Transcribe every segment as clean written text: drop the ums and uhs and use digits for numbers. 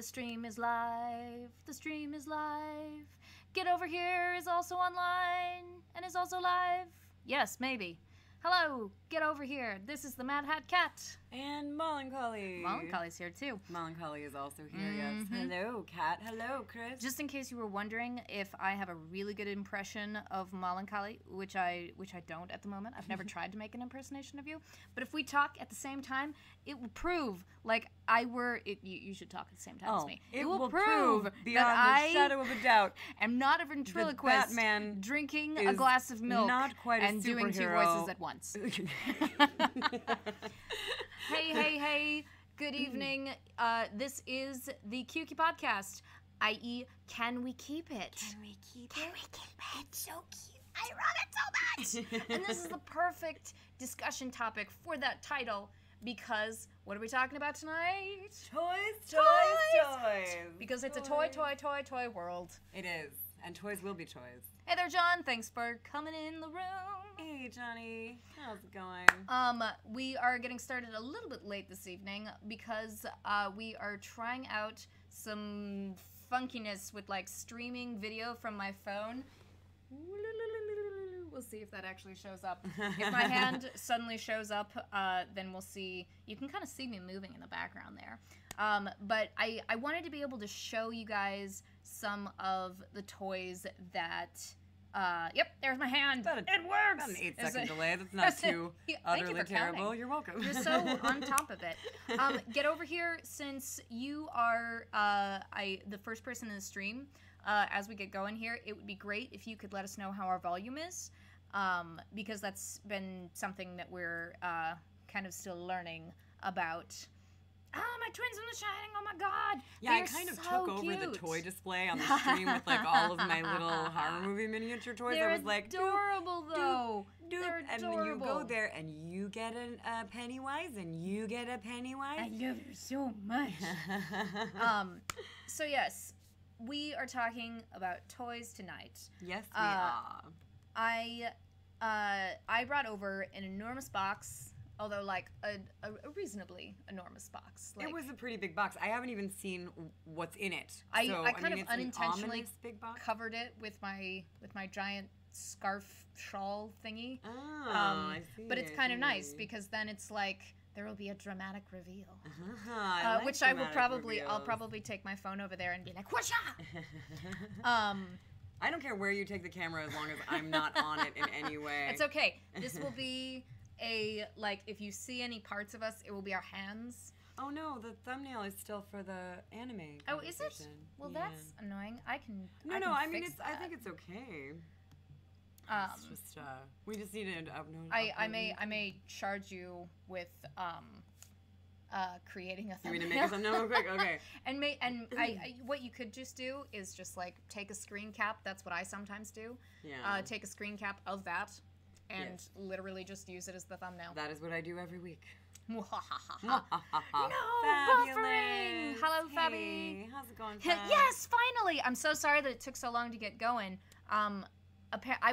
The stream is live. The stream is live. Get Over Here is also online and is also live. Yes, maybe. Hello, Get Over Here. This is the Mad Hat Cat. And Mollancholy. Mollancholy's here too. Mollancholy is also here, yes. Hello, Cat. Hello, Chris. Just in case you were wondering if I have a really good impression of Mollancholy, which I don't at the moment. I've never tried to make an impersonation of you. But if we talk at the same time, it will prove like I were. You should talk at the same time as me. It will prove beyond that the shadow of a doubt. I'm not a ventriloquist Batman drinking a glass of milk not quite a and doing two voices at once. Hey, good evening. This is the CWKI podcast, i.e., Can We Keep It? Can we keep it? It's so cute. I love it so much. And this is the perfect discussion topic for that title because what are we talking about tonight? Toys. Because it's a toy world. It is. And toys will be toys. Hey there, John. Thanks for coming in the room. Hey, Johnny. How's it going? We are getting started a little bit late this evening because we are trying out some funkiness with like streaming video from my phone. We'll see if that actually shows up. If my hand suddenly shows up, then we'll see. You can kind of see me moving in the background there. But I wanted to be able to show you guys some of the toys that... yep, there's my hand. It works! About an 8-second delay. That's not too utterly terrible. Counting. You're welcome. You're so on top of it. Get Over Here, since you are the first person in the stream, as we get going here, it would be great if you could let us know how our volume is, because that's been something that we're kind of still learning about. Oh, my twins in the shining, oh my god. Yeah, I kind of took over the toy display on the stream with like all of my little horror movie miniature toys. They're I was like, adorable though. They're adorable. And then you go there and you get a Pennywise and you get a Pennywise. I love you so much. So yes, we are talking about toys tonight. Yes, we are. I brought over an enormous box. Although, like, a reasonably enormous box. Like, it was a pretty big box. I haven't even seen what's in it. I mean, of unintentionally big box. Covered it with my giant scarf shawl thingy. Oh, I see. But it's kind of nice because then it's like there will be a dramatic reveal, which I'll probably take my phone over there and be like, whoosha! I don't care where you take the camera as long as I'm not on it in any way. It's okay. This will be. If you see any parts of us, it will be our hands. Oh no, the thumbnail is still for the anime. Oh, is it? Well, yeah. That's annoying. I think it's okay. It's just we just need to upload. I may charge you with creating a thumbnail. You mean to make a thumbnail real quick? Okay. and what you could just do is just like take a screen cap. That's what I sometimes do. Yeah. Take a screen cap of that. And literally just use it as the thumbnail. That is what I do every week. No Fabulous. buffering! Hello, hey, Fabi. How's it going, Fab? Yes, finally! I'm so sorry that it took so long to get going. I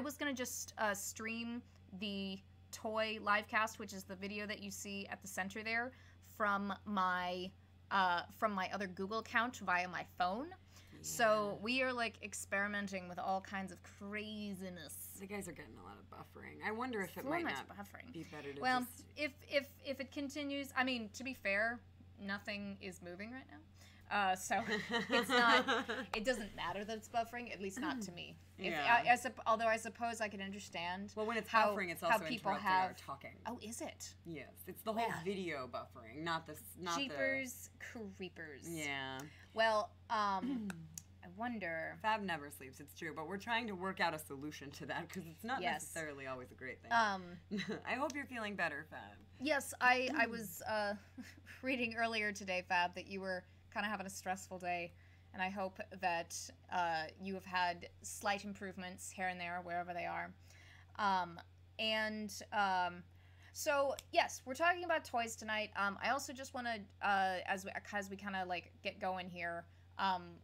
was going to just stream the toy livecast, which is the video that you see at the center there, from my other Google account via my phone. Yeah. So we are like experimenting with all kinds of craziness. The guys are getting a lot of buffering. I wonder if it might not be better to just... if it continues, I mean, to be fair, nothing is moving right now. So it's not, it doesn't matter that it's buffering, at least not to me. Although I suppose I can understand. Well, when it's buffering, it's also people interrupting our talking. Oh, is it? Yes, it's the whole video buffering, not the Jeepers creepers. Yeah. Well, I wonder. Fab never sleeps, it's true, but we're trying to work out a solution to that because it's not necessarily always a great thing. I hope you're feeling better, Fab. Yes, I was reading earlier today, Fab, that you were kind of having a stressful day, and I hope that you have had slight improvements here and there, wherever they are. So yes, we're talking about toys tonight. I also just want to, as we kind of like get going here,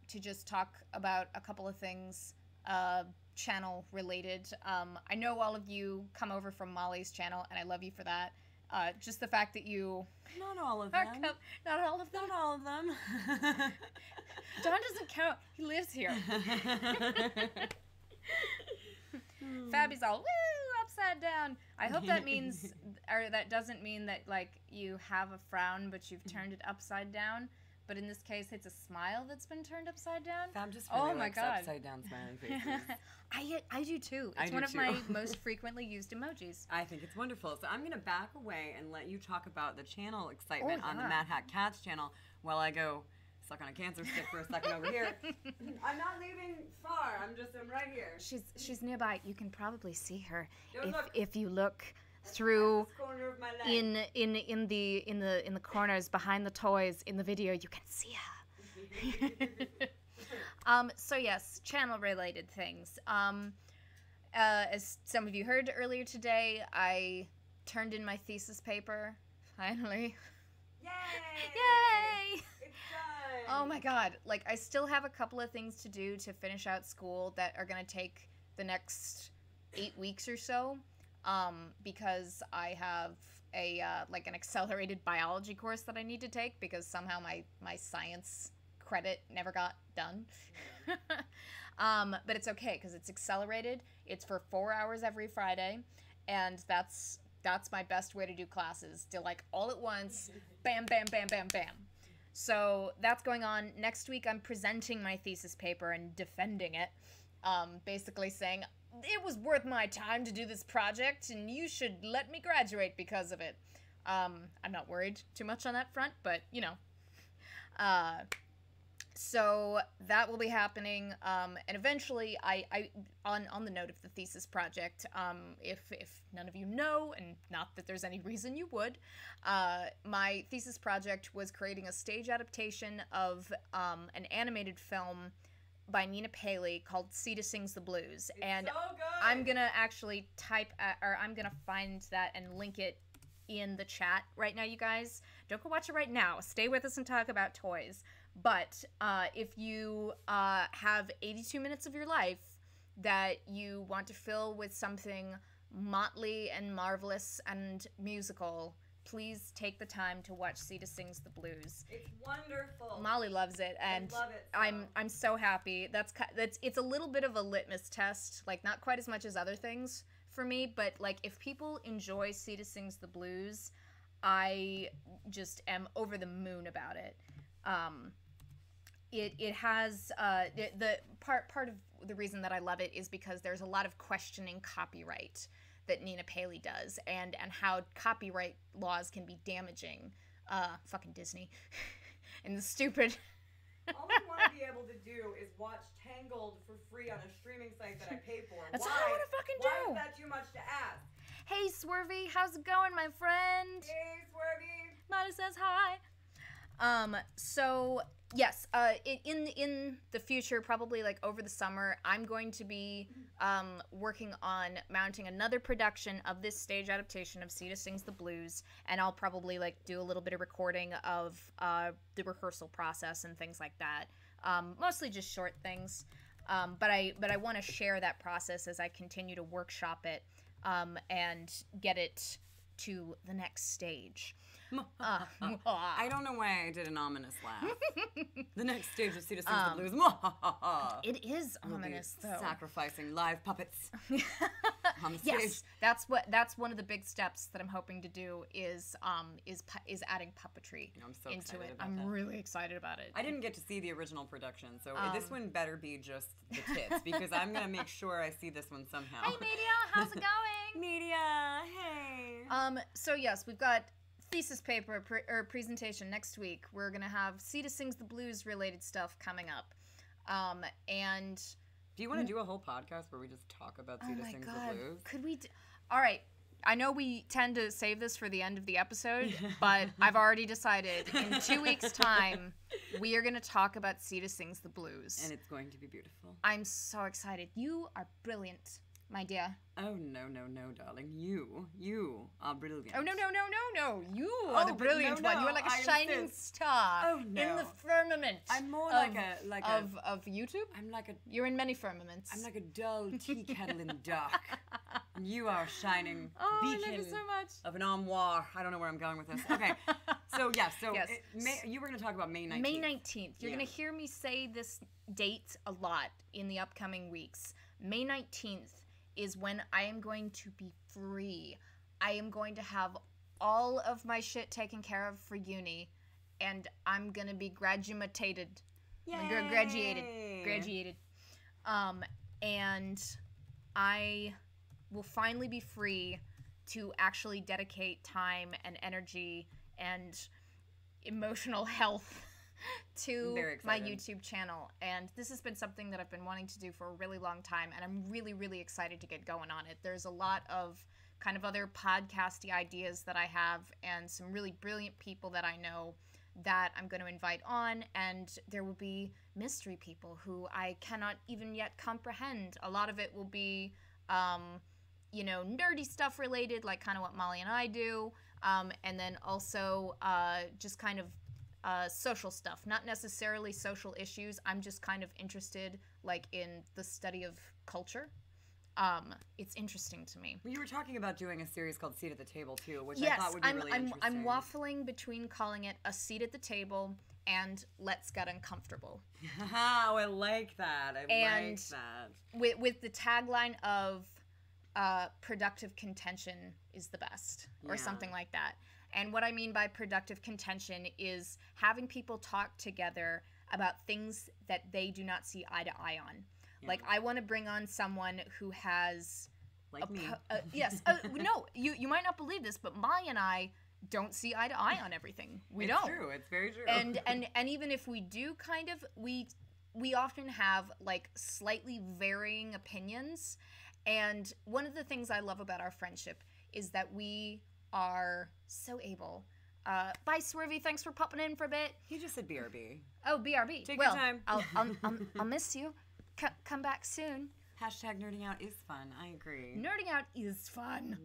to just talk about a couple of things channel related. I know all of you come over from Molly's channel, and I love you for that. Just the fact that you... Not all of them. Not all of them? Not all of them. Don doesn't count. He lives here. Fabby's all, woo, upside down. I hope that means, or that doesn't mean that, like, you have a frown, but you've turned it upside down. But in this case, it's a smile that's been turned upside down. Fab just really likes upside down smiling faces. I do too. It's one of my most frequently used emojis. I think it's wonderful. So I'm going to back away and let you talk about the channel excitement on the Mad Hat Cats channel while I go suck on a cancer stick for a second over here. I'm not leaving far. I'm right here. She's nearby. You can probably see her if you look through in the corners behind the toys in the video. You can see her. So yes, channel related things. As some of you heard earlier today, I turned in my thesis paper finally. Yay! Yay! It's done. Oh my god, like I still have a couple of things to do to finish out school that are gonna take the next 8 weeks or so. Because I have a like an accelerated biology course that I need to take because somehow my science credit never got done. But it's okay because it's accelerated. It's for 4 hours every Friday, and that's my best way to do classes. To like all at once, bam, bam, bam, bam, bam. So that's going on. Next week I'm presenting my thesis paper and defending it, basically saying, it was worth my time to do this project, and you should let me graduate because of it. I'm not worried too much on that front, but, you know. So that will be happening, and eventually, on the note of the thesis project, if none of you know, and not that there's any reason you would, my thesis project was creating a stage adaptation of an animated film by Nina Paley called Sita Sings the Blues. And so good. I'm gonna actually I'm gonna find that and link it in the chat right now, you guys. Don't go watch it right now. Stay with us and talk about toys. But if you have 82 minutes of your life that you want to fill with something motley and marvelous and musical, please take the time to watch Sita Sings the Blues. It's wonderful. Molly loves it, and I love it so. I'm so happy. It's a little bit of a litmus test, like not quite as much as other things for me, but like if people enjoy Sita Sings the Blues, I just am over the moon about it. It has the part of the reason that I love it is because there's a lot of questioning copyright that Nina Paley does, and how copyright laws can be damaging. Fucking Disney. And the stupid... All I want to be able to do is watch Tangled for free on a streaming site that I pay for. That's all I want to fucking do. Why is that too much to ask? Hey, Swervy, how's it going, my friend? Hey, Swervy. Molly says hi. So yes, in the future, probably like over the summer, I'm going to be working on mounting another production of this stage adaptation of Sita Sings the Blues, and I'll probably like do a little bit of recording of the rehearsal process and things like that. Mostly just short things, but I want to share that process as I continue to workshop it and get it to the next stage. I don't know why I did an ominous laugh. The next stage of Sita Sings the Blues. It is ominous, though. Sacrificing live puppets on the stage. Yes, that's one of the big steps that I'm hoping to do is adding puppetry into it. I'm really excited about it. I didn't get to see the original production, so this one better be just the tits, because I'm gonna make sure I see this one somehow. Hey, Media, how's it going? Media, hey. So yes, we've got thesis paper presentation next week. We're gonna have Sita Sings the Blues related stuff coming up, and do you want to do a whole podcast where we just talk about Sita Sings the Blues? Could we? All right. I know we tend to save this for the end of the episode, but I've already decided in 2 weeks' time we are going to talk about Sita Sings the Blues, and it's going to be beautiful. I'm so excited. You are brilliant, my dear. Oh, no, darling. You are brilliant. Oh, no. You are the brilliant one. You are like a shining star in the firmament. I'm more of YouTube? I'm like a... You're in many firmaments. I'm like a dull tea kettle in the dark. You are shining I love beacon you so much. of an armoire. I don't know where I'm going with this. Okay. So, yes. You were going to talk about May 19th. May 19th. You're going to hear me say this date a lot in the upcoming weeks. May 19th is when I am going to be free. I am going to have all of my shit taken care of for uni, and I'm going to be graduated. Yay! Graduated. And I will finally be free to actually dedicate time and energy and emotional health to my YouTube channel. And this has been something that I've been wanting to do for a really long time, and I'm really, really excited to get going on it. There's a lot of kind of other podcasty ideas that I have and some really brilliant people that I know that I'm going to invite on, and there will be mystery people who I cannot even yet comprehend. A lot of it will be, nerdy stuff related, like kind of what Molly and I do, and then also just kind of social stuff, not necessarily social issues. I'm just kind of interested, like, in the study of culture. It's interesting to me. Well, you were talking about doing a series called Seat at the Table, too, which I thought would be really interesting. I'm waffling between calling it A Seat at the Table and Let's Get Uncomfortable. Oh, I like that. I like that. With the tagline of productive contention is the best, or something like that. And what I mean by productive contention is having people talk together about things that they do not see eye to eye on. Yeah. Like, I want to bring on someone who has... Like me. Yes. No, you might not believe this, but Molly and I don't see eye to eye on everything. It's true. It's very true. And even if we do kind of, we often have, like, slightly varying opinions. And one of the things I love about our friendship is that we are so able. Bye, Swervy. Thanks for popping in for a bit. He just said BRB. Oh, BRB. Take your time. I'll miss you. Come back soon. Hashtag nerding out is fun. I agree. Nerding out is fun.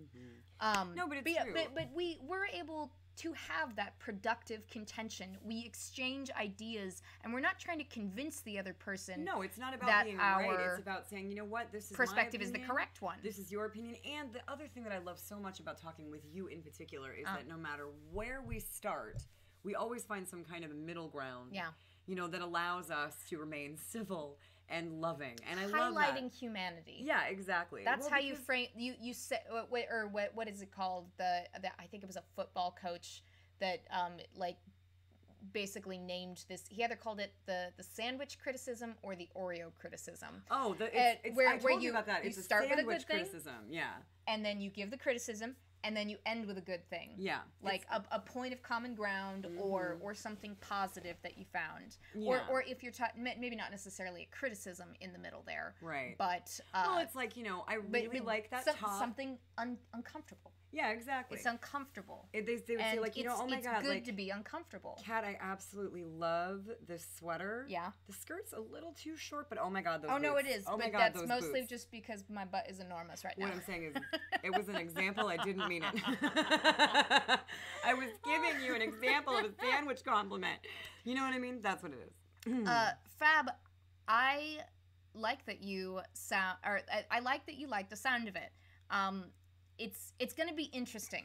Mm-hmm. No, but it's true. But we're able to have that productive contention. We exchange ideas, and we're not trying to convince the other person. No, it's not about being right. It's about saying, you know what, this is perspective my opinion, is the correct one. This is your opinion. And the other thing that I love so much about talking with you in particular is that no matter where we start, we always find some kind of middle ground. Yeah. That allows us to remain civil and loving, and I love that. Highlighting humanity. Yeah, exactly. That's how you frame. You say, or what is it called? I think it was a football coach that basically named this. He either called it the sandwich criticism or the Oreo criticism. Oh, where I told you you about that. You it's start a sandwich with a good criticism. Yeah. And then you give the criticism, and then you end with a good thing. Yeah. Like a point of common ground, or something positive that you found. Yeah. Or if you're maybe not necessarily a criticism in the middle there. Right. But well, it's like, I really like that something uncomfortable. Yeah, exactly. It's uncomfortable. They would say, like, oh my God. It's good like, to be uncomfortable. Kat, I absolutely love this sweater. Yeah. The skirt's a little too short, but oh my God, those boots. No, it is. Oh my but God, that's those mostly boots. just because my butt is enormous right now. What I'm saying is, it was an example. I didn't mean it. I was giving you an example of a sandwich compliment. You know what I mean? That's what it is. Fab, I like that you I like that you like the sound of it. It's going to be interesting.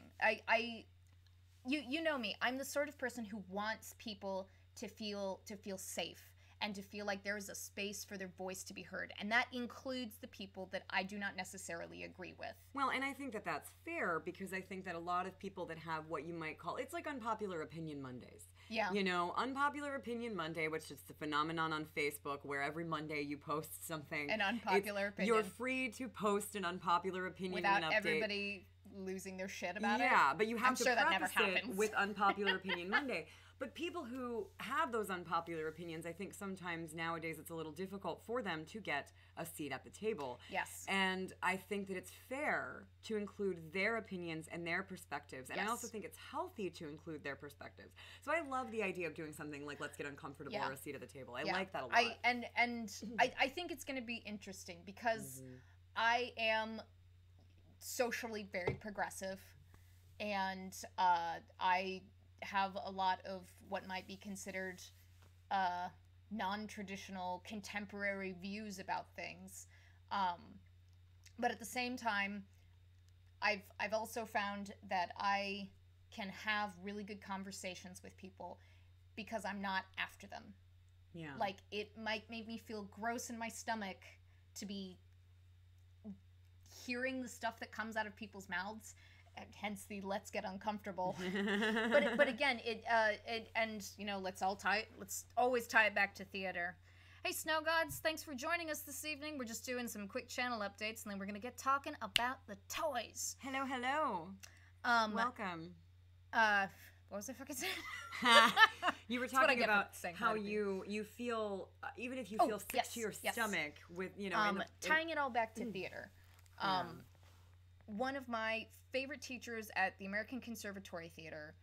You know me. I'm the sort of person who wants people to feel safe and to feel like there is a space for their voice to be heard, and that includes the people that I do not necessarily agree with. Well, and I think that that's fair, because I think that a lot of people that have what you might call, it's like Unpopular Opinion Mondays. Yeah. Unpopular Opinion Monday, which is the phenomenon on Facebook where every Monday you post something. An unpopular opinion. You're free to post an unpopular opinion without and update. Everybody losing their shit about it. Yeah, but you have to that never preface it happens. with Unpopular Opinion Monday. But people who have those unpopular opinions, I think sometimes nowadays it's a little difficult for them to get a seat at the table. Yes. And I think that it's fair to include their opinions and their perspectives. And I also think it's healthy to include their perspectives. So I love the idea of doing something like Let's Get Uncomfortable or a seat at the table. I like that a lot. I think it's going to be interesting because I am socially very progressive, and I have a lot of what might be considered non-traditional contemporary views about things, but at the same time I've also found that I can have really good conversations with people because I'm not after them. Yeah. Like, it might make me feel gross in my stomach to be hearing the stuff that comes out of people's mouths, hence the let's get uncomfortable. but again, and you know, let's always tie it back to theater. Hey, Snow Gods, thanks for joining us this evening. We're just doing some quick channel updates, and then we're gonna get talking about the toys. Hello. Welcome. What was I fucking saying? You were talking about how you feel, even if you feel sick to your stomach with, you know. Tying it all back to theater. One of my favorite teachers at the American Conservatory Theater,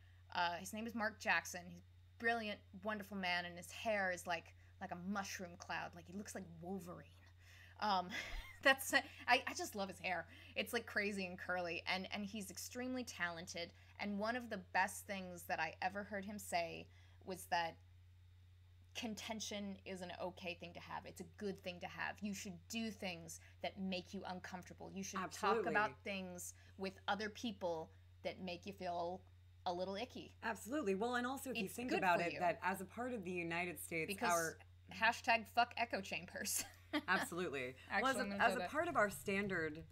his name is Mark Jackson. He's a brilliant, wonderful man, and his hair is like a mushroom cloud. Like, he looks like Wolverine. I just love his hair. It's like crazy and curly, and he's extremely talented. And one of the best things that I ever heard him say was that contention is an okay thing to have. It's a good thing to have. You should do things that make you uncomfortable. You should talk about things with other people that make you feel a little icky. Absolutely. Well, and also if you think about it, that as a part of the United States, because hashtag fuck echo chambers. Absolutely. Well, as a part of our standard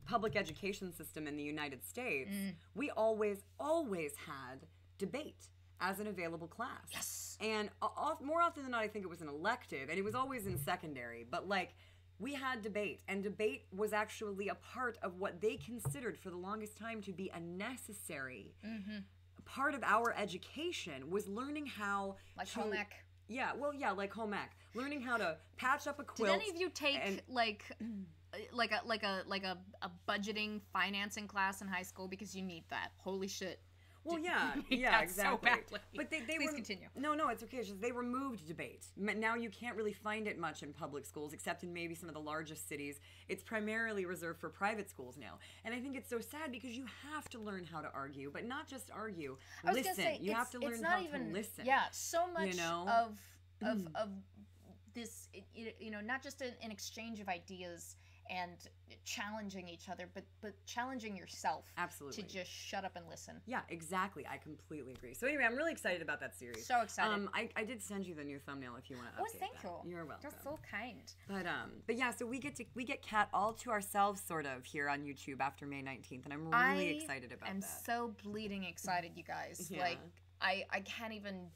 public education system in the United States, we always had debate as an available class. Yes. And more often than not, I think it was an elective, and it was always in secondary. But, like, we had debate, and debate was actually a part of what they considered for the longest time to be a necessary part of our education, was learning how home ec. Yeah, well, yeah, like home ec. Learning how to patch up a quilt. Did any of you take like a budgeting financing class in high school? Because you need that. Holy shit. Well, yeah, exactly. So badly. But they Please continue. No, it's okay. It's just they removed debate. Now you can't really find it much in public schools, except in maybe some of the largest cities. It's primarily reserved for private schools now. And I think it's so sad because you have to learn how to argue, but not just argue. Listen. You have to learn how to listen. Yeah, so much of this, you know, not just an exchange of ideas and challenging each other, but challenging yourself. Absolutely. To just shut up and listen. Yeah, exactly. I completely agree. So anyway, I'm really excited about that series. So excited. I did send you the new thumbnail if you want to update thank you. You're welcome. That's so kind. But yeah, so we get Kat all to ourselves sort of here on YouTube after May 19th, and I'm really excited about that. I'm so bleeding excited, you guys. Yeah. Like, I can't even.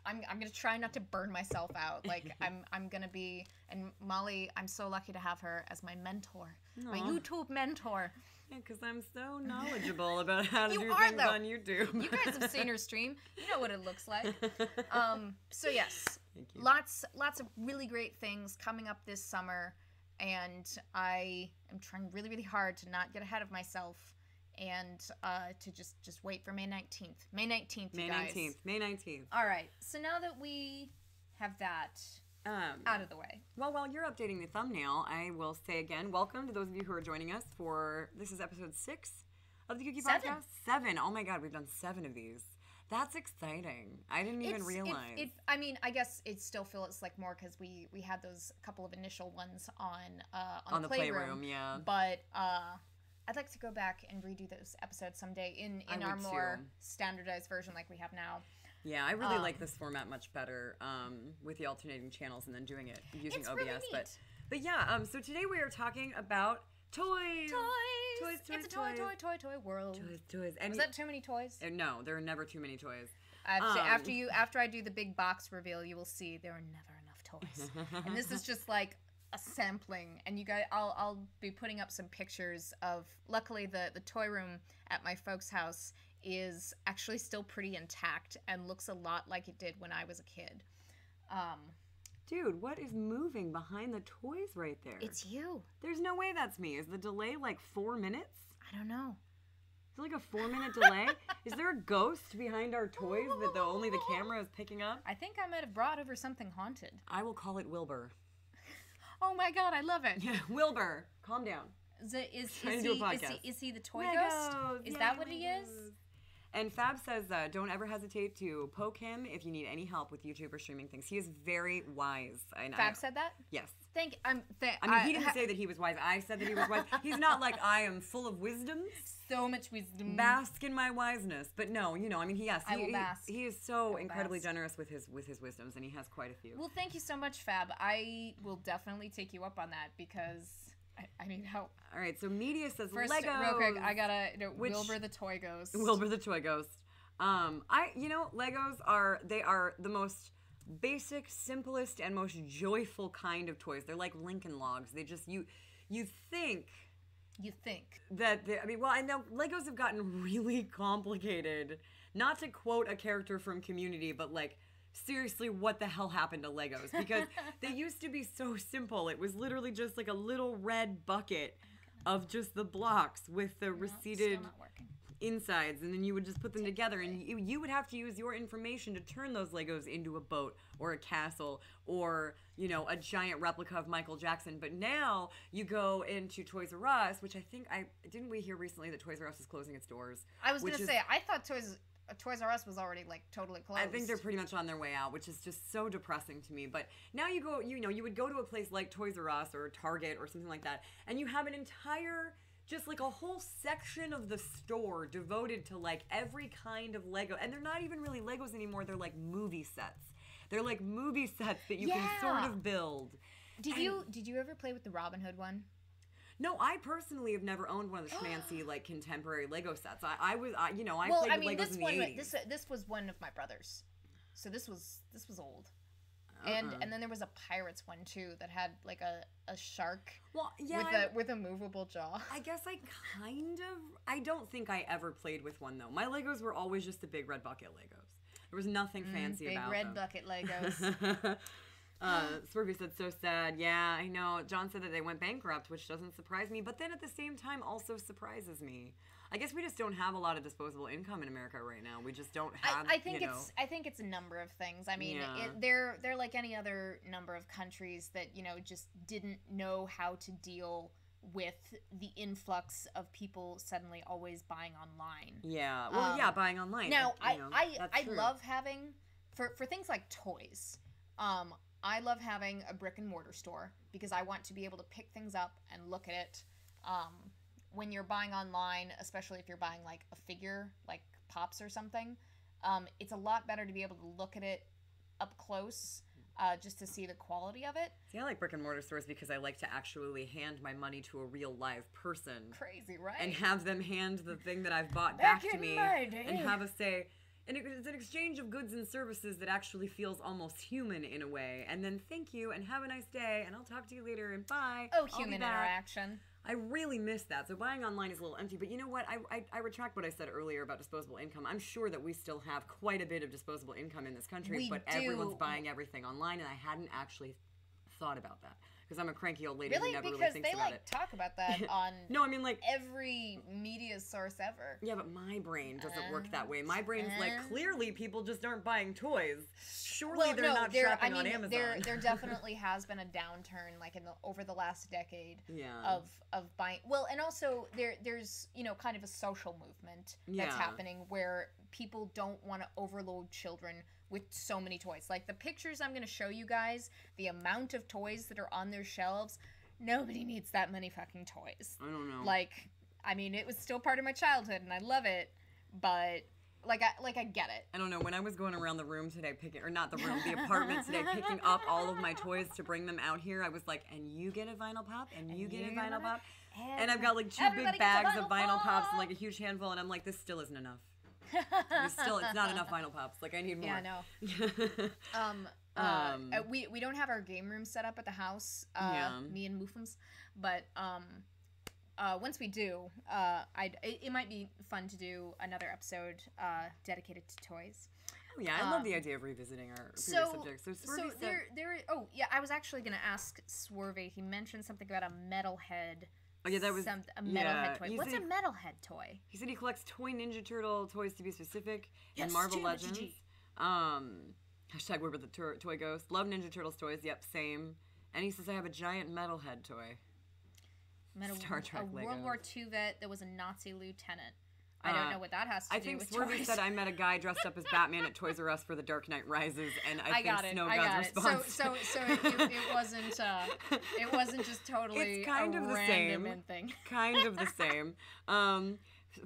I'm gonna try not to burn myself out. Like, I'm gonna be, and Molly, I'm so lucky to have her as my mentor, my YouTube mentor. Yeah, because I'm so knowledgeable about how to do things on YouTube. You guys have seen her stream. You know what it looks like. So yes, lots of really great things coming up this summer, and I am trying really, really hard to not get ahead of myself. And to just wait for May 19th. May 19th, you guys. May 19th. All right. So now that we have that out of the way. Well, while you're updating the thumbnail, I will say again, welcome to those of you who are joining us for, this is episode 6 of the Kooky Podcast? 7. Oh my God, we've done 7 of these. That's exciting. I didn't even realize. I mean, I guess it still feels like more because we had those couple of initial ones on the Playroom. Yeah. But I'd like to go back and redo those episodes someday in our more standardized version like we have now. Yeah, I really like this format much better with the alternating channels and then doing it using OBS. Really neat. But yeah, so today we are talking about toys. Toys. It's a toy world. Toys. And was that too many toys? No, there are never too many toys. After I do the big box reveal, you will see there are never enough toys. And this is just like a sampling, and you guys, I'll be putting up some pictures of. Luckily, the toy room at my folks' house is actually still pretty intact and looks a lot like it did when I was a kid. Dude, what is moving behind the toys right there? It's you. There's no way that's me. Is the delay like 4 minutes? I don't know. Is it like a 4-minute delay? Is there a ghost behind our toys that only the camera is picking up? I think I might have brought over something haunted. I will call it Wilbur. Oh my God, I love it. Yeah, Wilbur, calm down. Is he the toy ghost? Is that what he is? And Fab says, don't ever hesitate to poke him if you need any help with YouTube or streaming things. He is very wise. And Fab said that? Yes. I mean, he didn't say that he was wise. I said that he was wise. He's not like, I am full of wisdoms. So much wisdom. Bask in my wiseness. But no, I mean, I will bask. He is so incredibly generous with his wisdoms, and he has quite a few. Well, thank you so much, Fab. I will definitely take you up on that because, I mean, how... All right, so Media says First, Legos. real quick, I gotta... Wilbur the Toy Ghost. Wilbur the Toy Ghost. Legos are the most basic, simplest, and most joyful kind of toys. They're like Lincoln Logs. They just, you think... You think. That, I know Legos have gotten really complicated. Not to quote a character from Community, but like, seriously, what the hell happened to Legos? Because they used to be so simple. It was literally just like a little red bucket of just the blocks with the receded insides, and then you would just put them together, and you would have to use your information to turn those Legos into a boat or a castle or, a giant replica of Michael Jackson. But now you go into Toys R Us, which I think didn't we hear recently that Toys R Us is closing its doors? I was going to say, I thought Toys R Us was already like totally closed. I think they're pretty much on their way out, which is just so depressing to me. But now you go, you would go to a place like Toys R Us or Target or something like that, and you have an entire, just like a whole section of the store devoted to like every kind of Lego. And they're not even really Legos anymore. They're like movie sets. They're like movie sets that you can sort of build. Did you ever play with the Robin Hood one? No, I personally have never owned one of the schmancy like contemporary Lego sets. I played with Legos in the 80s. This was one of my brothers, so this was old. And then there was a Pirates one too that had like a shark with a movable jaw. I guess I don't think I ever played with one though. My Legos were always just the big red bucket Legos. There was nothing fancy about them. Big red bucket Legos. Swervy said, so sad. Yeah, I know. John said that they went bankrupt, which doesn't surprise me, but then at the same time also surprises me. I guess we just don't have a lot of disposable income in America right now. We just don't have. I think it's a number of things. I mean, they're like any other number of countries that just didn't know how to deal with the influx of people suddenly always buying online. Yeah, buying online. Now, I love having for things like toys. I love having a brick and mortar store because I want to be able to pick things up and look at it. When you're buying online, especially if you're buying like a figure, like Pops or something, it's a lot better to be able to look at it up close, just to see the quality of it. See, I like brick and mortar stores because I like to actually hand my money to a real live person. Crazy, right? And have them hand the thing that I've bought back to me and have us say, and it's an exchange of goods and services that actually feels almost human in a way. And then thank you and have a nice day and I'll talk to you later and bye. Oh, human interaction. I really miss that. So buying online is a little empty. But you know what? I retract what I said earlier about disposable income. I'm sure that we still have quite a bit of disposable income in this country. But everyone's buying everything online, and I hadn't actually thought about that. Because I'm a cranky old lady who never really thinks about it. Because they, talk about that on no, I mean, like, every media source ever. Yeah, but my brain doesn't work that way. My brain's like, clearly people just aren't buying toys. Surely they're not shopping on Amazon. There definitely has been a downturn, like, over the last decade of buying. Well, and also there's, kind of a social movement that's happening where people don't want to overload children with so many toys. Like the pictures I'm going to show you guys, the amount of toys that are on their shelves, nobody needs that many fucking toys. I don't know. Like, I mean, it was still part of my childhood and I love it, but I get it. I don't know. When I was going around the room today the apartment today, picking up all of my toys to bring them out here, I was like, and you get a vinyl pop, and you get a vinyl pop, and I've got like two big bags of vinyl pops and like a huge handful, and I'm like, this still isn't enough. It's not enough vinyl pops. Like, I need more. Yeah, I know. We don't have our game room set up at the house. Me and Moofums, but once we do, it might be fun to do another episode dedicated to toys. Oh yeah, I love the idea of revisiting our previous subjects. So I was actually going to ask Swerve. He mentioned something about a metalhead. Oh yeah, that was a metalhead toy. What's a metalhead toy? He said he collects toy Ninja Turtle toys to be specific, and Marvel Legends. Hashtag Wilbur the Toy Ghost. Love Ninja Turtles toys. Yep, same. And he says I have a giant metalhead toy. Star Trek Lego. World War II vet that was a Nazi lieutenant. I don't know what that has to do with Swervy toys. said I met a guy dressed up as Batman at Toys R Us for The Dark Knight Rises, and I think Snow God's response. So it wasn't just totally it's kind of the random same. thing. Kind of the same.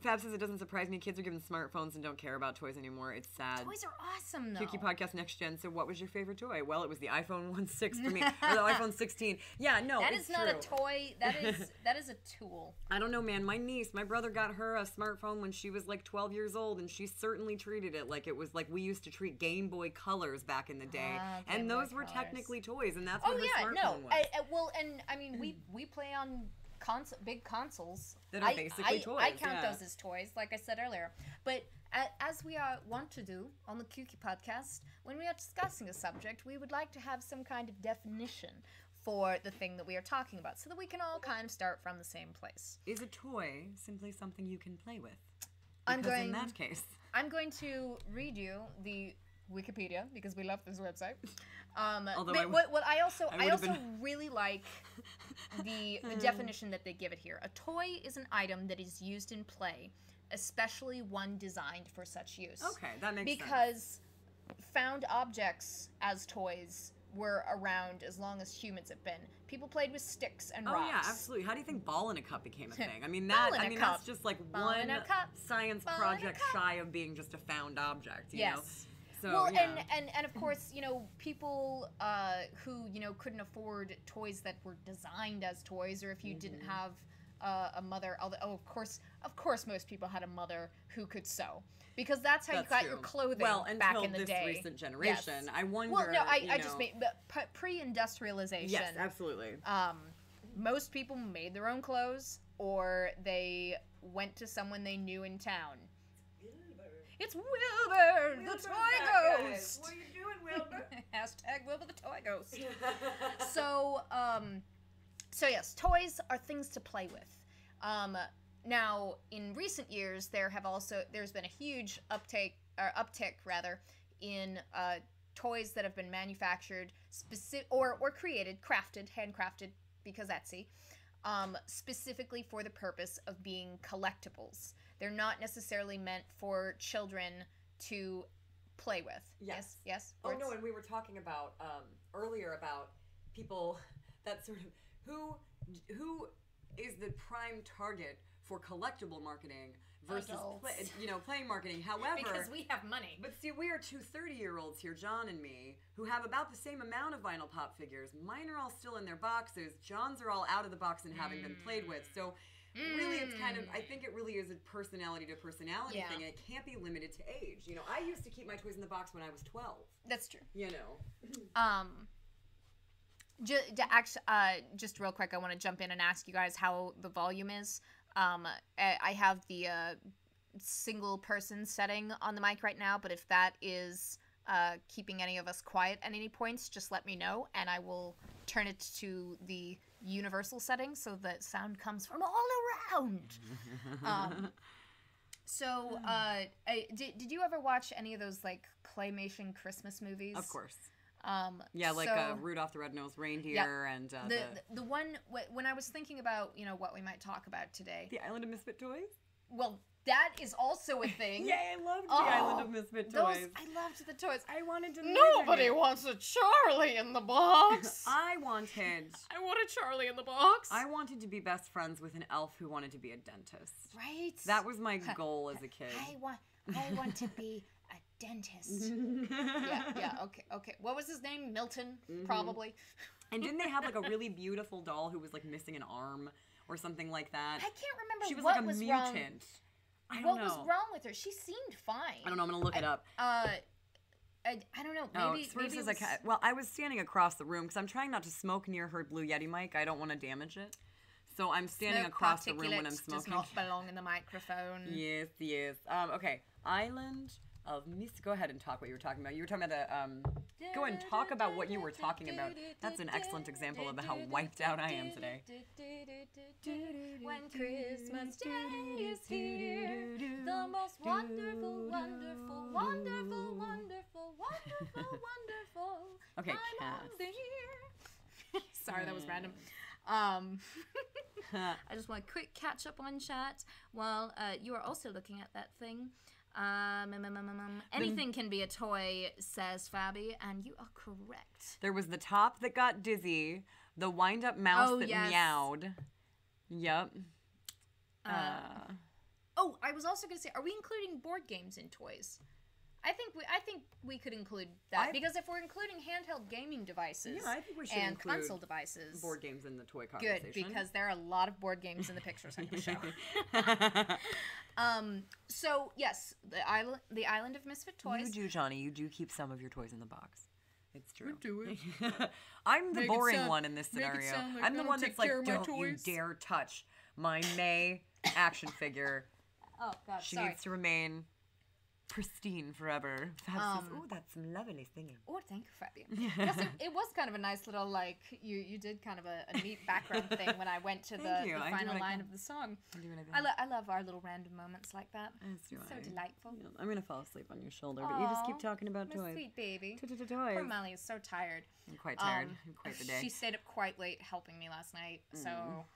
Fab says it doesn't surprise me. Kids are given smartphones and don't care about toys anymore. It's sad. Toys are awesome, though. Kiki Podcast Next Gen. So what was your favorite toy? Well, it was the iPhone 16 for me, or the iPhone 16. Yeah, no, that it's is not true. a toy. That is a tool. I don't know, man. My brother got her a smartphone when she was like 12 years old, and she certainly treated it like it was like we used to treat Game Boy Colors back in the day, and those were technically toys, and that's what her smartphone was. Well, and I mean, we play on big consoles that are basically toys. I count those as toys, like I said earlier. But as we want to do on the QQ podcast, when we are discussing a subject, we would like to have some kind of definition for the thing that we are talking about, so that we can all kind of start from the same place. Is a toy simply something you can play with? In that case, I'm going to read you the Wikipedia, because we love this website. I also really like the definition that they give it here. A toy is an item that is used in play, especially one designed for such use. Okay, that makes sense. Because found objects as toys were around as long as humans have been. People played with sticks and rocks. Oh yeah, absolutely. How do you think ball in a cup became a thing? I mean that's just like one science project shy of being just a found object, you know? So, well, and of course, you know, people who, you know, couldn't afford toys that were designed as toys, or if you didn't have a mother, of course most people had a mother who could sew, because that's how you got your clothing back in the day. Until this recent generation. Yes. I wonder, well, no, I just mean pre-industrialization. Yes, absolutely. Most people made their own clothes, or they went to someone they knew in town. It's Wilbur, the toy ghost. What are you doing, Wilbur? Hashtag Wilbur the toy ghost. So yes, toys are things to play with. Now, in recent years, there's been a huge uptick in toys that have been manufactured or created, handcrafted, because Etsy, specifically for the purpose of being collectibles. They're not necessarily meant for children to play with. Yes. Yes. Oh no, and we were talking about earlier about people that sort of who is the prime target for collectible marketing versus playing marketing. However, because we have money. But see, we are two 30-year-olds here, John and me, who have about the same amount of vinyl pop figures. Mine are all still in their boxes. John's are all out of the box and having been played with. So really, it's kind of, I think it really is a personality to personality thing, and it can't be limited to age. You know, I used to keep my toys in the box when I was 12. That's true. You know. Just real quick, I want to jump in and ask you guys how the volume is. I have the single person setting on the mic right now, but if that is keeping any of us quiet at any points, just let me know, and I will turn it to the universal setting so that sound comes from all around. Did you ever watch any of those like claymation Christmas movies? Of course. Rudolph the Red-Nosed Reindeer and the one when I was thinking about, you know, what we might talk about today. The Island of Misfit Toys? Well, that is also a thing. Yay, I loved the Island of Misfit Toys. I loved the toys. I wanted to Nobody wants a Charlie in the box. I wanted a Charlie in the box. I wanted to be best friends with an elf who wanted to be a dentist. Right? That was my goal as a kid. I want to be a dentist. Okay. What was his name? Milton, probably. And didn't they have like a really beautiful doll who was like missing an arm or something like that? I can't remember. She was what like a was mutant. Wrong. What was wrong with her? She seemed fine. I don't know. I'm gonna look it up. I don't know. Maybe it was... Well, I was standing across the room because I'm trying not to smoke near her Blue Yeti mic. I don't want to damage it. So I'm standing across the room when I'm smoking. Does not belong in the microphone. Yes. Okay. Island of Misfit. Go ahead and talk what you were talking about. You were talking about the... Go ahead and talk about what you were talking about. That's an excellent example of how wiped out I am today. When Christmas Day is here, the most wonderful, wonderful, wonderful, wonderful, wonderful, wonderful okay, time of the year. Sorry, that was random. I just want a quick catch up on chat while you are also looking at that thing. Anything can be a toy, says Fabi, and you are correct. There was the top that got dizzy, the wind-up mouse that meowed. Yep. I was also going to say, are we including board games in toys? I think we could include that because if we're including handheld gaming devices I think we should and include console devices, board games in the toy conversation. Good, because there are a lot of board games in the pictures I'm going to show. So yes, the island of misfit toys. You do, Johnny. You do keep some of your toys in the box. It's true. We do it. I'm the boring one in this scenario. Like I'm the one that's like, don't you toys. dare touch my May action figure. Oh God, she sorry. needs to remain pristine forever. Fab says, "Oh, that's lovely singing." Oh, thank you, Fabi. Yes, it was kind of a nice little, like, you did kind of a neat background thing when I went to the final line of the song. I love our little random moments like that. It's so delightful. Yeah, I'm going to fall asleep on your shoulder, but you just keep talking about toys. Sweet baby. Toys. Poor Molly is so tired. I'm quite tired. Quite the day. She stayed up quite late helping me last night, so...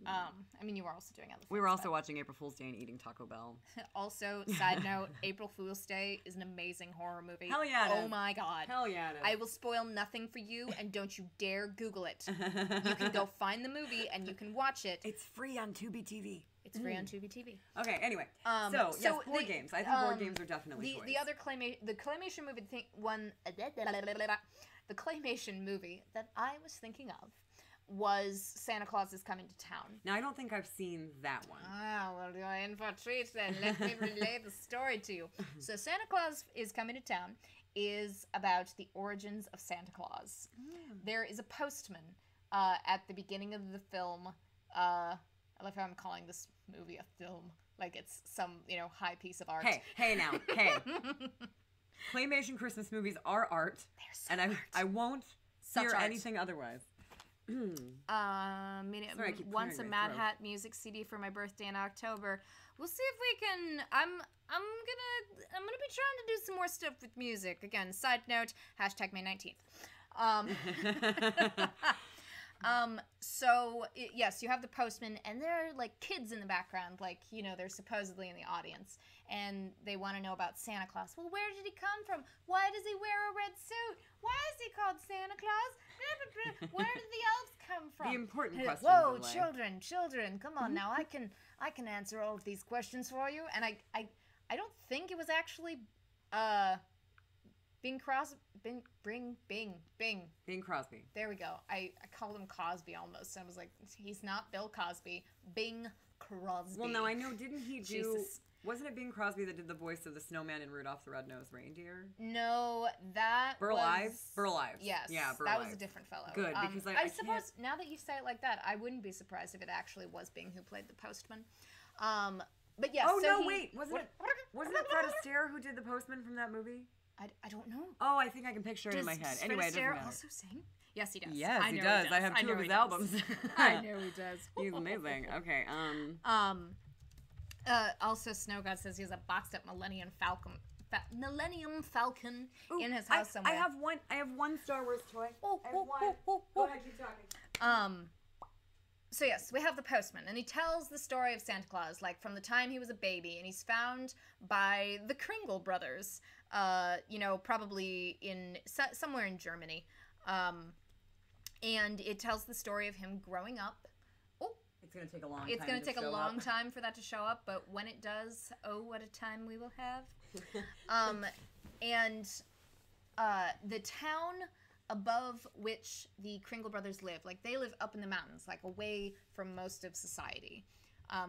I mean, you were also doing other things. We were also watching April Fool's Day and eating Taco Bell. Also, side note, April Fool's Day is an amazing horror movie. Hell yeah it is. Oh my God. Hell yeah it is. I will spoil nothing for you, and don't you dare Google it. You can go find the movie, and you can watch it. It's free on Tubi TV. It's free on Tubi TV. Okay, anyway. So yes, board games. I think board games are definitely toys. The other claymation movie the claymation movie that I was thinking of was Santa Claus is Coming to Town. Now, I don't think I've seen that one. Ah, well, you're in for a treat then. Let me relay the story to you. So Santa Claus is Coming to Town is about the origins of Santa Claus. There is a postman at the beginning of the film. I love how I'm calling this movie a film. Like it's some, high piece of art. Hey now. Claymation Christmas movies are art. They're so and art. I won't hear art. anything otherwise. Sorry, once a Mad Hat music CD for my birthday in October. We'll see if we can. I'm gonna be trying to do some more stuff with music. Again, side note, #May 19th. So yes, you have the postman, and there are like kids in the background, like they're supposedly in the audience, and they want to know about Santa Claus. Well, where did he come from? Why does he wear a red suit? Why is he called Santa Claus? Where did the elves come from? The important questions. Whoa, children, come on now. I can answer all of these questions for you. And I don't think it was actually Bing Crosby. Bing Crosby. There we go. I called him Cosby almost. I was like, he's not Bill Cosby. Bing Crosby. Well, no, I know. Didn't he do? Jesus. Wasn't it Bing Crosby that did the voice of the snowman in Rudolph the Red-Nosed Reindeer? No, that Burl was... Ives? Burl Ives. Yes. Yeah, Burl that Ives. was a different fellow. Good, because I suppose, now that you say it like that, I wouldn't be surprised if it actually was Bing who played the postman. But yes, wait. Wasn't it Fred Astaire who did the postman from that movie? I don't know. Oh, I think I can picture it in my head. Does Anyway, Fred Astaire also sing? Yes, he does. Yes, he does. I have 2 of his albums. I know he does. He's amazing. Okay. Also, Snow God says he has a boxed up Millennium Falcon in his house somewhere. I have one Star Wars toy. Go ahead, keep talking. So yes, we have the postman, and he tells the story of Santa Claus, like from the time he was a baby, and he's found by the Kringle brothers, probably in somewhere in Germany, and it tells the story of him growing up. It's going to take a long time. It's going to take a long time for that to show up, but when it does, oh, what a time we will have. The town above which the Kringle brothers live, like they live up in the mountains, like away from most of society.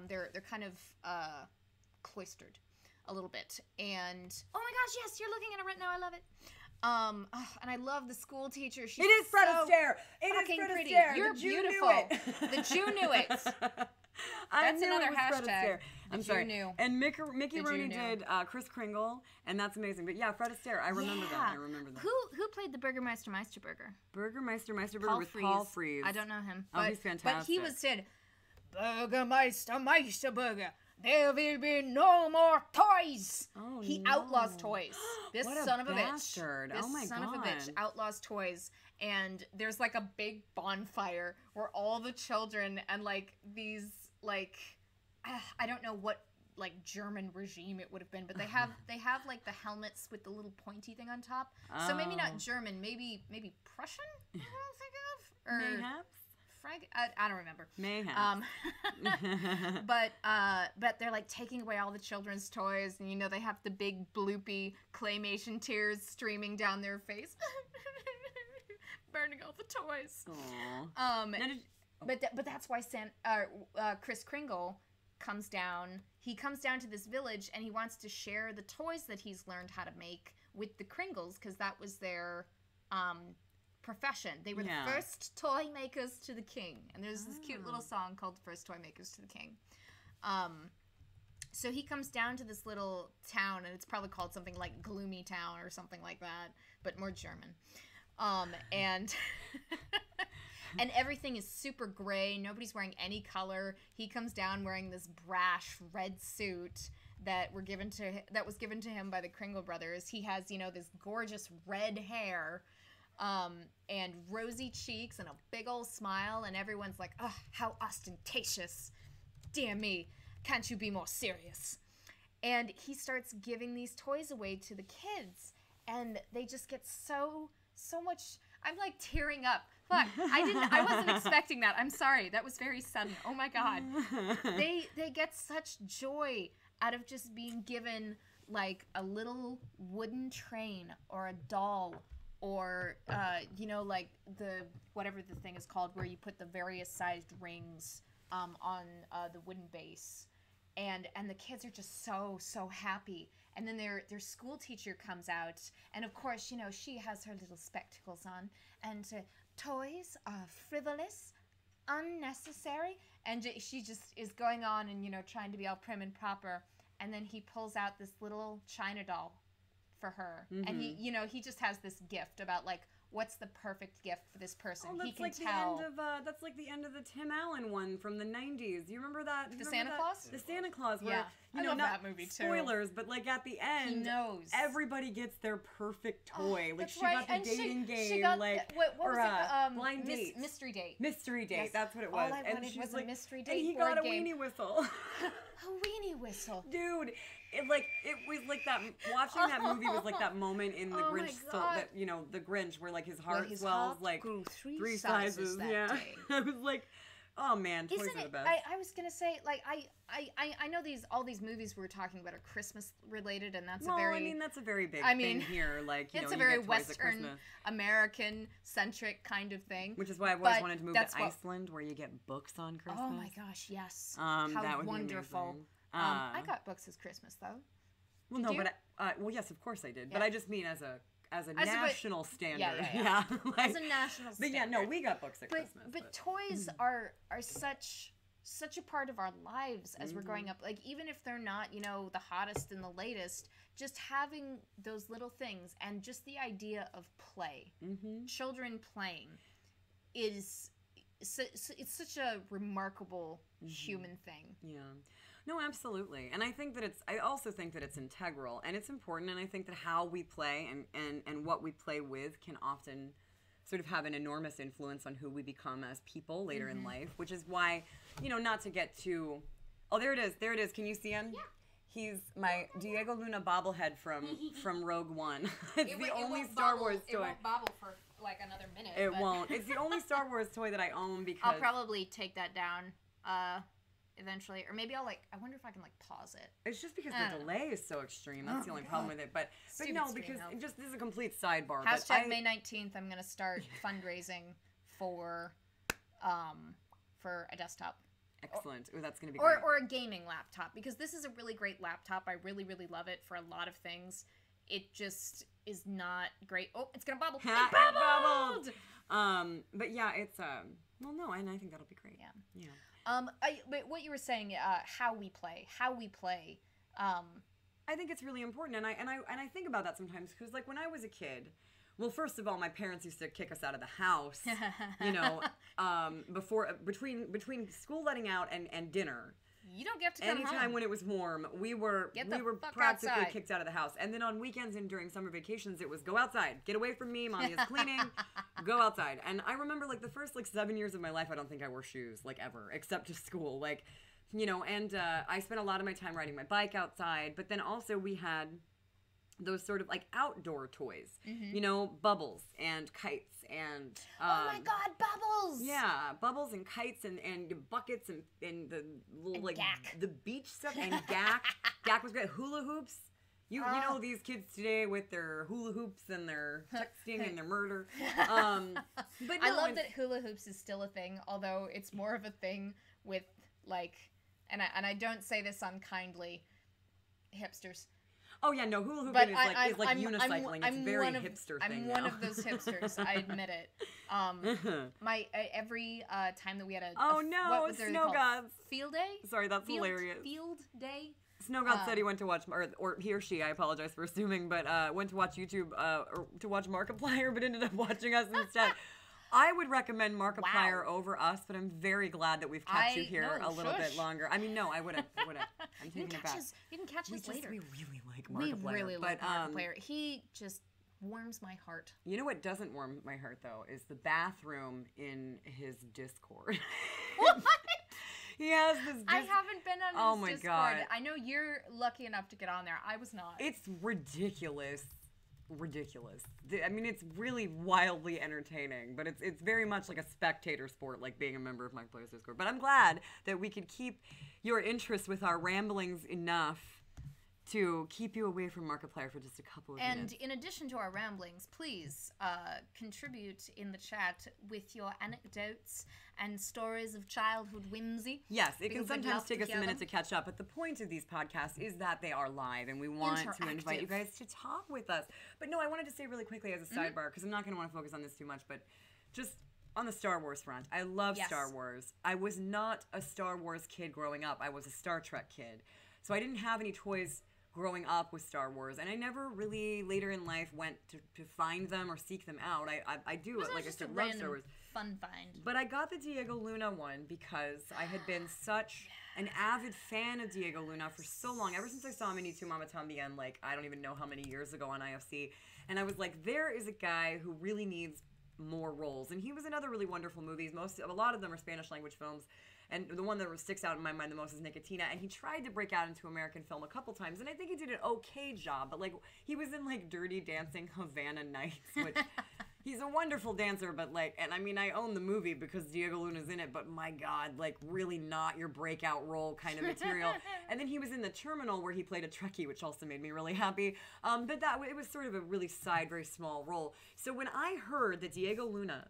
They're kind of cloistered a little bit. And oh my gosh, yes, you're looking at it right now. I love it. And I love the school teacher. She's it is Fred Astaire. It is Fred pretty. Astaire. You're beautiful. The Jew knew it. That's another hashtag. I'm sorry. Knew. And Mickey Rooney did Kris Kringle, and that's amazing. But yeah, Fred Astaire. I remember that. Who played the Burgermeister Meisterburger? Burger with Paul Frees. I don't know him. He's fantastic. But he was said, Burgermeister Meisterburger. there will be no more toys. Oh, He no. outlaws toys. This What a son of a bastard. bitch. This Oh my son of a bitch God. outlaws toys. And there's like a big bonfire where all the children and like these like I don't know what like German regime it would have been, but they have like the helmets with the little pointy thing on top. So maybe not German, maybe Prussian. I don't think of or Mayhaps. I don't remember. Mayhaps. But they're like taking away all the children's toys, and they have the big bloopy claymation tears streaming down their face, burning all the toys. Aww. But that's why Kris Kringle comes down. He comes down to this village, and he wants to share the toys that he's learned how to make with the Kringles, because that was their profession. They were the first toy makers to the king. And there's this cute little song called First Toy Makers to the King. So he comes down to this little town, and it's probably called something like Gloomy Town or something like that, but more German. And and everything is super gray. Nobody's wearing any color. He comes down wearing this brash red suit that was given to him by the Kringle brothers. He has, this gorgeous red hair, and rosy cheeks and a big old smile, and everyone's like, "Oh, how ostentatious. Dear me, can't you be more serious?" And he starts giving these toys away to the kids, and they just get so much. I'm like tearing up. Fuck, I wasn't expecting that. I'm sorry. That was very sudden. Oh my God. They get such joy out of just being given like a little wooden train or a doll or like the whatever the thing is called where you put the various sized rings on the wooden base. And the kids are just so happy. And then their school teacher comes out, and of course, she has her little spectacles on, and toys are frivolous, unnecessary, and she just is going on and trying to be all prim and proper. And then he pulls out this little China doll for her, and he just has this gift about like, what's the perfect gift for this person? Oh, that's he can like tell. That's like the end of the Tim Allen one from the 90s. You remember that? The Santa Claus? The Santa Claus, where, Yeah. I love not that movie too. spoilers, but like at the end, He knows. everybody gets their perfect toy. Like That's she right. got the And dating game, she got like what was it? blind date. Mystery date. Mystery date. Yes. That's what it was. All I and wanted she's was like, a mystery date and he board got a game. weenie whistle. A weenie whistle. Dude, it was like that. Watching that movie was like that moment in the Oh my Grinch, God. that the Grinch, where like his heart his swells heart like grew three sizes that Yeah, day. I was like, oh man, toys Isn't are the it? best. I was gonna say like I know all these movies we're talking about are Christmas related, and that's well, a very I mean that's a very big I mean, thing here. Like it's a you very get toys at Western Christmas. American centric kind of thing. Which is why I've always But wanted to move that's to what- Iceland, where you get books on Christmas. Oh my gosh, yes. How How would wonderful. Be amazing. I got books as Christmas though. Well, Did no, you? but well, yes, of course I did. But Yeah. I just mean as a a- national standard. yeah. like, As a national But yeah, no, standard. we got books at But Christmas. but toys are such a part of our lives as we're growing up. Like even if they're not, the hottest and the latest, just having those little things and just the idea of play, children playing, it's such a remarkable human thing. Yeah. No, absolutely. And I also think that it's integral and it's important. And I think that how we play and what we play with can often sort of have an enormous influence on who we become as people later in life, which is why, not to get too, oh, there it is. Can you see him? Yeah. He's my Diego Luna bobblehead from Rogue One. It's the only Star Wars toy. It won't bobble for like another minute. It won't. It's the only Star Wars toy that I own because I'll probably take that down eventually, or maybe I wonder if I can pause it. it's just because the delay is so extreme. That's the only problem with it. But Stupid no, stream because help. this is a complete sidebar. Hashtag May 19th. I'm gonna start fundraising for a desktop. Excellent. Ooh, that's gonna be great. Or a gaming laptop, because this is a really great laptop. I really, really love it for a lot of things. It just is not great. Oh, it's gonna bubble. It bubbled! But yeah, it's well, no, and I think that'll be great. Yeah. Yeah. But what you were saying, how we play. I think it's really important, and I think about that sometimes because like when I was a kid. Well, first of all, my parents used to kick us out of the house, between school letting out and dinner. you don't get to come Anytime home. when it was warm, we were fuck practically outside. kicked out of the house. And then on weekends and during summer vacations, it was go outside, get away from me, mommy is cleaning, go outside. And I remember like the first like 7 years of my life, I don't think I wore shoes like ever, except to school. Like, you know, and I spent a lot of my time riding my bike outside. But then also we had those sort of like outdoor toys, you know, bubbles and kites and oh my God, bubbles! Yeah, bubbles and kites and buckets and the little And like gack. the beach stuff and gack. Gack was great. Hula hoops. You know these kids today with their hula hoops and their texting and their murder. But I no, love that hula hoops is still a thing, although it's more of a thing with like, and I don't say this unkindly, hipsters. Oh yeah, no, hula hooping But is like unicycling. It's very hipster thing I'm now. one of those hipsters. I admit it. Every time that we had what was Snow Gods. Field day? Sorry, that's hilarious. Field day? Snow God said he went to watch, or he or she, I apologize for assuming, but went to watch YouTube, or to watch Markiplier, but ended up watching us instead. I would recommend Markiplier over us, but I'm very glad that we've kept you here a little bit longer. I mean, no, I wouldn't. I'm taking it back. You can catch us later. We really like Markiplier. We really like Markiplier. He just warms my heart. You know what doesn't warm my heart, though, is the bathroom in his Discord. What? He has this I haven't been on his Discord. God. I know you're lucky enough to get on there. I was not. It's ridiculous. I mean, it's really wildly entertaining, but it's very much like a spectator sport, like being a member of Markiplier's Discord. But I'm glad that we could keep your interest with our ramblings enough to keep you away from Markiplier for just a couple of minutes. And in addition to our ramblings, please contribute in the chat with your anecdotes and stories of childhood whimsy. Yes, it can sometimes take us a minute to catch up, but the point of these podcasts is that they are live, and we want to invite you guys to talk with us. But no, I wanted to say really quickly as a sidebar, because I'm not going to want to focus on this too much, but just on the Star Wars front, I love Star Wars. I was not a Star Wars kid growing up. I was a Star Trek kid. So I didn't have any toys growing up with Star Wars, and I never really later in life went to find them or seek them out. I do, like I said, love Star Wars. Fun find. But I got the Diego Luna one because I had been such an avid fan of Diego Luna for so long, ever since I saw him in Y Tu Mama Tambien, like I don't even know how many years ago on IFC, and I was like, there is a guy who really needs more roles, and he was in other really wonderful movies. A lot of them are Spanish language films. And the one that sticks out in my mind the most is Nicotina. And he tried to break out into American film a couple times. And I think he did an okay job. But, like, he was in, like, Dirty Dancing Havana Nights, which he's a wonderful dancer. But, like, and I mean, I own the movie because Diego Luna's in it. But, my God, like, really not your breakout role kind of material. And then he was in The Terminal where he played a Trekkie, which also made me really happy. But it was sort of a really very small role. So when I heard that Diego Luna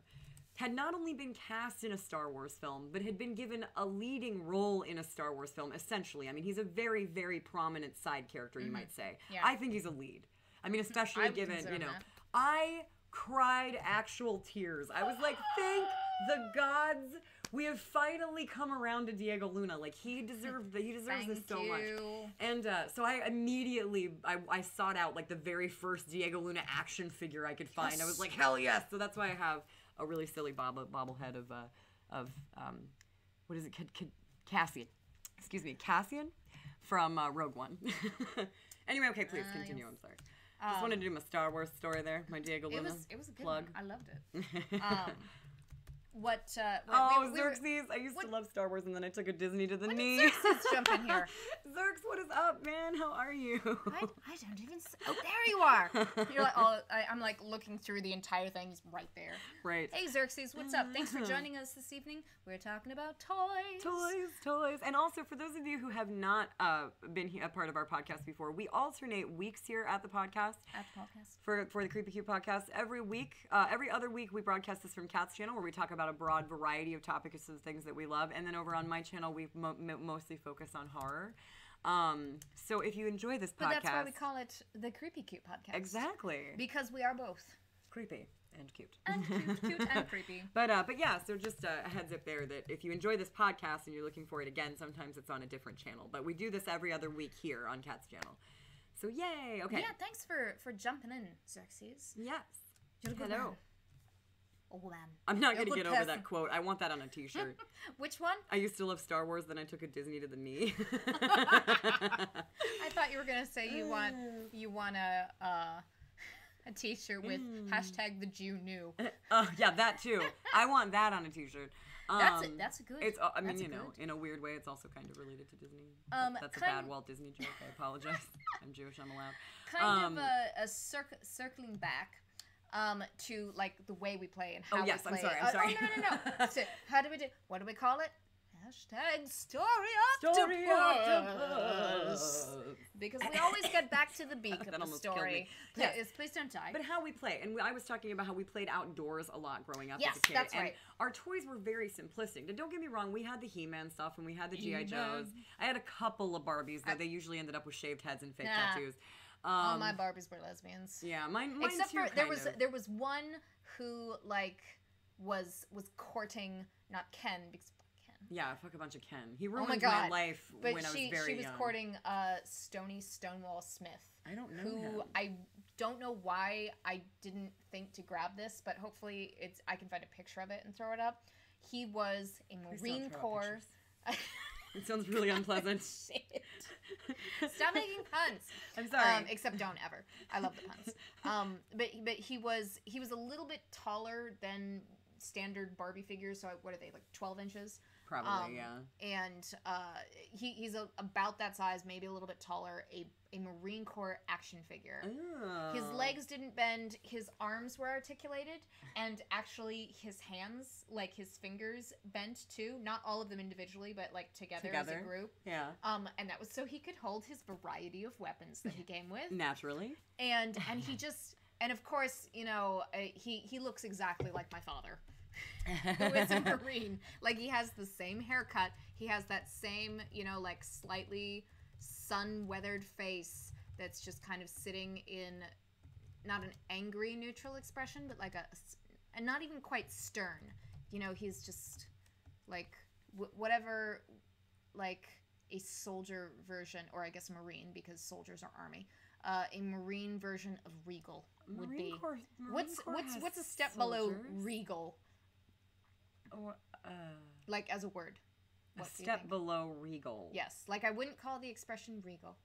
had not only been cast in a Star Wars film, but had been given a leading role in a Star Wars film, essentially. I mean, he's a very, very prominent side character, you might say. Yeah. I think he's a lead. I mean, especially given, you know, I cried actual tears. I was like, thank the gods, we have finally come around to Diego Luna. Like, he deserves this so much. And so I immediately, I sought out, like, the very first Diego Luna action figure I could find. I was like, hell yes! So that's why I have a really silly bobblehead of what is it? Cassian. Excuse me, Cassian from Rogue One. Anyway, okay, please continue. Yes. I'm sorry. Just wanted to do my Star Wars story there. My Diego Luna It was a good plug. one. I loved it. Xerxes. I used to love Star Wars, and then I took a Disney to the knee. Xerxes jump in here? Xerx, what is up, man? How are you? I don't even... Oh, there you are! You're like, I'm like looking through the entire thing. He's right there. Right. Hey, Xerxes, what's up? Thanks for joining us this evening. We're talking about toys. Toys. And also, for those of you who have not been a part of our podcast before, we alternate weeks here at the podcast. For the Creepy Cute podcast. Every other week, we broadcast this from Kat's channel, where we talk about a broad variety of topics of things that we love. And then over on my channel, we mostly focus on horror. So if you enjoy this podcast... But that's why we call it the Creepy Cute podcast. Exactly. Because we are both. Creepy and cute. And cute and creepy. But yeah, so just a heads up there that if you enjoy this podcast and you're looking for it again, sometimes it's on a different channel. But we do this every other week here on Kat's channel. So yay! Okay. Yeah, thanks for jumping in, Xerxes. Yes. You're Hello. Oh man. I'm not You're going to a get good over that person. quote. I want that on a t-shirt. Which one? I used to love Star Wars, then I took a Disney to the knee. I thought you were gonna say you want a t-shirt with hashtag the Jew knew. Yeah, that too. I want that on a t-shirt. That's a good. It's, I mean, that's you know, in a weird way, it's also kind of related to Disney. That's a bad Walt Disney joke. I apologize. I'm Jewish. I'm allowed. Kind of a circling back to like the way we play and how we play. I'm sorry. No. So, how do we do? What do we call it? Hashtag story octopus. Because we always get back to the beak of the story. Yes. Please don't die. But how we play, and I was talking about how we played outdoors a lot growing up Yes, as a kid. that's and right. our toys were very simplistic. And don't get me wrong, we had the He-Man stuff and we had the G.I. Joes. I had a couple of Barbies, though they usually ended up with shaved heads and fake tattoos. All my Barbies were lesbians. Yeah, mine Except too, for there was one who like was courting not Ken because Ken. Yeah, fuck a bunch of Ken. He ruined my life but when I was very young. She was courting Stony Stonewall Smith. I don't know who him. I don't know why I didn't think to grab this, but hopefully I can find a picture of it and throw it up. He was a Marine Corps. It sounds really unpleasant. Shit. Stop making puns. I'm sorry. Except don't ever. I love the puns. But he was a little bit taller than standard Barbie figures. So what are they, like 12 inches? Probably, yeah. And he's about that size, maybe a little bit taller. A Marine Corps action figure. Oh. His legs didn't bend. His arms were articulated, and actually his hands, like his fingers, bent too. Not all of them individually, but like together. As a group. Yeah. And that was so he could hold his variety of weapons that he came with. Naturally. And he just, and of course, you know, he looks exactly like my father. Who is a Marine. Like, he has the same haircut. He has that same, you know, like, slightly sun-weathered face that's just kind of sitting in not an angry, neutral expression, but like and not even quite stern. You know, he's just, like, whatever, like, a soldier version, or I guess Marine, because soldiers are army, a Marine version of regal would be. What's a step below regal? Or, like as a word. A step below regal. Yes, like I wouldn't call the expression regal,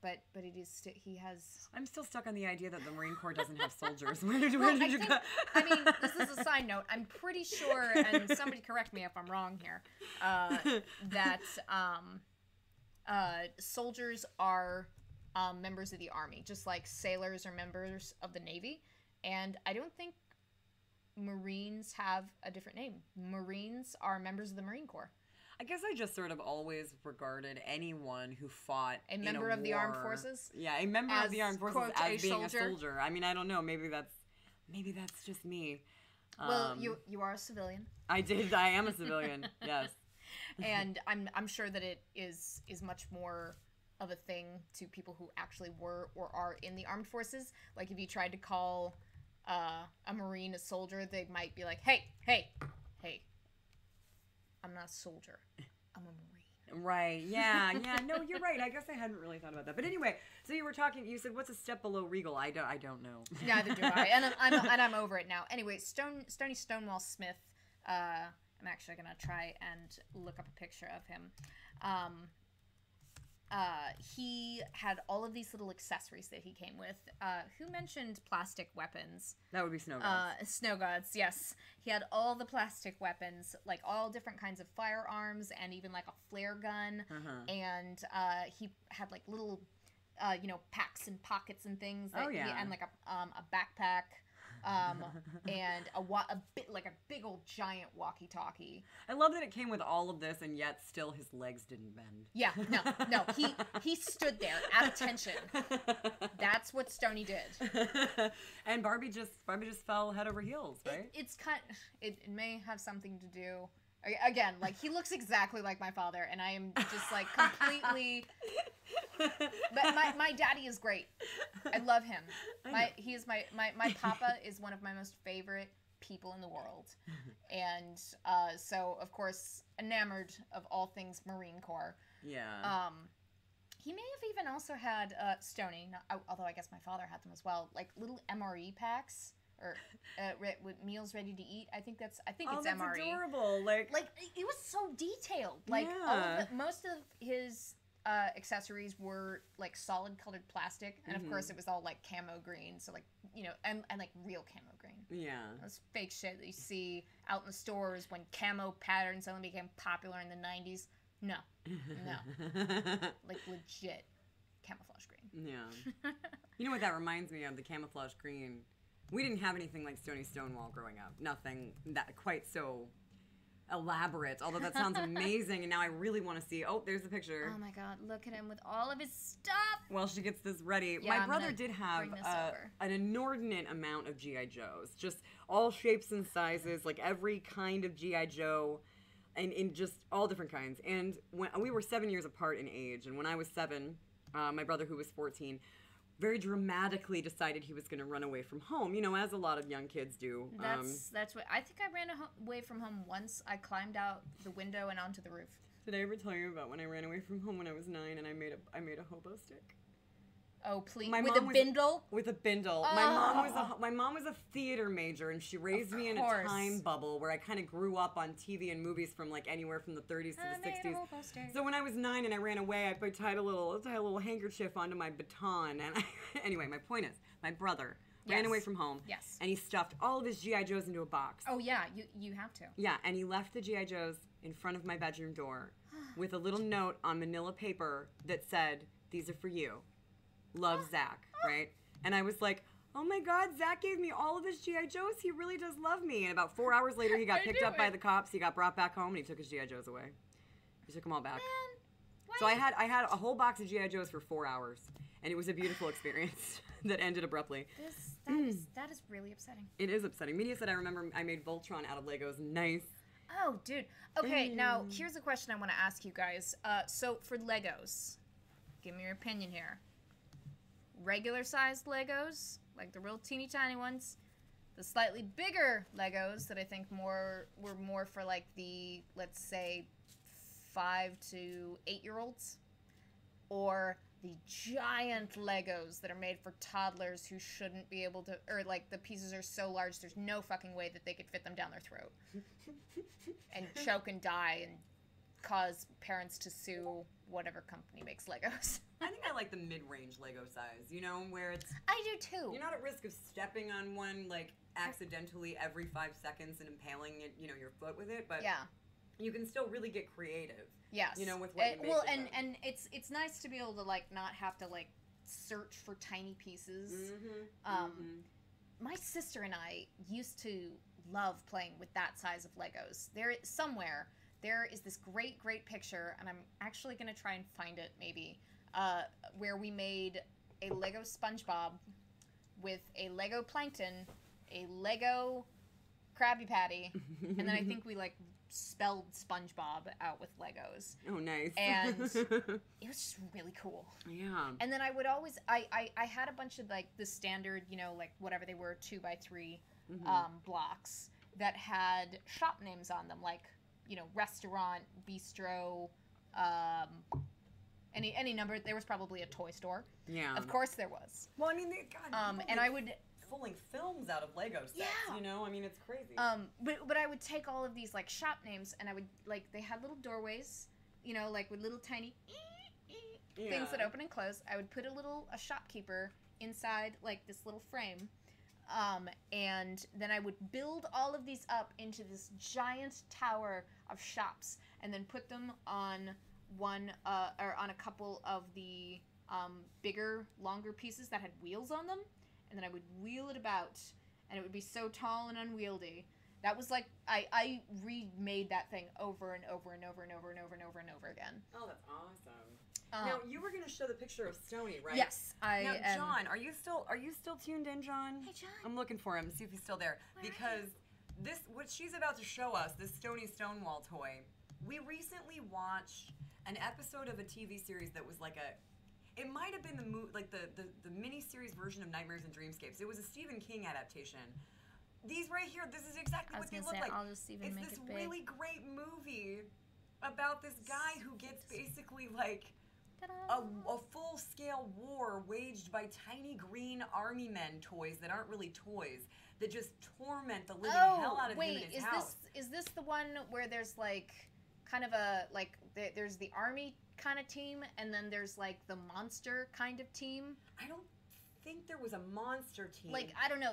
but it is. He has. I'm still stuck on the idea that the Marine Corps doesn't have soldiers. Where did you go? I mean, this is a side note. I'm pretty sure, and somebody correct me if I'm wrong here, that soldiers are members of the army, just like sailors are members of the Navy, and I don't think Marines have a different name. Marines are members of the Marine Corps. I guess I just sort of always regarded anyone who fought a member of the armed forces. Yeah, a member of the armed forces as being soldier. A soldier. I mean, I don't know. Maybe that's just me. Well, you are a civilian. I am a civilian. Yes. And I'm sure that it is much more of a thing to people who actually were or are in the armed forces. Like if you tried to call a Marine a soldier, they might be like, hey, I'm not a soldier, I'm a Marine. Right, yeah, no, you're right. I guess I hadn't really thought about that. But anyway, so you said, what's a step below regal? I don't know. Neither do I, and I'm over it now. Anyway, Stony Stonewall Smith, I'm actually going to try and look up a picture of him. He had all of these little accessories that he came with. Who mentioned plastic weapons? That would be Snow Gods. Snow Gods, yes. He had all the plastic weapons, like all different kinds of firearms, and even like a flare gun. And he had like little, packs and pockets and things. And like a backpack. And a big old giant walkie-talkie. I love that it came with all of this, and yet still his legs didn't bend. Yeah, no, he stood there at attention. That's what Stony did. And Barbie just fell head over heels, right? It may have something to do. Again, like he looks exactly like my father, and I am just like completely. But my daddy is great. I love him. My papa is one of my most favorite people in the world, and so of course enamored of all things Marine Corps. Yeah. He may have even also had Stony, although I guess my father had them as well, like little MRE packs or with meals ready to eat. I think it's that's MRE. Adorable. Like it was so detailed. Like most of his accessories were like solid colored plastic, and of course it was all like camo green. So like and like real camo green. Yeah. Those fake shit that you see out in the stores when camo patterns only became popular in the 90s. No. Like legit camouflage green. Yeah. You know what that reminds me of? The camouflage green. We didn't have anything like Stony Stonewall growing up. Nothing that quite so elaborate, although that sounds amazing, and now I really want to see. Oh, there's the picture. Oh my god, look at him with all of his stuff. While she gets this ready. Yeah, my brother did have an inordinate amount of G.I. Joes, just all shapes and sizes, like every kind of G.I. Joe, and in just all different kinds. And when we were 7 years apart in age, and when I was 7, my brother, who was 14, very dramatically decided he was going to run away from home, as a lot of young kids do. That's what I think. I ran away from home once. I climbed out the window and onto the roof. Did I ever tell you about when I ran away from home when I was 9 and I made a hobo stick? Oh please! With a bindle. With a bindle. Oh. My mom was a theater major, and she raised me in a time bubble where I kind of grew up on TV and movies from like anywhere from the 30s to the 60s. So when I was 9 and I ran away, I tied a little handkerchief onto my baton. And anyway, my point is, my brother ran away from home. Yes. And he stuffed all of his GI Joes into a box. Oh yeah, you have to. Yeah, and he left the GI Joes in front of my bedroom door with a little note on manila paper that said, "These are for you. Love, Zach," right? And I was like, oh my god, Zach gave me all of his G.I. Joes. He really does love me. And about 4 hours later, he got picked up by the cops. He got brought back home, and he took his G.I. Joes away. He took them all back. Man, so I had a whole box of G.I. Joes for 4 hours, and it was a beautiful experience that ended abruptly. That is really upsetting. It is upsetting. Media said I remember I made Voltron out of Legos. Nice. Oh, dude. Okay, now here's a question I want to ask you guys. So for Legos, give me your opinion here. Regular sized Legos, like the real teeny tiny ones, the slightly bigger Legos that I think were more for like the, let's say, 5 to 8-year-olds, or the giant Legos that are made for toddlers who shouldn't be able to, or like the pieces are so large there's no fucking way that they could fit them down their throat and choke and die and cause parents to sue whatever company makes Legos. I think I like the mid-range Lego size, where it's... I do too. You're not at risk of stepping on one, like, accidentally every 5 seconds and impaling it, your foot with it, but you can still really get creative. Yes. With what you make with them. And it's nice to be able to, like, not have to, like, search for tiny pieces. My sister and I used to love playing with that size of Legos. There is this great picture, and I'm actually going to try and find it, maybe, where we made a Lego SpongeBob with a Lego Plankton, a Lego Krabby Patty, and then I think we, like, spelled SpongeBob out with Legos. Oh, nice. And it was just really cool. Yeah. And then I would always, I had a bunch of, like, the standard, like, whatever they were, 2x3 blocks that had shop names on them, like, restaurant, bistro, any number. There was probably a toy store. Yeah. Of course there was. Well, I mean, and I would pulling films out of Lego sets. Yeah. I mean, it's crazy. But I would take all of these like shop names, and I would they had little doorways, like with little tiny things that open and close. I would put a shopkeeper inside like this little frame. And then I would build all of these up into this giant tower of shops, and then put them on one or on a couple of the bigger, longer pieces that had wheels on them, and then I would wheel it about, and it would be so tall and unwieldy. That was like I remade that thing over and over and over and over and over and over and over again. Oh, that's awesome. Now you were going to show the picture of Stony, right? Yes, I am. Now, John, are you still tuned in, John? Hey, John. I'm looking for him. See if he's still there. Because what she's about to show us, this Stony Stonewall toy, we recently watched an episode of a TV series that was like it might have been the mini-series version of Nightmares and Dreamscapes. It was a Stephen King adaptation. These right here, this is exactly what they look like. I'll just even make this it big. really great movie about this guy who gets basically like a full-scale war waged by tiny green army men toys that aren't really toys, that just torment the living hell out of him in his house. Is this the one where there's like kind of a there's the army kind of team and then there's like the monster kind of team? I don't think there was a monster team. Like, I don't know.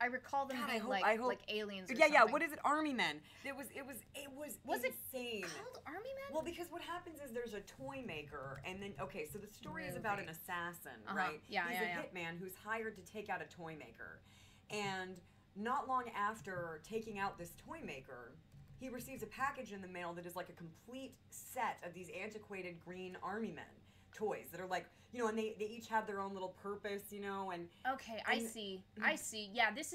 I recall them being like aliens or yeah, something. Yeah, what is it? Army men. It was insane. It called Army Men? Well, because what happens is there's a toy maker, and then, okay, so the story is about an assassin, right? Yeah, He's a hitman who's hired to take out a toy maker. And not long after taking out this toy maker, he receives a package in the mail that is like a complete set of these antiquated green army men toys that are like, you know, and they each have their own little purpose, you know, and... Okay, I see. Yeah, this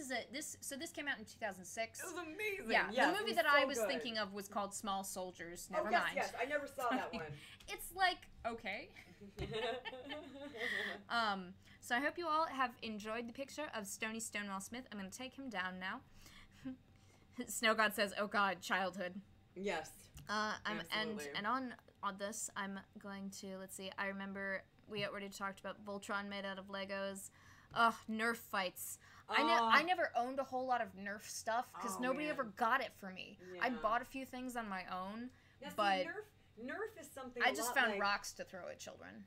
came out in 2006. It was amazing. Yeah, the movie that I was thinking of was called Small Soldiers. Never mind. Yes, I never saw that one. It's like, okay. So I hope you all have enjoyed the picture of Stony Stonewall Smith. I'm going to take him down now. Snow God says, "Oh God, childhood." Yes. And on this, I'm going to, let's see. I remember we already talked about Voltron made out of Legos. Ugh, Nerf fights. I never owned a whole lot of Nerf stuff because nobody ever got it for me. Yeah. I bought a few things on my own, but Nerf is something. I just found rocks to throw at children.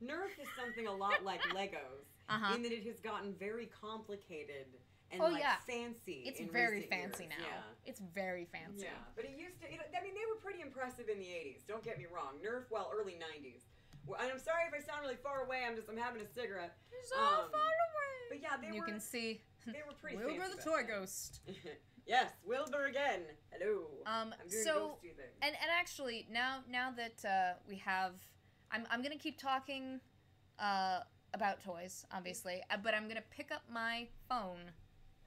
Nerf is something a lot like Legos, in that it has gotten very complicated and fancy. It's very fancy now. Yeah. It's very fancy. Yeah, but it used to. I mean, they were pretty impressive in the '80s. Don't get me wrong. Nerf, early '90s. Well, and I'm sorry if I sound really far away. I'm having a cigarette. You're so far away. But yeah, you can see. They were pretty. Wilbur the toy ghost. Yes, Wilbur again. Hello. I'm doing ghosty things. And actually, now that we have, I'm gonna keep talking about toys, obviously, but I'm gonna pick up my phone.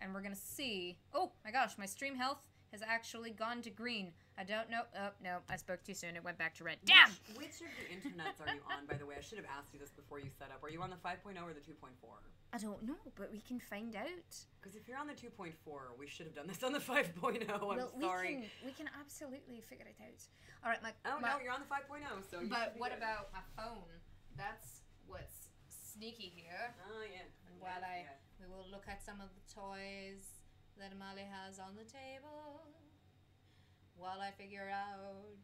And we're going to see... Oh, my gosh, my stream health has actually gone to green. I don't know... Oh, no, I spoke too soon. It went back to red. Damn! Which of the internets are you on, by the way? I should have asked you this before you set up. Are you on the 5.0 or the 2.4? I don't know, but we can find out. Because if you're on the 2.4, we should have done this on the 5.0. I'm sorry. We can absolutely figure it out. All right, no, you're on the 5.0, so... But what about my phone? That's what's sneaky here. Oh, yeah. And while we will look at some of the toys that Molly has on the table while I figure out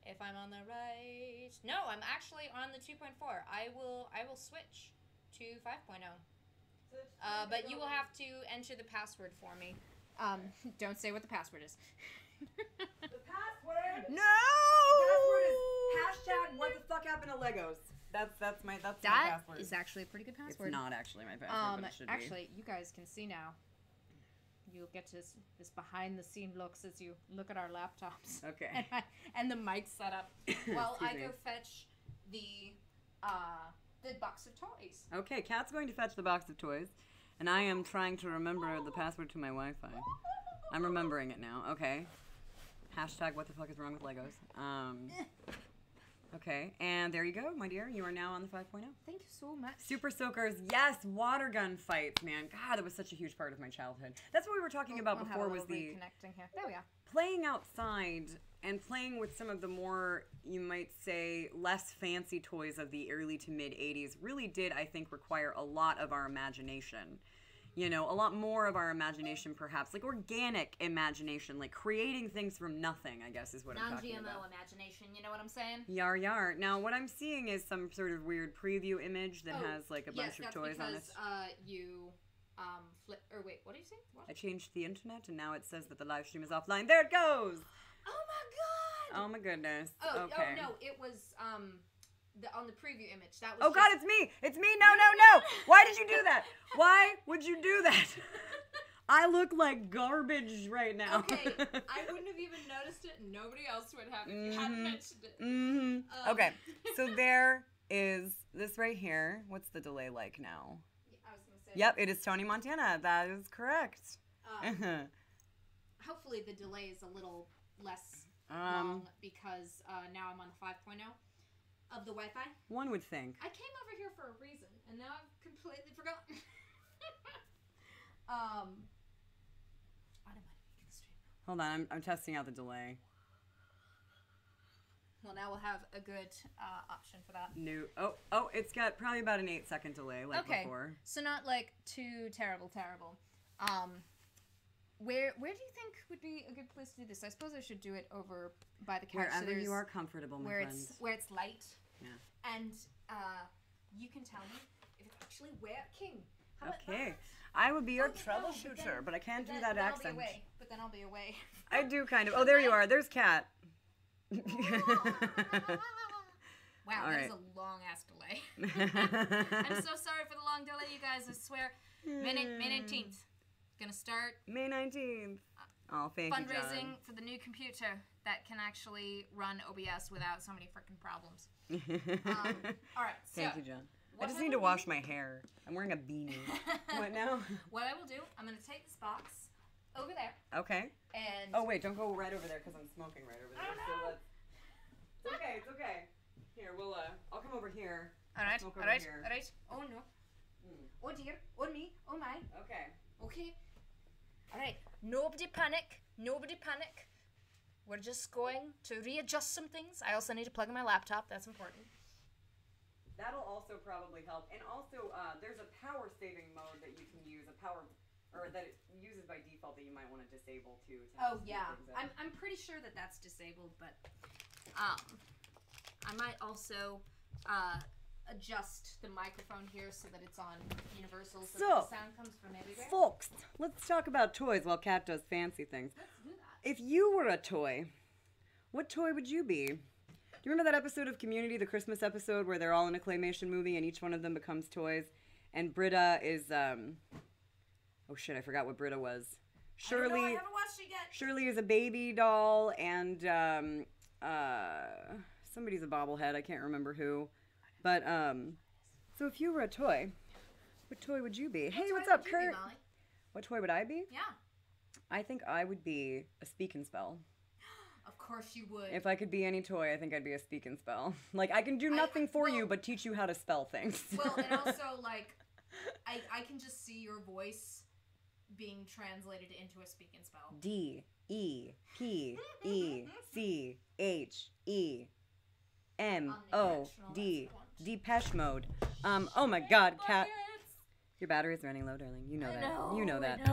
if I'm on the right. No, I'm actually on the 2.4. I will switch to 5.0. But you will have to enter the password for me. Don't say what the password is. The password? No! The password is # what the fuck happened to Legos. That's my password. That is actually a pretty good password. It's not actually my password, but it should be. Actually, you guys can see now. You'll get this behind-the-scene looks as you look at our laptops. Okay. And the mic setup while I go fetch the box of toys. Okay, Kat's going to fetch the box of toys, and I am trying to remember the password to my Wi-Fi. I'm remembering it now. Okay. # what the fuck is wrong with Legos? Okay, and there you go, my dear. You are now on the 5.0. Thank you so much. Super Soakers, yes, water gun fights, man. God, that was such a huge part of my childhood. That's what we were talking about before was the connecting here. There we are. Playing outside and playing with some of the more, you might say, less fancy toys of the early to mid 80s really did, I think, require a lot of our imagination. You know, a lot more of our imagination, perhaps. Like organic imagination, like creating things from nothing, I guess is what I'm talking about. Non-GMO imagination, you know what I'm saying? Yar yar. Now, what I'm seeing is some sort of weird preview image that has like a bunch of toys on it. You flip, or wait, what are you saying? What? I changed the internet and now it says that the live stream is offline. There it goes! Oh my god! Oh my goodness. Oh, okay. Oh no, it was, on the preview image. That was oh god, it's me! It's me! No! Why did you do that? Why would you do that? I look like garbage right now. Okay, I wouldn't have even noticed it, and nobody else would have if you hadn't mentioned it. Okay, so there is this right here. What's the delay like now? I was going to say. Yep, it is Tony Montana. That is correct. Hopefully the delay is a little less long because now I'm on the 5.0. Of the Wi-Fi? One would think. I came over here for a reason, and now I've completely forgotten. Hold on, I'm testing out the delay. Well, now we'll have a good option for that. No. Oh, it's got probably about an 8-second delay, like before. So not like too terrible. Where do you think would be a good place to do this? I suppose I should do it over by the couch. Wherever you are comfortable, my friend. Where it's light. Yeah. And you can tell me if it's actually working. Okay. I would be your troubleshooter, but I can't do that accent. But then I'll be away. I do kind of. Oh, there you are. There's Kat. Wow, that is a long ass delay. I'm so sorry for the long delay, you guys. I swear. May 19th. Gonna start May 19th. Oh, thank you, John. Fundraising for the new computer that can actually run OBS without so many freaking problems. All right. So thank you, John. I just need to wash my hair. I'm wearing a beanie. What now? What I will do, I'm gonna take this box over there. Okay. And oh wait, don't go right over there because I'm smoking right over there. Oh, no. So it's okay. It's okay. Here, I'll come over here. All right. All right. Oh no. Oh dear. Oh me. Oh my. Okay. Okay. All right. Nobody panic. We're just going to readjust some things. I also need to plug in my laptop. That's important. That'll also probably help. And also, there's a power saving mode that you can use, that it uses by default that you might want to disable too. Oh yeah, I'm pretty sure that that's disabled, but I might also adjust the microphone here so that it's on universal, so that the sound comes from everywhere. Folks, let's talk about toys while Kat does fancy things. Let's do that. If you were a toy, what toy would you be? Do you remember that episode of Community, the Christmas episode, where they're all in a claymation movie and each one of them becomes toys? And Britta is, oh shit, I forgot what Britta was. Shirley, I haven't watched it yet. Shirley is a baby doll, and somebody's a bobblehead, I can't remember who. But, so if you were a toy, what toy would you be? Hey, what's up, Kurt? What toy would I be? Yeah. I think I would be a speak and spell. Of course you would. If I could be any toy, I think I'd be a speak and spell. Like, I can do nothing for you but teach you how to spell things. Well, and also, like, I can just see your voice being translated into a speak and spell. D-E-P-E-C-H-E-M-O-D. Depeche Mode. Oh my God, Kat. Your battery's running low, darling. You know that. You know that.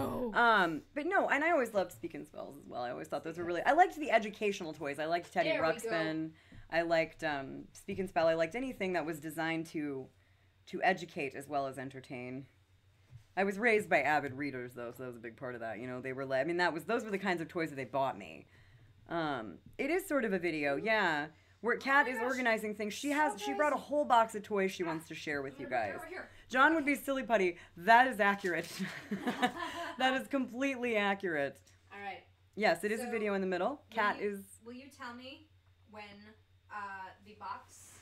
But no, and I always loved speak and spells as well. I always thought those were really. I liked the educational toys. I liked Teddy Ruxpin. I liked speak and spell. I liked anything that was designed to educate as well as entertain. I was raised by avid readers though, so that was a big part of that. You know, they were. I mean, those were the kinds of toys that they bought me. It is sort of a video, yeah. Where Kat is organizing things. She brought a whole box of toys she wants to share with you guys. John would be silly putty. That is accurate. That is completely accurate. All right. Yes, it is a video in the middle. Kat is... Will you tell me when the box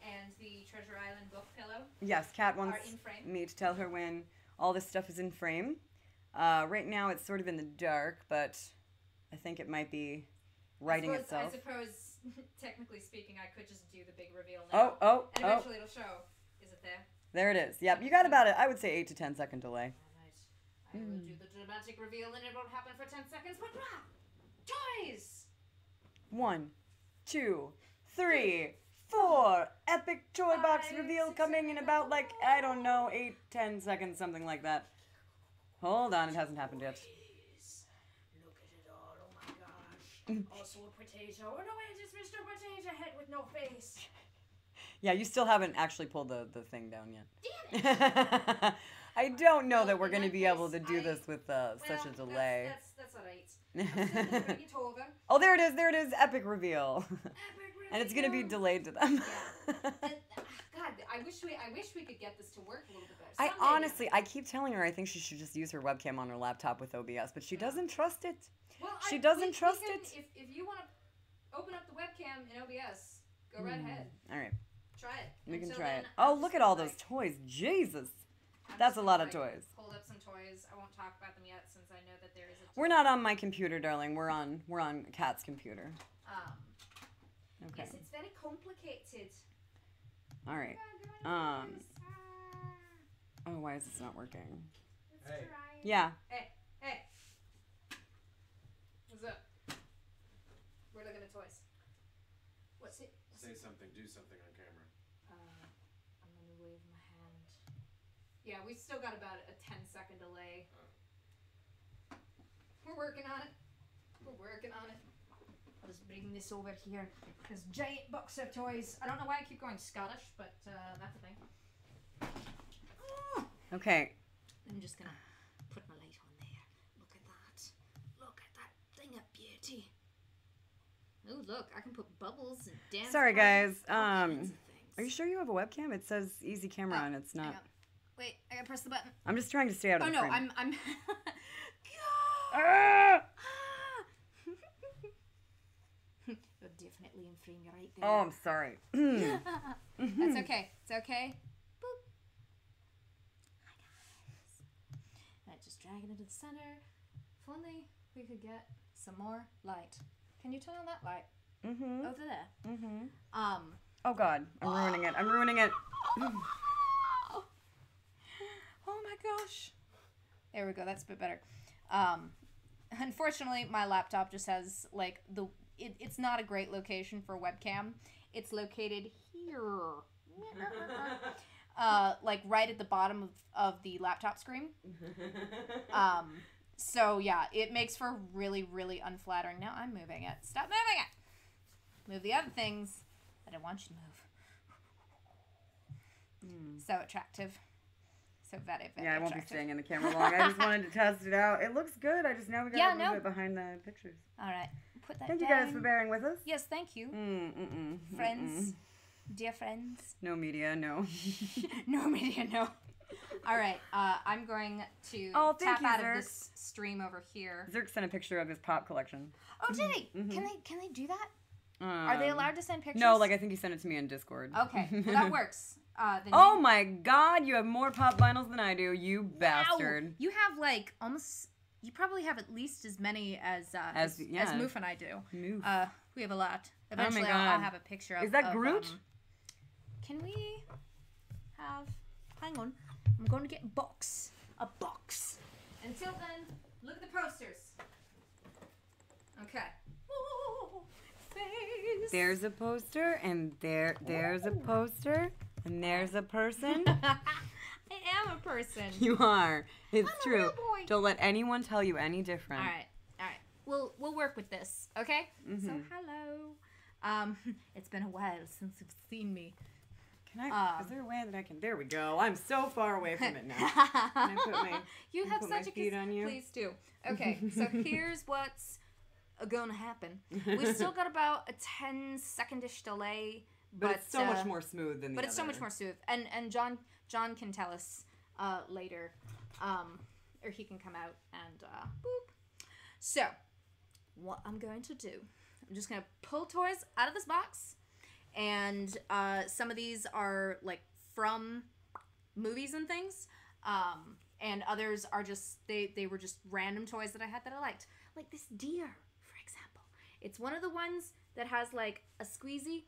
and the Treasure Island book pillow Yes, Kat wants are in frame? me to tell her when all this stuff is in frame. Right now it's sort of in the dark, but I think it might be writing itself. I suppose, technically speaking, I could just do the big reveal now. And eventually it'll show. Is it there? There it is. Yep, you got about it. I would say 8 to 10 second delay. I will do the dramatic reveal and it won't happen for 10 seconds, but toys! 1, 2, 3, 4. Epic toy box reveal coming in about, like, I don't know, 8, 10 seconds, something like that. Hold on, it hasn't happened yet. Look at it all, oh my gosh. Also a potato. Oh no, I just missed a potato head with no face. Yeah, you still haven't actually pulled the thing down yet. Damn it! I don't know that we're going to be able to do this with such a delay. That's all right. I'm still bring it over. Oh, there it is, epic reveal. And it's going to be delayed to them. Yeah. God, I wish we could get this to work a little bit better. I keep telling her I think she should just use her webcam on her laptop with OBS, but she doesn't trust it. Well, she doesn't trust it. If you want to open up the webcam in OBS, go right ahead. All right. Try it. We can try it. Oh, look at all those toys. Jesus. That's a lot of toys. Hold up some toys. I won't talk about them yet since I know that there is a We're not on my computer, darling. We're on Kat's computer. Okay. Yes, it's very complicated. All right. Oh, why is this not working? Hey. Yeah. Hey. What's up? We're looking at toys. What's it? Say something. Do something on camera. I'm gonna wave my hand. Yeah, we still got about a 10-second delay. We're working on it. We're working on it. I'll just bring this over here. This giant box of toys. I don't know why I keep going Scottish, but that's a thing. Okay. I'm just gonna put my light on there. Look at that. Look at that thing of beauty. Oh, look, I can put bubbles and dance. Sorry, guys. All kinds of things. Are you sure you have a webcam? It says easy camera and it's not. Wait, I gotta press the button. I'm just trying to stay out of the frame. Oh no, I'm Ah! You're definitely in frame right there. Oh, I'm sorry. That's okay. It's okay. Boop. Hi guys. Alright, just drag it into the center. If only we could get some more light. Can you turn on that light? Mm-hmm. Over there. Mm-hmm. Oh God, I'm ruining it. I'm ruining it. Oh my gosh. There we go. That's a bit better. Unfortunately, my laptop just has like it's not a great location for webcam. It's located here. Like right at the bottom of the laptop screen. So yeah, it makes for really, really unflattering. Now I'm moving it. Stop moving it. Move the other things that I want you to move. So attractive. So very, very Yeah, I won't be attractive. staying in the camera long. I just wanted to test it out. It looks good. I just now we gotta move it behind the pictures. All right, put that Thank down. you guys for bearing with us. Yes, thank you. Friends, dear friends. No media, no. No media, no. All right, I'm going to tap out of this stream over here. Zerk sent a picture of his pop collection. Oh, did he? Can they do that? Are they allowed to send pictures? No, like I think he sent it to me in Discord. Okay, well, that works. Oh my God, you have more pop vinyls than I do, you bastard. You have like almost. You probably have at least as many as Moof and I do. Moof. We have a lot. Eventually, God. I'll have a picture of. Is that Groot? Can we have? Hang on, I'm going to get a box. Until then, look at the posters. Okay. Ooh, face. There's a poster, and there's a poster, and there's a person. I am a person. You are. It's I'm a real true. boy. Don't let anyone tell you any different. All right. We'll work with this, okay? So hello. It's been a while since you've seen me. Can I? Is there a way that I can? There we go. I'm so far away from it now. Can I put my? You have such a feet on you. Please do. Okay. So here's what's gonna happen. We've still got about a 10-second-ish delay. But it's so much more smooth than the But it's so much more smooth. And John can tell us later, or he can come out and boop. So, what I'm going to do, I'm just going to pull toys out of this box, and some of these are like from movies and things, and others are just they were just random toys that I had that I liked, like this deer, for example. It's one of the ones that has like a squeezy.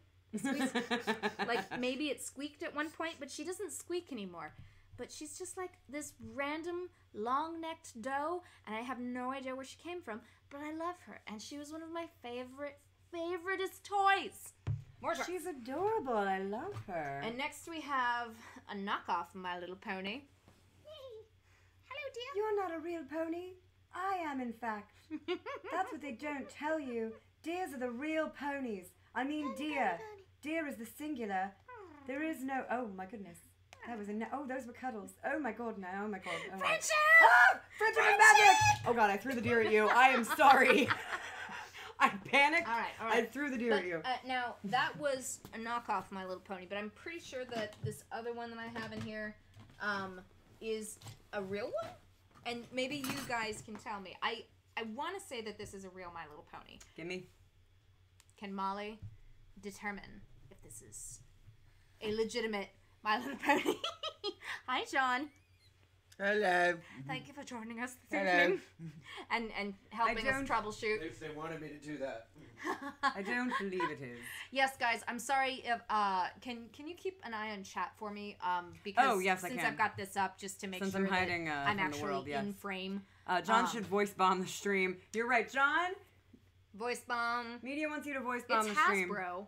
Like maybe it squeaked at one point, but she doesn't squeak anymore. But she's just like this random long-necked doe, and I have no idea where she came from, but I love her, and she was one of my favoriteest toys. More toys. She's adorable. I love her. And next we have a knockoff of My Little Pony. Hello, dear. You're not a real pony. I am, in fact. That's what they don't tell you. Deers are the real ponies. I mean deer. Deer is the singular. There is no... Oh, my goodness. That was a... Oh, those were cuddles. Oh, my God, no. Oh, my God. Oh, Friendship! Ah! Friendship and magic! Oh, God, I threw the deer at you. I am sorry. I panicked. All right. I threw the deer at you. Now, that was a knockoff of My Little Pony, but I'm pretty sure that this other one that I have in here is a real one. And maybe you guys can tell me. I want to say that this is a real My Little Pony. Gimme. Can Molly determine if this is a legitimate My Little Pony? Hi, John. Hello. Thank you for joining us this Hello. evening and helping us troubleshoot. They wanted me to do that. I don't believe it is. Yes, guys. I'm sorry if can you keep an eye on chat for me? Because since I've got this up, just to make sure I'm hiding, that I'm from actually the world, yes. in frame. John should voice bomb the stream. You're right, John. Voice bomb. Media wants you to voice bomb It's the stream. Hasbro.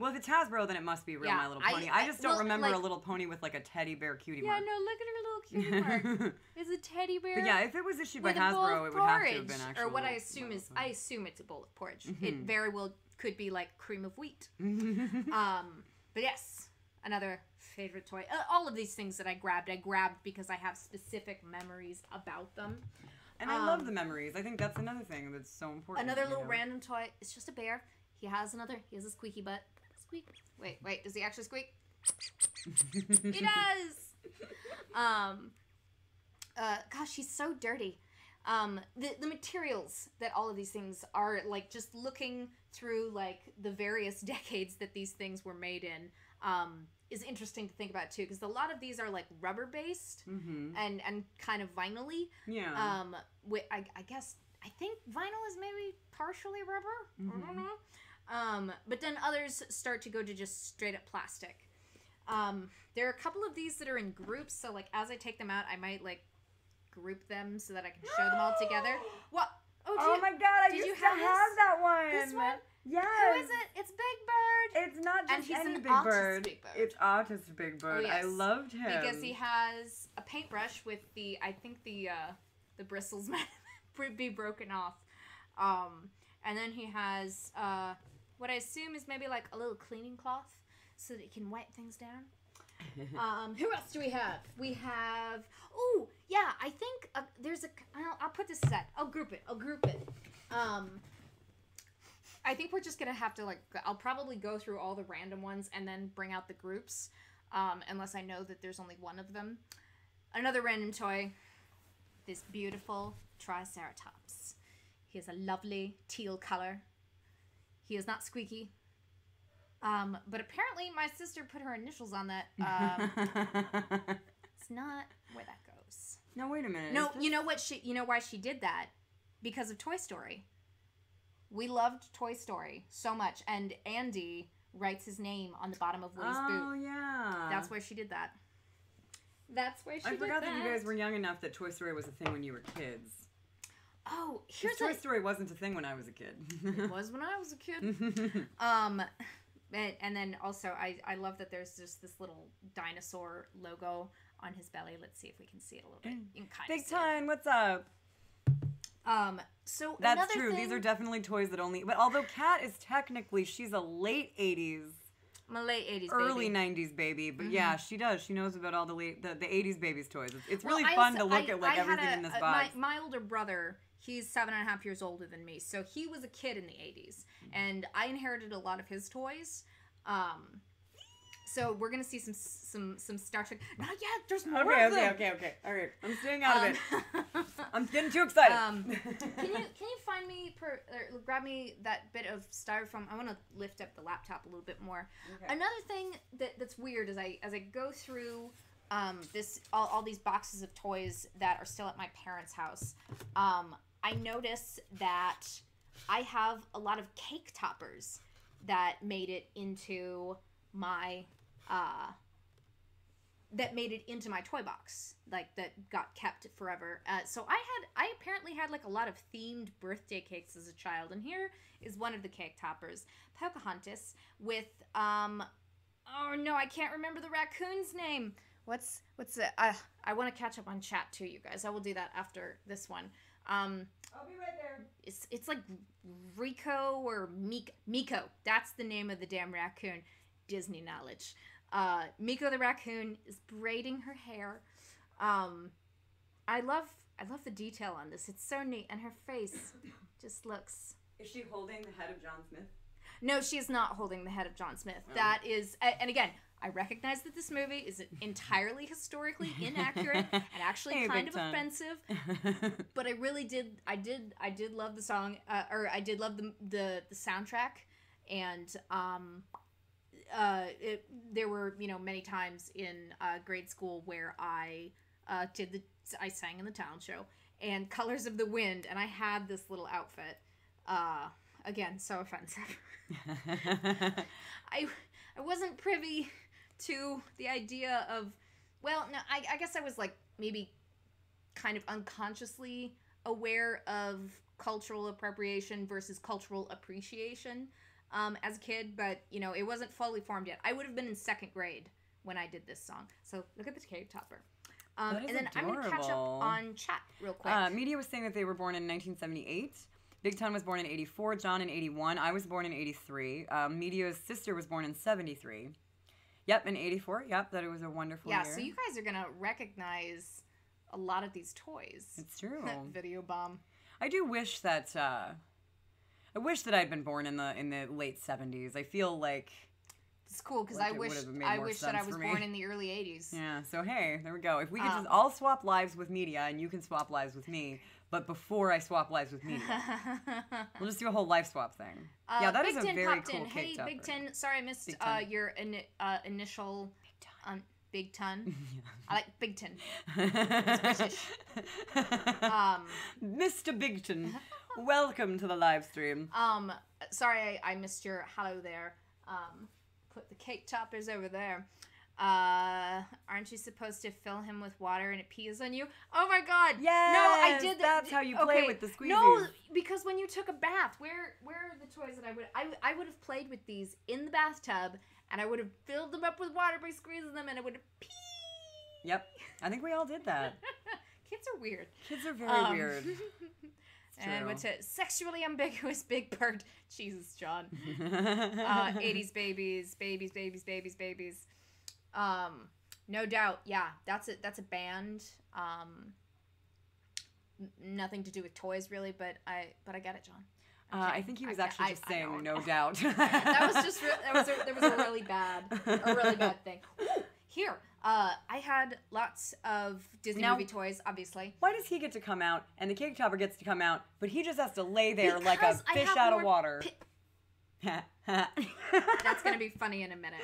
Well, if it's Hasbro, then it must be real Yeah, My Little Pony. I just don't well, remember like- a little pony with like a teddy bear cutie Yeah, mark. no, look at her little cutie mark. It's a teddy bear. But yeah, if it was issued by with a bowl Hasbro, of it would have to have porridge. been actual. Or what I assume is, I assume it's a bowl of porridge. It Mhm. very well could be like cream of wheat. But yes, another favorite toy. All of these things that I grabbed because I have specific memories about them. And I love the memories. I think that's another thing that's so important. Another little know? random toy. It's just a bear. He has a squeaky butt. Squeak. Wait, does he actually squeak? He does! Gosh, he's so dirty. The materials that all of these things are, like, just looking through, like, the various decades that these things were made in, is interesting to think about, too, because a lot of these are, like, rubber-based and kind of vinyl-y. Yeah. I guess, I think vinyl is maybe partially rubber? I don't know. But then others start to go to just straight-up plastic. There are a couple of these that are in groups, so, like, as I take them out, I might, like, group them so that I can show them all together. What? Oh my god, I used to have that one. This one? Yes. Who is it? It's Big Bird. It's not just And he's any an Big autistic Bird. Big Bird. It's autistic Big Bird. Oh, yes. I loved him. Because he has a paintbrush with the bristles might be broken off. And then he has what I assume is maybe like a little cleaning cloth so that he can wipe things down. Who else do we have? We have, oh, yeah, I think there's I'll put this aside. I'll group it. I think we're just going to have to, like, I'll probably go through all the random ones and then bring out the groups, unless I know that there's only one of them. Another random toy, this beautiful Triceratops. He has a lovely teal color. He is not squeaky. But apparently my sister put her initials on that. It's not where that goes. No, wait a minute. No, you know why she did that? Because of Toy Story. We loved Toy Story so much, and Andy writes his name on the bottom of Woody's boot. Oh, yeah. That's why she did that. I forgot that you guys were young enough that Toy Story was a thing when you were kids. Oh, here's Toy Story wasn't a thing when I was a kid. It was when I was a kid. And then also, I love that there's just this little dinosaur logo on his belly. Let's see if we can see it a little bit. You can kind Big of see Time, what's up? So That's another true. thing, These are definitely toys that only. But although Kat is technically, she's a late 80s. I'm a late 80s early baby. 90s baby. But yeah, she does. She knows about all the 80s babies toys. It's Well, really I fun also- to look at like I had everything in this box. My older brother, he's 7.5 years older than me, so he was a kid in the 80s, and I inherited a lot of his toys. So we're gonna see some Star Trek. Not yet. There's more of them. Okay. All right, I'm staying out of it. I'm getting too excited. Can you find me grab me that bit of styrofoam? I want to lift up the laptop a little bit more. Okay. Another thing that's weird is as I go through all these boxes of toys that are still at my parents' house, I notice that I have a lot of cake toppers that made it into my toy box, like that got kept forever. So I apparently had like a lot of themed birthday cakes as a child, and here is one of the cake toppers, Pocahontas with oh no, I can't remember the raccoon's name. What's it? I want to catch up on chat too, you guys. I will do that after this one. I'll be right there. It's like Rico or Miko. That's the name of the damn raccoon. Disney knowledge. Miko the raccoon is braiding her hair. I love the detail on this. It's so neat, and her face just looks. Is she holding the head of John Smith? No, she is not holding the head of John Smith. Oh. That is, and again, I recognize that this movie is entirely historically inaccurate and actually kind of offensive. But I really did. I did love the song, or I did love the soundtrack, and there were many times in grade school where I sang in the talent show and Colors of the Wind, and I had this little outfit. Again, so offensive. I wasn't privy to the idea of, well, no, I guess I was like maybe kind of unconsciously aware of cultural appropriation versus cultural appreciation. as a kid, but it wasn't fully formed yet. I would have been in 2nd grade when I did this song. So look at the cave topper. That is and then I'm going to catch up adorable. on chat real quick. Media was saying that they were born in 1978. Big Ton was born in 84. John in 81. I was born in 83. Media's sister was born in 73. Yep, in 84. Yep, that it was a wonderful year. Yeah, so you guys are going to recognize a lot of these toys. It's true. Video bomb. I do wish that I'd been born in the late 70s. I feel like it's cool because like I wish that I was born in the early 80s. Yeah, so hey, there we go. If we could just all swap lives with media, and you can swap lives with me, but before I swap lives with media, we'll just do a whole life swap thing. Yeah, that is a very cool cake topper. Hey, Big Ten. Sorry, I missed your initial Big Ton. I like Big Ton. It's British. Mr. Bigton, welcome to the live stream. Sorry, I missed your hello there. Put the cake toppers over there. Aren't you supposed to fill him with water and it pees on you? Oh my God! Yes, no, I did that. That's how you play with the squeezies. No, because when you took a bath, where are the toys that I would have played with these in the bathtub, and I would have filled them up with water by squeezing them, and it would have pee. Yep, I think we all did that. Kids are weird. Kids are very weird. And what's it? Sexually ambiguous Big Bird. Jesus, John. 80s babies. No doubt. Yeah, that's a band. Nothing to do with toys really, but I get it, John. I think he was actually just saying no doubt. That was just there was a really bad thing. Ooh, here. I had lots of Disney movie toys, obviously. Why does he get to come out and the cake topper gets to come out, but he just has to lay there like a fish out of water? That's going to be funny in a minute.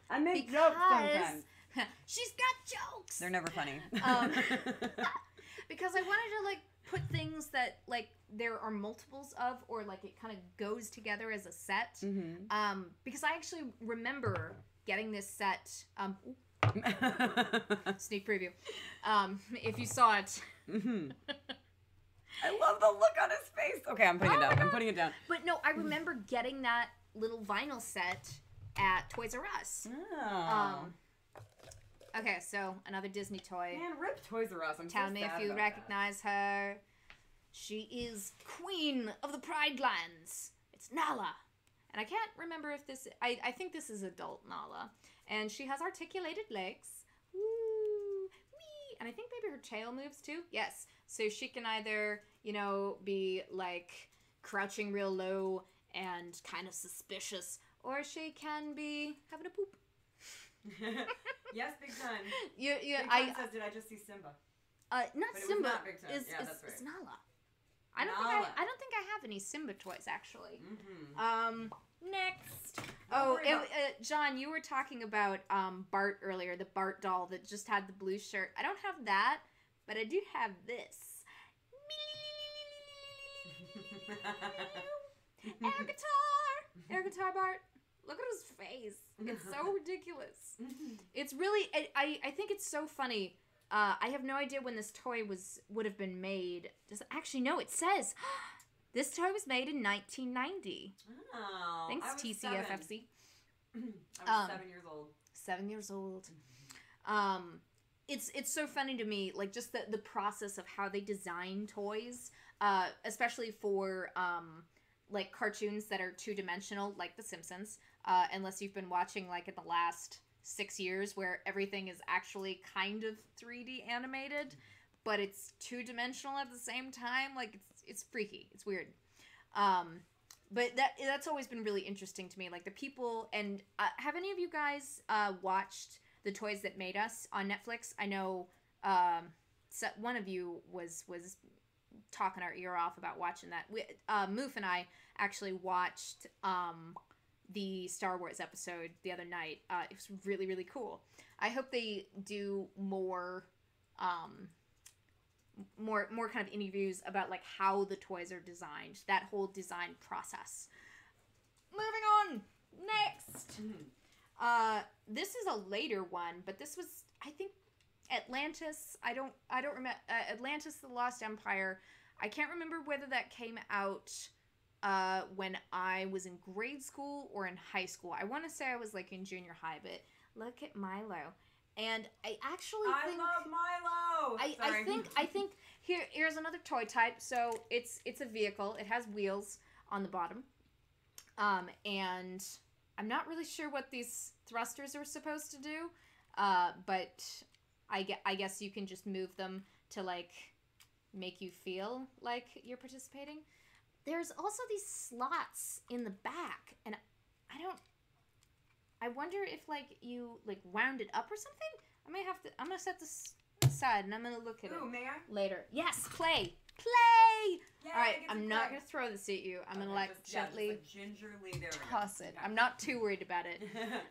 I make jokes sometimes. She's got jokes. They're never funny. Because I wanted to put things that there are multiples of, or it kind of goes together as a set. Mm-hmm. Because I actually remember getting this set. Sneak preview. If you saw it. Mm-hmm. I love the look on his face. Okay, I'm putting it down. But no, I remember getting that little vinyl set at Toys R Us. Oh. Okay, so another Disney toy. Man, rip Toys R Us. Tell me if you recognize her. She is Queen of the Pride Lands. It's Nala. And I can't remember if this... I think this is adult Nala. And she has articulated legs. Woo! Wee! And I think maybe her tail moves too. Yes. So she can either, be crouching real low and kind of suspicious, or she can be having a poop. Yes, Big Ton. Big Ton says, did I just see Simba? Not but Simba. Not Big Ton. Is that's right. It's Nala. I don't think I have any Simba toys actually. Mm-hmm. Next. John, you were talking about Bart earlier, the Bart doll that just had the blue shirt. I don't have that, but I do have this. Air guitar Bart. Look at his face. It's so ridiculous. It's really, I think it's so funny. I have no idea when this toy would have been made. No, it says this toy was made in 1990. Oh, thanks TCFFC. I was 7 years old. 7 years old. It's so funny to me, just the process of how they design toys, especially for cartoons that are two-dimensional, like The Simpsons, unless you've been watching in the last 6 years where everything is actually kind of 3D animated, but it's two-dimensional at the same time. It's freaky. It's weird. But that's always been really interesting to me. The people, and have any of you guys watched The Toys That Made Us on Netflix? I know one of you was talking our ear off about watching that. Moof and I actually watched the Star Wars episode the other night. It was really, really cool. I hope they do more kind of interviews about how the toys are designed, that whole design process. Moving on, next. This is a later one, but this was, I think, Atlantis. I don't remember. Atlantis: The Lost Empire. I can't remember whether that came out when I was in grade school or in high school. I want to say I was like in junior high, but look at Milo. And I actually think... I love Milo! I think here's another toy type. So it's a vehicle. It has wheels on the bottom. And I'm not really sure what these thrusters are supposed to do. But I guess you can just move them to like make you feel like you're participating. There's also these slots in the back, and I wonder if like you like wound it up or something. I'm gonna set this aside and I'm gonna look at it may I? later. Yes, play. Yay, All right, I'm not gonna throw this at you. I'm gonna gently like gingerly there. toss it. I'm not too worried about it.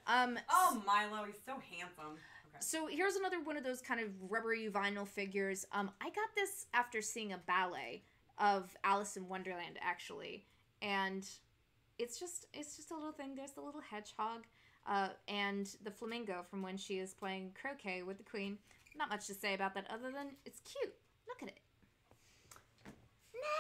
Oh, Milo, he's so handsome. Okay. So here's another one of those kind of rubbery vinyl figures. I got this after seeing a ballet of Alice in Wonderland, actually, and it's just a little thing. There's the little hedgehog, and the flamingo from when she is playing croquet with the queen. Not much to say about that other than it's cute. Look at it.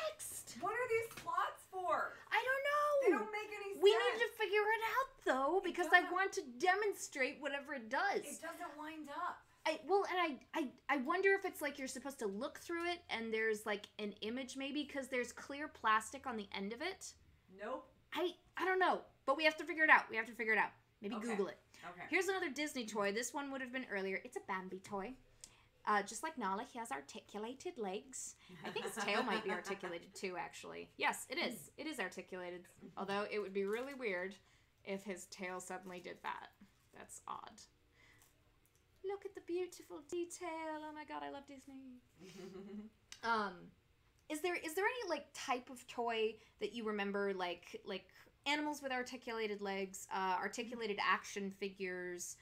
Next. What are these slots for? I don't know. They don't make any sense. We need to figure it out though, because I want to demonstrate whatever it does. It doesn't wind up. I wonder if it's like you're supposed to look through it and there's like an image maybe because there's clear plastic on the end of it. Nope. I don't know, but we have to figure it out. Maybe Okay. Google it. Okay. Here's another Disney toy. This one would have been earlier. It's a Bambi toy. Just like Nala, he has articulated legs. I think his tail might be articulated too, actually. Yes, it is. It is articulated. Although it would be really weird if his tail suddenly did that. That's odd. Look at the beautiful detail. Oh my god, I love Disney. Is there any like type of toy that you remember like animals with articulated legs, articulated action figures,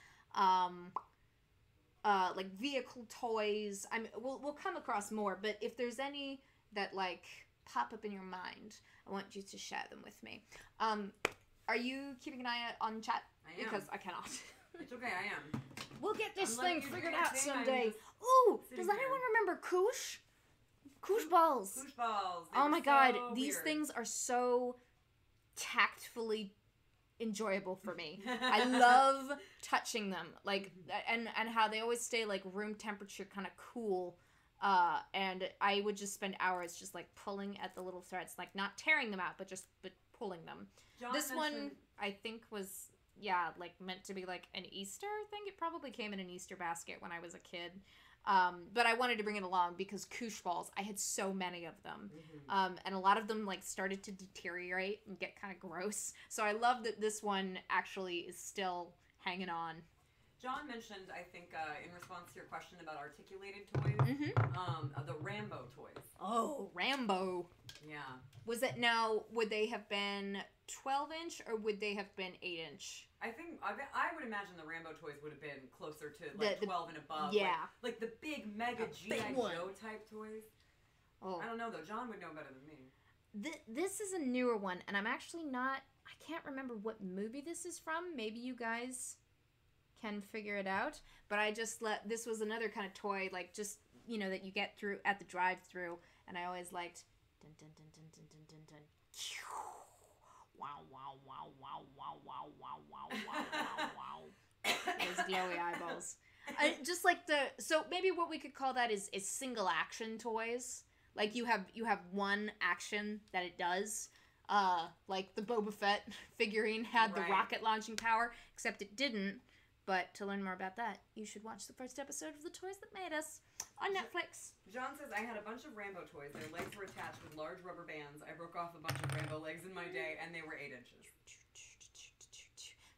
like vehicle toys? We'll come across more, but if there's any that like pop up in your mind, I want you to share them with me. Are you keeping an eye on chat? I am. Because I cannot. It's okay, I am. We'll get this I'm letting thing you figured do your out thing, I'm someday. just Ooh, sitting does here. anyone remember Koosh? Koosh balls. Koosh balls. They Oh were my god, so these weird. things are so tactfully enjoyable for me. I love touching them, like, and how they always stay like room temperature, kind of cool. And I would just spend hours just like pulling at the little threads, like not tearing them out, but pulling them. John This one mentioned- I think was like meant to be like an Easter thing. It probably came in an Easter basket when I was a kid. But I wanted to bring it along because Koosh balls, I had so many of them. And a lot of them like started to deteriorate and get kind of gross. So I love that this one actually is still hanging on. John mentioned, I think, in response to your question about articulated toys, the Rambo toys. Oh, Rambo. Yeah. Was it now, would they have been 12-inch or would they have been 8-inch? I would imagine the Rambo toys would have been closer to like The 12 and above. yeah. Like the big mega big G.I. one. Joe type toys. Oh. I don't know though. John would know better than me. This is a newer one, and I'm actually not, I can't remember what movie this is from. Maybe you guys can figure it out. But this was another kind of toy, like just, that you get through at the drive-through, and I always liked dun dun dun dun dun dun dun dun. Wow, wow, wow, wow, wow, wow, wow, wow, wow, wow, wow. Those glowy eyeballs. Just like so maybe what we could call that is single action toys. Like you have one action that it does. Like the Boba Fett figurine had the rocket launching power, except it didn't. But to learn more about that, you should watch the first episode of The Toys That Made Us on Netflix. John says, I had a bunch of Rambo toys. Their legs were attached with large rubber bands. I broke off a bunch of Rambo legs in my day, and they were 8 inches.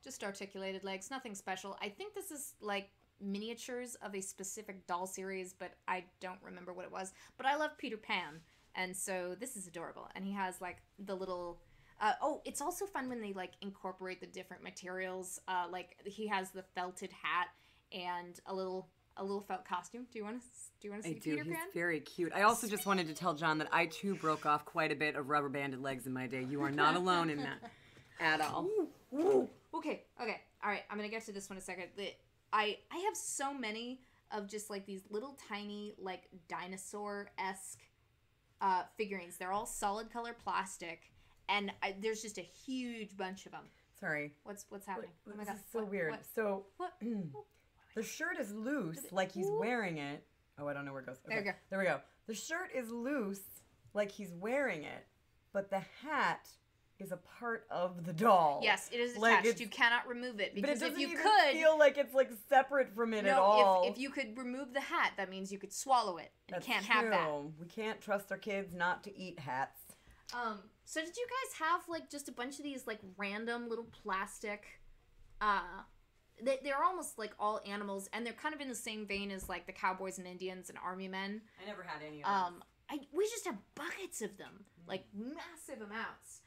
Just articulated legs, nothing special. I think this is like miniatures of a specific doll series, but I don't remember what it was. But I love Peter Pan, and so this is adorable. And he has like the little... it's also fun when they like incorporate the different materials. Like he has the felted hat and a little felt costume. Do you want to see Peter Pan? He's very cute. I also just wanted to tell John that I too broke off quite a bit of rubber banded legs in my day. You are not alone in that at all. Ooh. Okay. All right. I'm gonna get to this one in a second. I have so many of just like these little tiny like dinosaur-esque figurines. They're all solid color plastic. and there's just a huge bunch of them. Sorry. What's happening? Wait, Oh my this god. is so weird. What? So What? the shirt is loose, like he's wearing it. Oh, I don't know where it goes. Okay. There we go. There we go. The shirt is loose, like he's wearing it, but the hat is a part of the doll. Yes, it is Like, attached. You cannot remove it But it because doesn't if you even could, feel like it's like separate from it at all. if you could remove the hat, that means you could swallow it. And That's you can't true. have that. We can't trust our kids not to eat hats. So did you guys have like just a bunch of these like random little plastic they're almost like all animals, and they're kind of in the same vein as like the cowboys and Indians and army men. I never had any of those. We just have buckets of them, like massive amounts.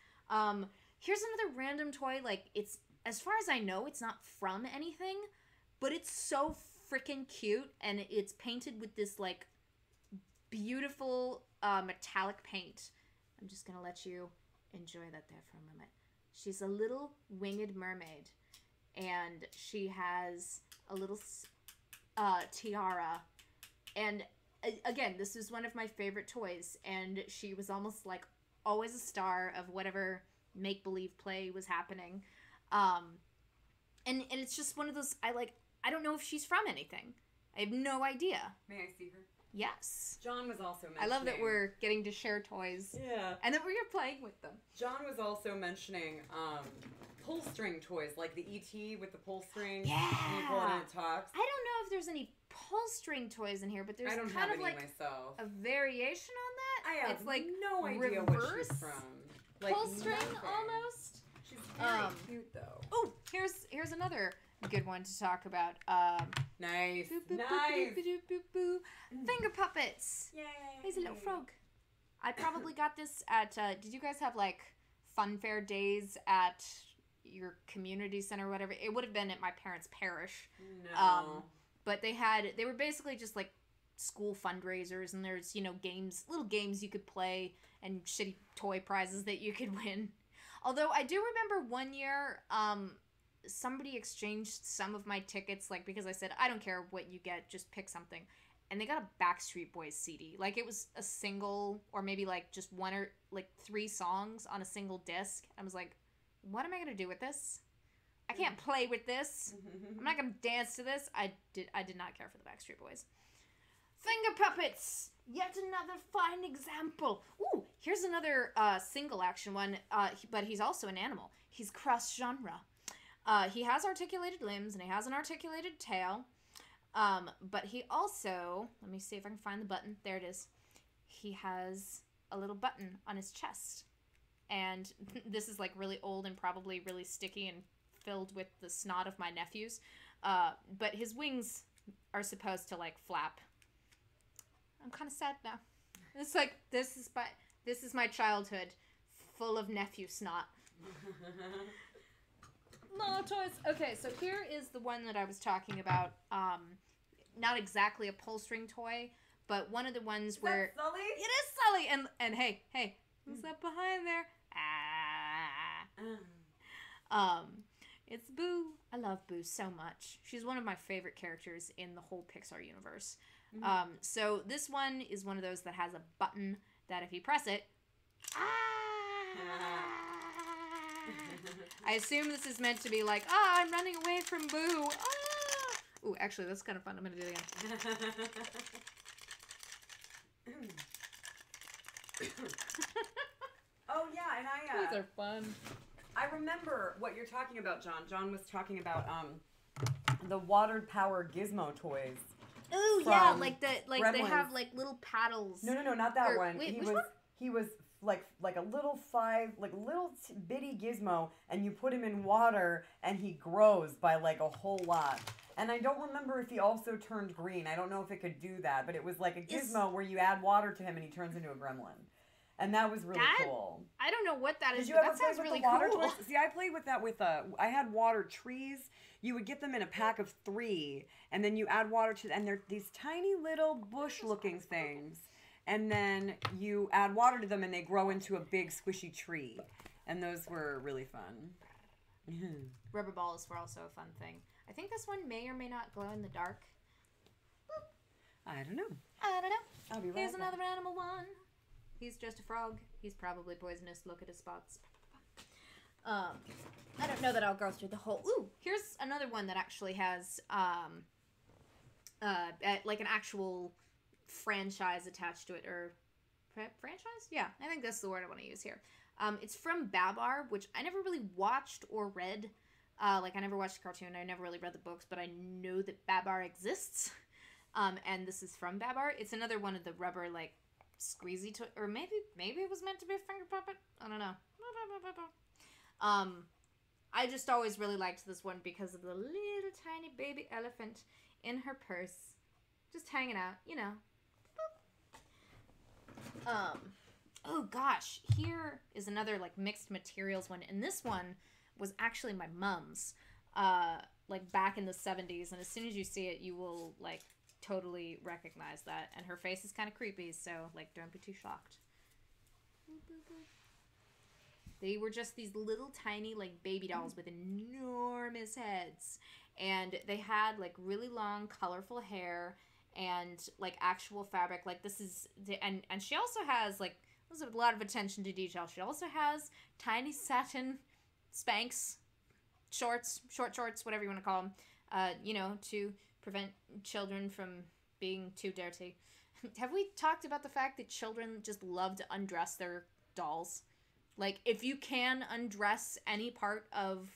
Here's another random toy. Like, it's, as far as I know, it's not from anything, but it's so freaking cute, and it's painted with this like beautiful metallic paint. I'm just gonna let you enjoy that there for a moment. She's a little winged mermaid, and she has a little tiara, and again, this is one of my favorite toys, and she was almost like always a star of whatever make-believe play was happening. And it's just one of those, I don't know if she's from anything. I have no idea. May I see her? Yes. John was also mentioning... I love that we're getting to share toys. Yeah. And that we're playing with them. John was also mentioning pull string toys, like the E.T. with the pull string. Yeah. And you pull it and it talks. I don't know if there's any pull string toys in here, but there's I don't kind have of any like myself. a variation on that. I have it's like no idea reverse what she's from. Like, pull string nothing. almost. She's very cute though. Oh, here's another good one to talk about. Nice. Boop, boop, Nice. boop, boop, boop, boop, boop. Finger puppets. Yay. He's a little frog. I probably got this at, did you guys have like fun fair days at your community center or whatever? It would have been at my parents' parish. No. But they were basically just like school fundraisers, and there's, little games you could play and shitty toy prizes that you could win. Although I do remember one year, somebody exchanged some of my tickets, like, because I said, I don't care what you get, just pick something. And they got a Backstreet Boys CD. Like, it was a single, or maybe like just one or like 3 songs on a single disc. I was like, what am I gonna do with this? I can't play with this. I'm not gonna dance to this. I did not care for the Backstreet Boys. Finger puppets! Yet another fine example. Ooh, here's another single action one, but he's also an animal. He's cross-genre. He has articulated limbs, and he has an articulated tail. But he also, let me see if I can find the button. There it is. He has a little button on his chest. And this is like really old and probably really sticky and filled with the snot of my nephews. But his wings are supposed to like flap. I'm kind of sad now. It's like, this is my childhood full of nephew snot. No toys. Okay, so here is the one that I was talking about. Not exactly a pull string toy, but one of the ones where Is that Sully? it is Sully. And hey, who's that behind there? It's Boo. I love Boo so much. She's one of my favorite characters in the whole Pixar universe. So this one is one of those that has a button that if you press it, I assume this is meant to be like, I'm running away from Boo. Ooh, actually, that's kind of fun. I'm going to do it again. Oh, yeah, and These are fun. I remember what you're talking about, John. John was talking about the watered power gizmo toys. Ooh, yeah, like they Gremlins. have like little paddles. No, not that one. Wait, He was like a little bitty gizmo, and you put him in water, and he grows by like a whole lot. And I don't remember if he also turned green. I don't know if it could do that, but it was like a gizmo where you add water to him, and he turns into a gremlin. And that was really cool. I don't know what that is, Did you but ever that play sounds with really the water cool. toys? See, I played with that with I had water trees. You would get them in a pack of 3, and then you add water to, and they're these tiny little bush-looking things. And then you add water to them, and they grow into a big squishy tree. And those were really fun. Rubber balls were also a fun thing. I think this one may or may not glow in the dark. I don't know. I'll be right Here's back. another animal one. He's just a frog. He's probably poisonous. Look at his spots. I don't know that I'll go through the whole. Ooh, here's another one that actually has like an actual franchise attached to it, or franchise? Yeah, I think that's the word I want to use here. It's from Babar, which I never really watched or read. Like, I never watched the cartoon. I never really read the books, but I know that Babar exists. And this is from Babar. It's another one of the rubber, like, squeezy toy, or maybe it was meant to be a finger puppet. I don't know. I just always really liked this one because of the little tiny baby elephant in her purse, just hanging out, you know. Oh gosh, here is another like mixed materials one, and this one was actually my mom's, like back in the 70s, and as soon as you see it, you will like totally recognize that, and her face is kind of creepy, so like don't be too shocked. They were just these little tiny like baby dolls with enormous heads, and they had like really long colorful hair and like actual fabric. Like this is and she also has like, there's a lot of attention to detail. She also has tiny satin Spanx short shorts, whatever you want to call them, you know, to prevent children from being too dirty. Have we talked about the fact that children just love to undress their dolls? Like, if you can undress any part of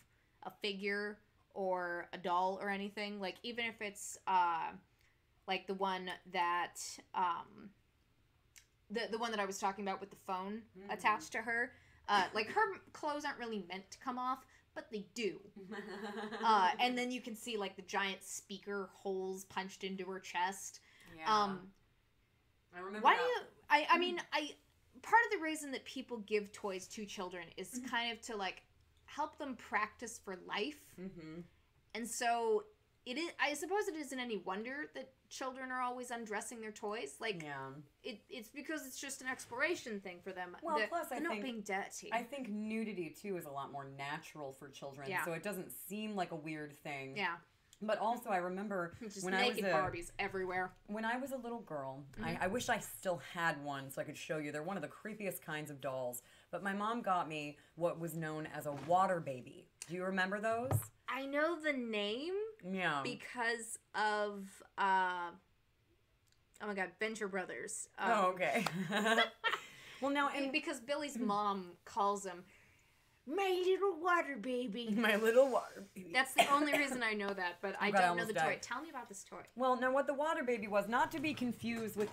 a figure or a doll or anything, like, even if it's, like, the one that, the one that I was talking about with the phone attached to her, like, her clothes aren't really meant to come off, but they do. And then you can see, like, the giant speaker holes punched into her chest. Yeah. I remember why do you, I mean, part of the reason that people give toys to children is kind of to, like, help them practice for life. Mm-hmm. And so it is, I suppose it isn't any wonder that children are always undressing their toys. Like, it's because it's just an exploration thing for them. Well, plus they're not being dirty. I think nudity, too, is a lot more natural for children. Yeah. So it doesn't seem like a weird thing. Yeah. But also, I remember just when I was naked Barbies everywhere. When I was a little girl, I wish I still had one so I could show you. They're one of the creepiest kinds of dolls. But my mom got me what was known as a water baby. Do you remember those? I know the name. Yeah. Because of, oh my God, Venture Brothers. Oh, okay. Well, now, because Billy's mom calls him my little water baby. My little water baby. That's the only reason I know that, but I don't know the toy. Tell me about this toy. Well, now what the water baby was, not to be confused with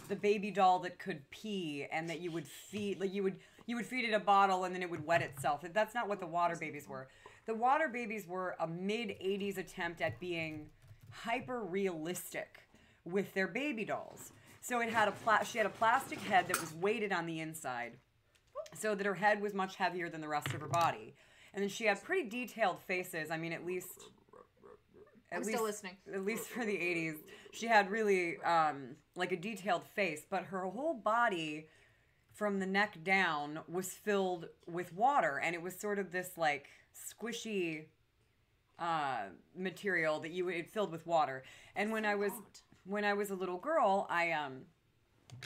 the baby doll that could pee and that you would feed, like you would feed it a bottle and then it would wet itself. That's not what the water babies were. The water babies were a mid-'80s attempt at being hyper-realistic with their baby dolls. So it had she had a plastic head that was weighted on the inside, so that her head was much heavier than the rest of her body. And then she had pretty detailed faces. I mean, at least still listening. At least for the 80s. She had really, like a detailed face. But her whole body, from the neck down, was filled with water. And it was sort of this, like, squishy material that it filled with water. And when I was a little girl, I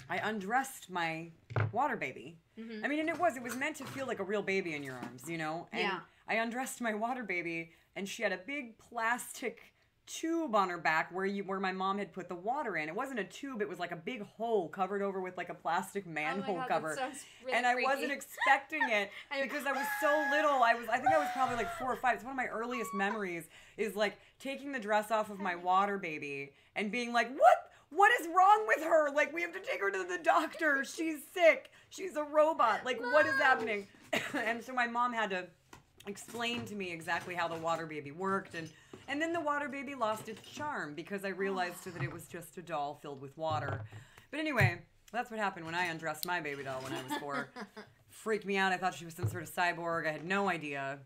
undressed my water baby. Mm-hmm. I mean, and it was meant to feel like a real baby in your arms, you know? And I undressed my water baby, and she had a big plastic tube on her back where my mom had put the water in. It wasn't a tube, it was like a big hole covered over with like a plastic manhole cover. That sounds really and freaky. I wasn't expecting it because I was so little. I think I was probably like 4 or 5. It's one of my earliest memories is like taking the dress off of my water baby and being like, what is wrong with her? Like, we have to take her to the doctor. She's sick. She's a robot. Like, What is happening? And so my mom had to explain to me exactly how the water baby worked. And then the water baby lost its charm because I realized that it was just a doll filled with water. But anyway, that's what happened when I undressed my baby doll when I was 4. Freaked me out. I thought she was some sort of cyborg. I had no idea.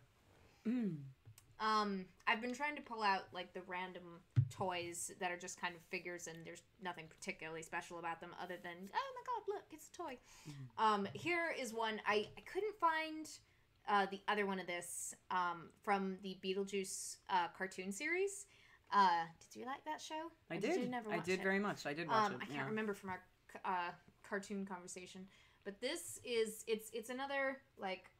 I've been trying to pull out, like, the random toys that are just kind of figures, and there's nothing particularly special about them other than, oh my God, look, it's a toy. Mm-hmm. Here is one. I couldn't find the other one of this from the Beetlejuice cartoon series. Did you like that show? I did. Did you never watch I did it? very much. I did watch it. I can't remember from our cartoon conversation, but this is it's another, like,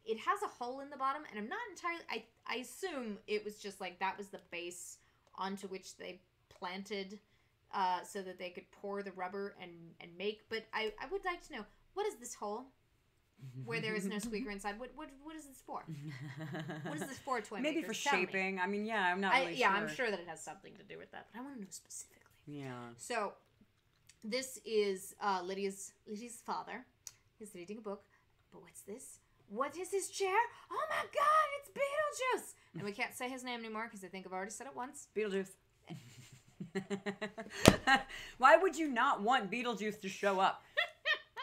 it has a hole in the bottom, and I'm not entirely... I assume it was just like that was the base onto which they planted so that they could pour the rubber and make. But I would like to know, what is this hole where there is no squeaker inside? What is this for? What is this for, toy Maybe makers? for shaping. Me. I mean, yeah, I'm not really sure. Yeah, I'm sure that it has something to do with that, but I want to know specifically. Yeah. So, this is Lydia's father. He's reading a book. But what's this? What is his chair? Oh my God, it's Beetlejuice! And we can't say his name anymore because I think I've already said it once. Beetlejuice. Why would you not want Beetlejuice to show up?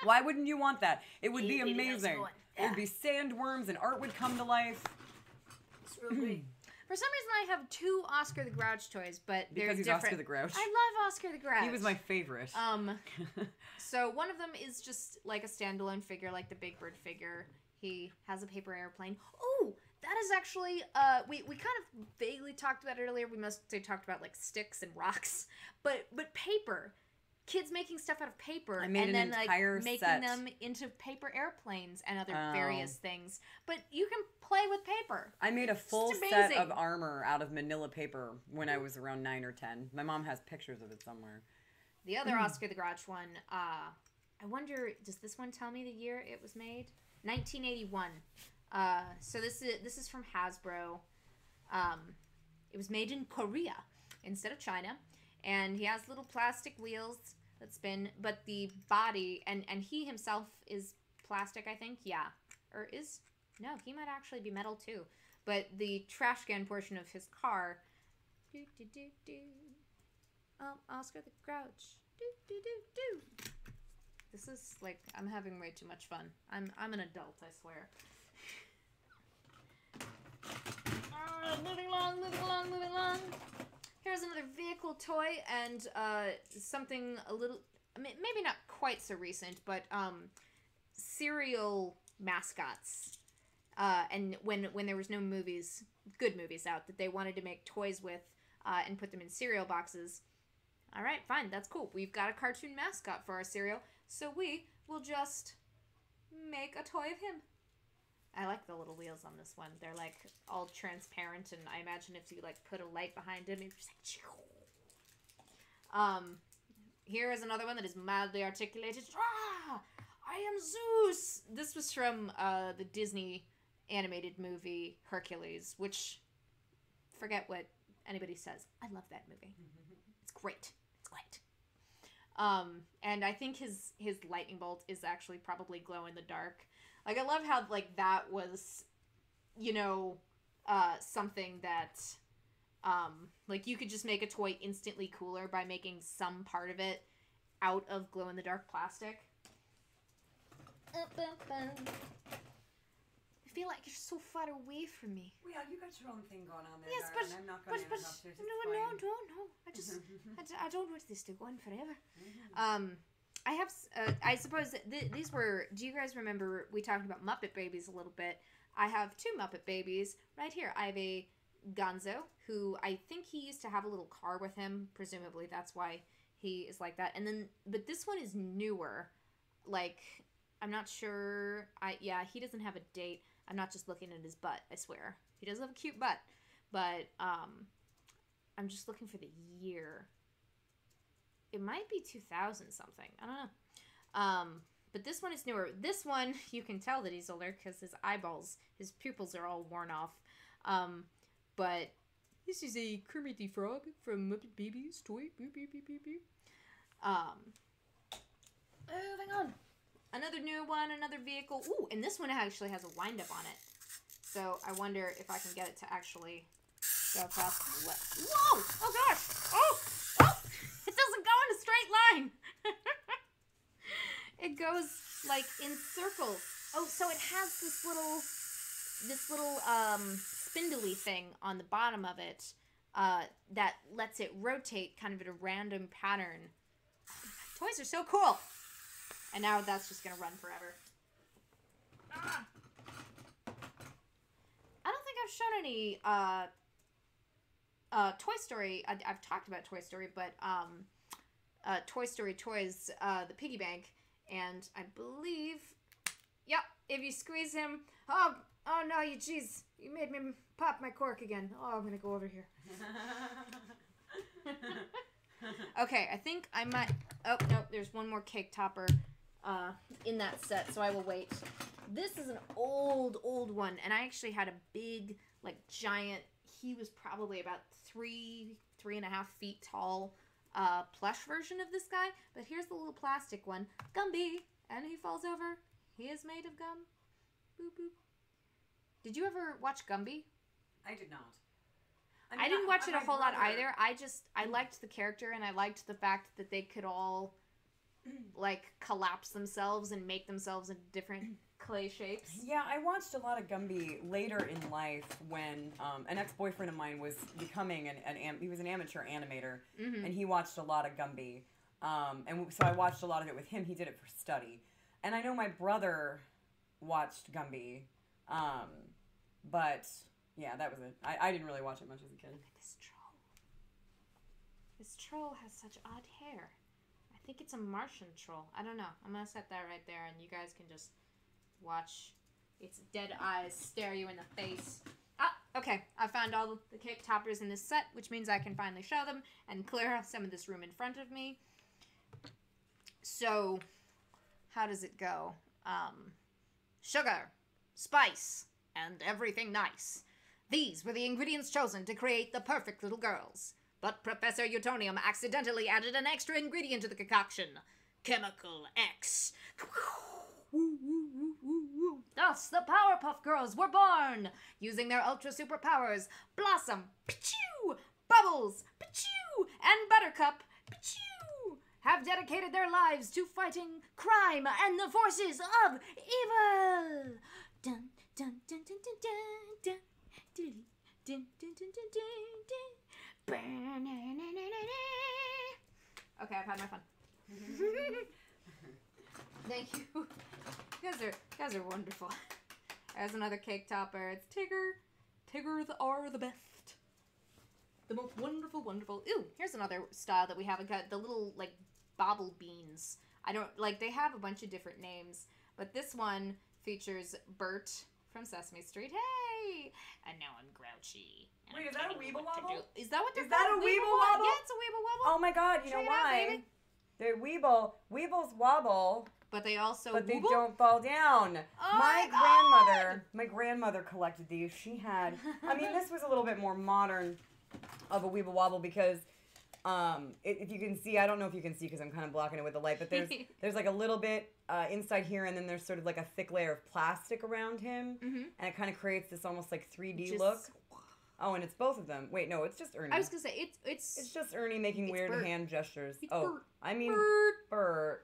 Why wouldn't you want that? It would be amazing. It would be sandworms and art would come to life. It's real great. For some reason, I have 2 Oscar the Grouch toys, but they're because he's different. Oscar the Grouch. I love Oscar the Grouch. He was my favorite. So one of them is just like a standalone figure, like the Big Bird figure. He has a paper airplane. Oh, that is actually, we kind of vaguely talked about it earlier. We mostly talked about like sticks and rocks, but paper. Kids making stuff out of paper I made and an then entire like making set. them into paper airplanes and other various things. But you can play with paper. I made a full set of armor out of manila paper when I was around 9 or 10. My mom has pictures of it somewhere. The other Oscar the Grouch one, I wonder, does this one tell me the year it was made? 1981. So this is from Hasbro. It was made in Korea instead of China. And he has little plastic wheels that spin, but the body, and he himself is plastic, I think. Yeah. Or is... No, he might actually be metal, too. But the trash can portion of his car... Oscar the Grouch. This is, like, I'm having way too much fun. I'm an adult, I swear. Moving along. Here's another vehicle toy and something a little, maybe not quite so recent, but cereal mascots. And when there was no movies, good movies out, that they wanted to make toys with and put them in cereal boxes. All right, fine, that's cool. We've got a cartoon mascot for our cereal, so we will just make a toy of him. I like the little wheels on this one. They're like all transparent, and I imagine if you like put a light behind him, it's just like here is another one that is mildly articulated. Ah! I am Zeus. This was from the Disney animated movie Hercules, which forget what anybody says. I love that movie. It's great. It's great. And I think his lightning bolt is actually probably glow in the dark. Like, I love how, like, that was, you know, something that, like, you could just make a toy instantly cooler by making some part of it out of glow-in-the-dark plastic. I feel like you're so far away from me. Well, yeah, you got your own thing going on there, yes, darling. I'm not going to interrupt it. No. I don't want this to go on forever. I have, I suppose, these were, do you guys remember, we talked about Muppet Babies a little bit. I have 2 Muppet Babies right here. I have a Gonzo, who I think he used to have a little car with him. Presumably that's why he is like that. And then, but this one is newer. Like, I'm not sure, yeah, he doesn't have a date. I'm not just looking at his butt, I swear. He does have a cute butt. But, I'm just looking for the year. It might be 2000 something. I don't know. But this one is newer. This one, you can tell that he's older because his eyeballs, his pupils are all worn off. But this is a Kermit the Frog from Muppet Babies toy. Moving on. Another new one, another vehicle. Ooh, and this one actually has a wind-up on it. So I wonder if I can get it to actually go across. Whoa! Oh gosh! Oh! It doesn't go in a straight line. It goes like in circles. Oh, so it has this little spindly thing on the bottom of it that lets it rotate kind of in a random pattern. Toys are so cool. And now that's just gonna run forever. Ah. I don't think I've shown any Toy Story. I've talked about Toy Story, but Toy Story Toys, the piggy bank, and I believe, yep, if you squeeze him, oh, Oh no, jeez, you made me pop my cork again. Oh, I'm gonna go over here. Okay, I think I might. Oh no, there's one more cake topper in that set, so I will wait. This is an old one, and I actually had a big, like, giant. He was probably about 3.5 feet tall. Plush version of this guy, but here's the little plastic one, Gumby, and he falls over. He is made of gum. Boop boop. Did you ever watch Gumby? I did not. I didn't watch it a whole lot either. I liked the character, and I liked the fact that they could all, like, collapse themselves and make themselves into different clay shapes. Yeah, I watched a lot of Gumby later in life when an ex-boyfriend of mine was becoming he was an amateur animator, and he watched a lot of Gumby. And so I watched a lot of it with him. He did it for study. And I know my brother watched Gumby, but... yeah, that was it. I didn't really watch it much as a kid. Look at this troll. This troll has such odd hair. I think it's a Martian troll. I don't know. I'm going to set that right there, and you guys can just watch its dead eyes stare you in the face. Ah, okay. I found all the cake toppers in this set, which means I can finally show them and clear some of this room in front of me. So, how does it go? Sugar, spice, and everything nice. These were the ingredients chosen to create the perfect little girls. But Professor Utonium accidentally added an extra ingredient to the concoction. Chemical X. Thus, the Powerpuff Girls were born. Using their ultra superpowers, Blossom, Pichu, Bubbles, Pichu, and Buttercup, Pichu, have dedicated their lives to fighting crime and the forces of evil. Dun, dun, dun, dun, dun, dun, dun. Okay, I've had my fun. Thank you. You guys are wonderful. There's another cake topper. It's Tigger. Tiggers are the best. The most wonderful, wonderful. Ooh, here's another style that we haven't got. The little, like, bobble beans. I don't, like, they have a bunch of different names, but this one features Bert from Sesame Street. Hey! And now I'm grouchy. Wait, is that a Weeble Wobble? Is that what they're Is that called? a Weeble Wobble? Yeah, it's a Weeble Wobble. Oh my god, you know why? They're Weebles wobble, but they also they don't fall down. Oh my grandmother collected these. She had, I mean, this was a little bit more modern of a Weeble Wobble because if you can see, I don't know if you can see because I'm kind of blocking it with the light, but there's like a little bit inside here, and then there's sort of like a thick layer of plastic around him, and it kind of creates this almost like 3D look. Oh, and it's both of them. Wait, no, it's just Ernie. I was gonna say it's just Ernie making weird Bert. hand gestures. It's oh, Bert. I mean Bert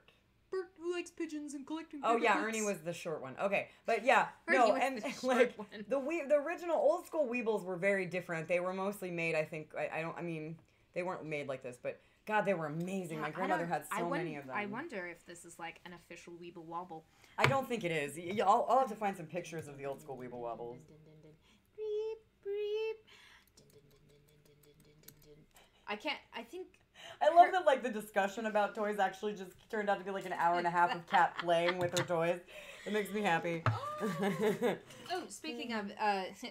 who likes pigeons and collecting. Oh yeah, crickets. Ernie was the short one. Okay, but yeah, Ernie no, was and the short like one. the original old school Weebles were very different. They were mostly made, I think. I mean, they weren't made like this, but God, they were amazing. Yeah, my grandmother had so many of them. I wonder if this is like an official Weeble Wobble. I don't think it is. I'll have to find some pictures of the old school Weeble Wobbles. Beep, beep. I think I love that, like, the discussion about toys actually just turned out to be like an hour and a half of Kat playing with her toys. It makes me happy. Oh, speaking of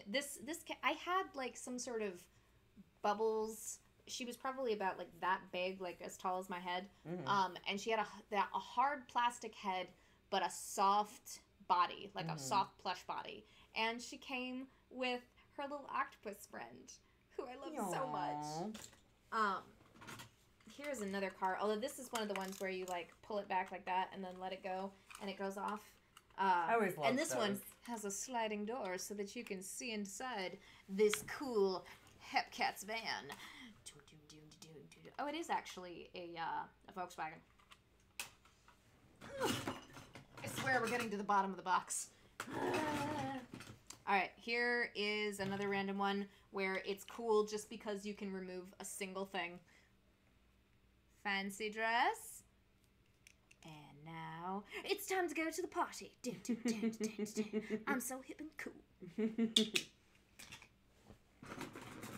this I had like some sort of bubbles. She was probably about like that big, like as tall as my head. And she had a hard plastic head, but a soft body, like a soft plush body. And she came with her little octopus friend, who I love so much. Here's another car. Although this is one of the ones where you like pull it back like that and then let it go and it goes off. I always love And this those. one has a sliding door so that you can see inside this cool Hepcats van. Oh, it is actually a Volkswagen. I swear we're getting to the bottom of the box. Alright, here is another random one where it's cool just because you can remove a single thing. Fancy dress. And now it's time to go to the party. Dun, dun, dun, dun, dun. I'm so hip and cool.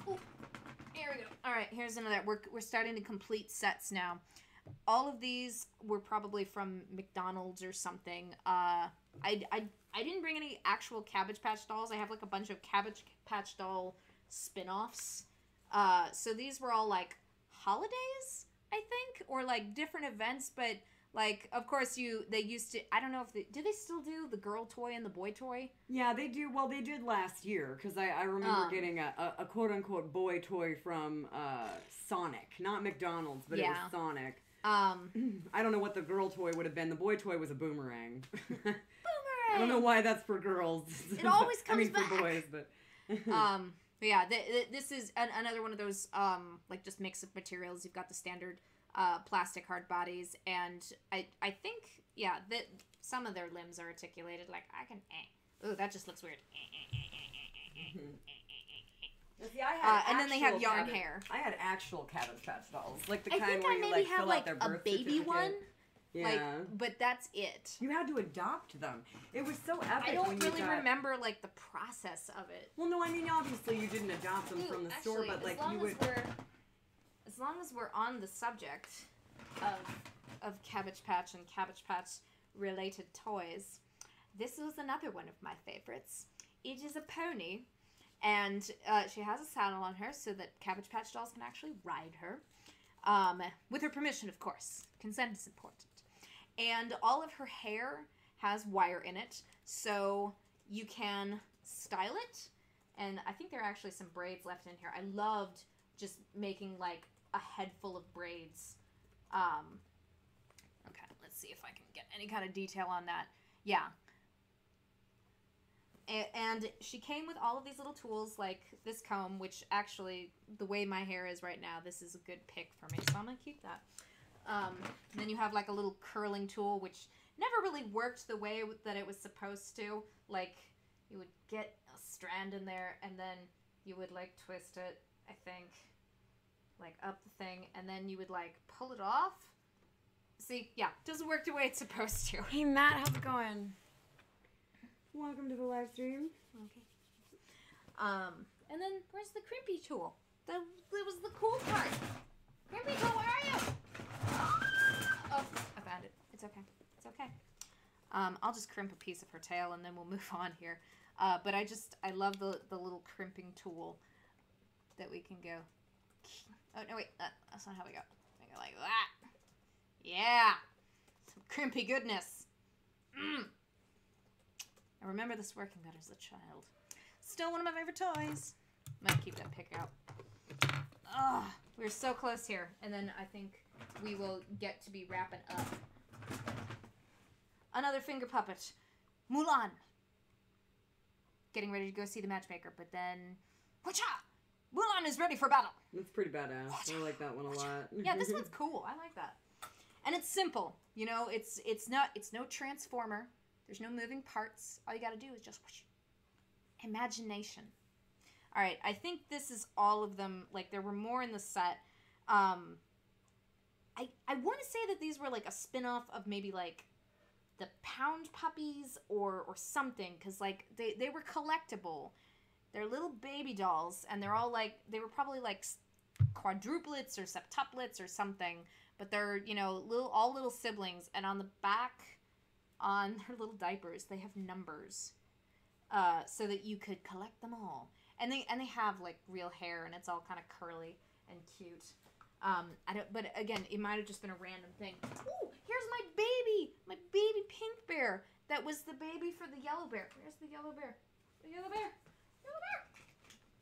Ooh, here we go. Alright, here's another. We're starting to complete sets now. All of these were probably from McDonald's or something. I I didn't bring any actual Cabbage Patch dolls. I have like a bunch of Cabbage Patch doll spin-offs. So these were all like holidays, I think, or like different events, but like, of course, they used to, I don't know if do they still do the girl toy and the boy toy? Yeah, they do. Well, they did last year, because I remember getting a quote-unquote boy toy from Sonic. Not McDonald's, but it was Sonic. I don't know what the girl toy would have been. The boy toy was a boomerang. Boomerang! I don't know why that's for girls. It always comes back. For boys, but... But yeah, this is another one of those, like, just mix of materials. You've got the standard plastic hard bodies, and I think, yeah, that some of their limbs are articulated. Like, I can... Ooh, that just looks weird. See, I had and then they have yarn hair. I had actual Cabbage Patch dolls, like the I kind think where I you maybe like have fill like out their a birth baby certificate. one. Yeah. Like, but that's it. You had to adopt them. It was so epic. I don't when you really remember like the process of it. Well, no, I mean obviously you didn't adopt them from the store, but like you would. As long as we're on the subject of Cabbage Patch and Cabbage Patch related toys, this was another one of my favorites. It is a pony, and she has a saddle on her so that Cabbage Patch dolls can actually ride her. With her permission, of course. Consent is important. And all of her hair has wire in it, so you can style it. And I think there are actually some braids left in here. I loved just making, like, a head full of braids. Okay, let's see if I can get any kind of detail on that. Yeah. And she came with all of these little tools, like this comb, which actually, the way my hair is right now, this is a good pick for me, so I'm going to keep that. And then you have like a little curling tool, which never really worked the way that it was supposed to. Like, you would get a strand in there, and then you would like twist it, I think, like up the thing, and then you would like pull it off. See, yeah, doesn't work the way it's supposed to. Hey Matt, how's it going? Welcome to the live stream. Okay. And then where's the crimpy tool? That was the cool part. Crimpy tool, where are you? Oh, I found it. It's okay. It's okay. I'll just crimp a piece of her tail and then we'll move on here. But I love the little crimping tool that we can go. Oh, no, wait. That's not how we go. We go like that. Yeah. Some crimpy goodness. I remember this working better as a child. Still one of my favorite toys. I'm gonna keep that pick out. Ugh, we're so close here. And then I think we will get to be wrapping up. Another finger puppet. Mulan. Getting ready to go see the matchmaker, but then... Whatcha! Mulan is ready for battle. That's pretty badass. I like that one a lot. Yeah, this one's cool. I like that. And it's simple. You know, it's no transformer. There's no moving parts. All you gotta do is just whoosh. Imagination. All right, I think this is all of them. Like, there were more in the set. I want to say that these were like a spin-off of maybe like the Pound Puppies or something, because like they were collectible. They're little baby dolls, and they're all like, they were probably like quadruplets or septuplets or something, but they're, you know, all little siblings, and on the back, on their little diapers, they have numbers, so that you could collect them all. And they have like real hair, and it's all kind of curly and cute. But again, it might have just been a random thing. Ooh, here's my baby pink bear. That was the baby for the yellow bear. Where's the yellow bear? The yellow bear.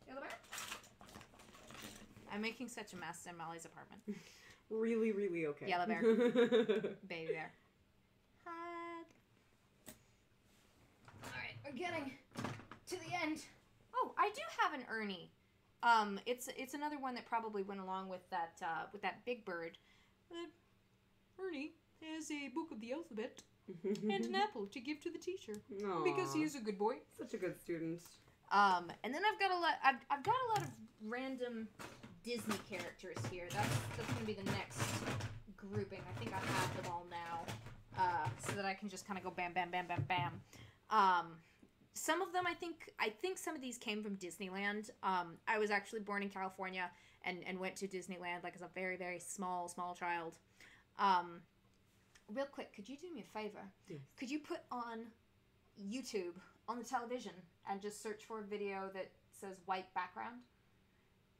Yellow bear. I'm making such a mess in Molly's apartment. Really, really okay. Yellow bear. Baby bear. Hug. Alright, we're getting to the end. Oh, I do have an Ernie. It's another one that probably went along with that big bird. Ernie has a book of the alphabet and an apple to give to the teacher. Aww. Because he is a good boy. Such a good student. And then I've got a lot of random Disney characters here. That's gonna be the next grouping. I think I have them all now, so that I can just kind of go bam, bam, bam, bam, bam. Some of them, I think some of these came from Disneyland. I was actually born in California and went to Disneyland like as a very, very small child. Real quick, could you do me a favor? Yes. Could you put on YouTube on the television and just search for a video that says white background.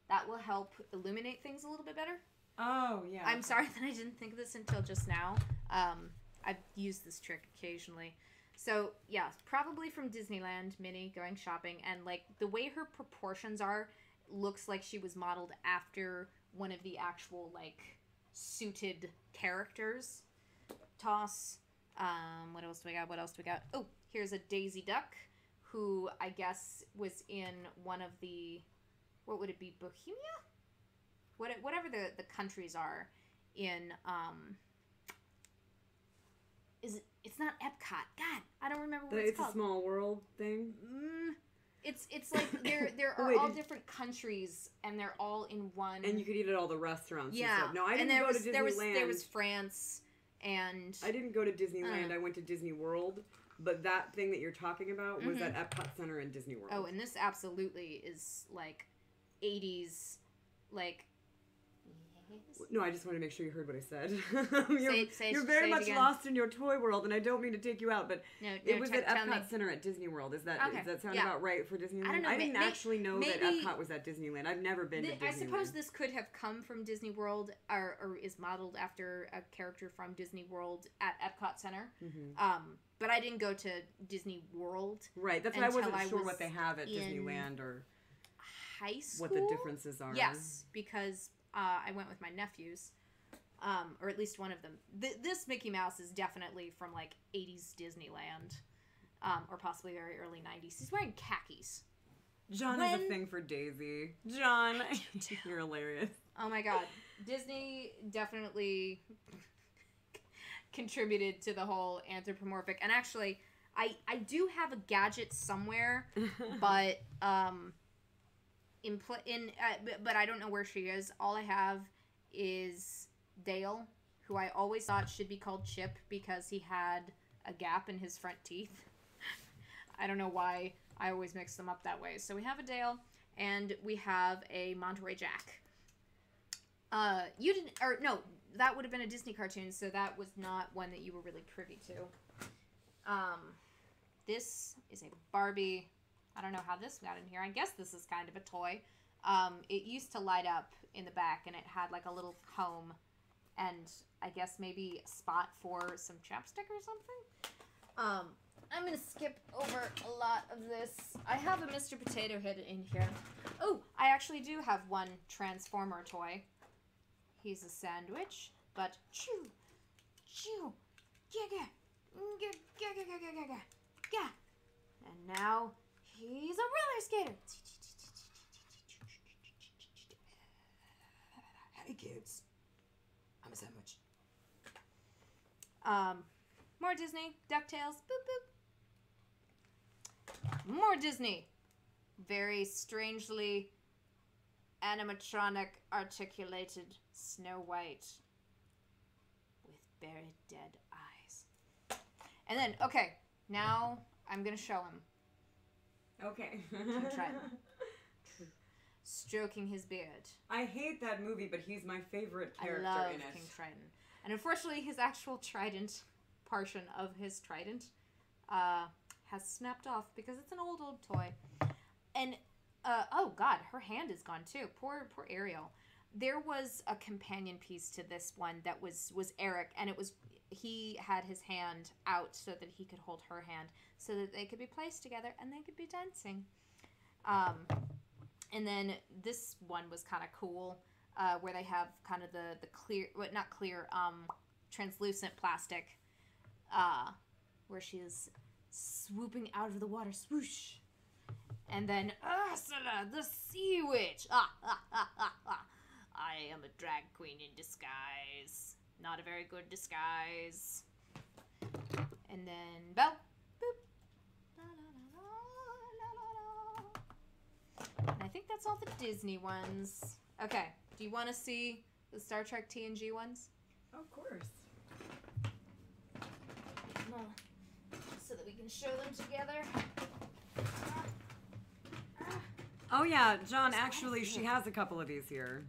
That will help illuminate things a little bit better. Oh, yeah. I'm sorry that I didn't think of this until just now. I've used this trick occasionally. So, yeah, probably from Disneyland, Minnie going shopping, and, like, the way her proportions are looks like she was modeled after one of the actual, like, suited characters. Toss. What else do we got? Oh, here's a Daisy Duck, who I guess was in one of the, what would it be, Bohemia? Whatever the countries are in, it's not Epcot. God, I don't remember what it's called. It's a small world thing? It's like there are all different countries, and they're all in one. And you could eat at all the restaurants. Yeah. And stuff. No, I didn't go to Disneyland. There was France, and I didn't go to Disneyland. I went to Disney World. But that thing that you're talking about was at Epcot Center in Disney World. Oh, and this absolutely is like 80s, like. No, I just wanted to make sure you heard what I said. Say you're very it much again. lost in your toy world, and I don't mean to take you out, but it was at tell me. Epcot Center at Disney World. Does that sound Yeah. about right for Disneyland? I don't know. I didn't actually know that maybe- Epcot was at Disneyland. I've never been to Disneyland. I suppose this could have come from Disney World, or is modeled after a character from Disney World at Epcot Center. But I didn't go to Disney World. Right, that's why I wasn't sure was what they have at in Disneyland or high school. what the differences are. Yes, because I went with my nephews. Or at least one of them. This Mickey Mouse is definitely from, like, 80s Disneyland. Or possibly very early 90s. He's wearing khakis. John has a thing for Daisy. John, you're hilarious. Oh my god. Disney definitely contributed to the whole anthropomorphic. And actually, I do have a gadget somewhere, but but I don't know where she is. All I have is Dale, who I always thought should be called Chip because he had a gap in his front teeth. I don't know why I always mix them up that way. So we have a Dale, and we have a Monterey Jack. You didn't, or no, that would have been a Disney cartoon, so that was not one that you were really privy to. This is a Barbie. I don't know how this got in here. I guess this is kind of a toy. It used to light up in the back, and it had like a little comb, and I guess maybe a spot for some chapstick or something. I'm gonna skip over a lot of this. I have a Mr. Potato Head in here. Oh, I actually do have one Transformer toy. He's a sandwich, but chew, chew, yeah. And now he's a roller skater. Hey kids, I'm a sandwich. More Disney, DuckTales, boop boop. More Disney. Very strangely animatronic articulated Snow White with very dead eyes. And then, okay, now I'm gonna show him. Okay. Try it. Stroking his beard. I hate that movie, but he's my favorite character I love in it. King Triton. And unfortunately, his actual trident portion of his trident has snapped off because it's an old toy. And, oh god, her hand is gone too. Poor Ariel. There was a companion piece to this one that was Eric, and he had his hand out so that he could hold her hand so that they could be placed together and they could be dancing. And then this one was kind of cool, where they have kind of the clear, not clear, translucent plastic, where she is swooping out of the water, swoosh. And then Ursula, the sea witch. I am a drag queen in disguise. Not a very good disguise. And then Belle. Boop. La, la, la, la, la, la. And I think that's all the Disney ones. Okay, do you want to see the Star Trek TNG ones? Of course. So that we can show them together. Oh yeah, John, actually, she has a couple of these here.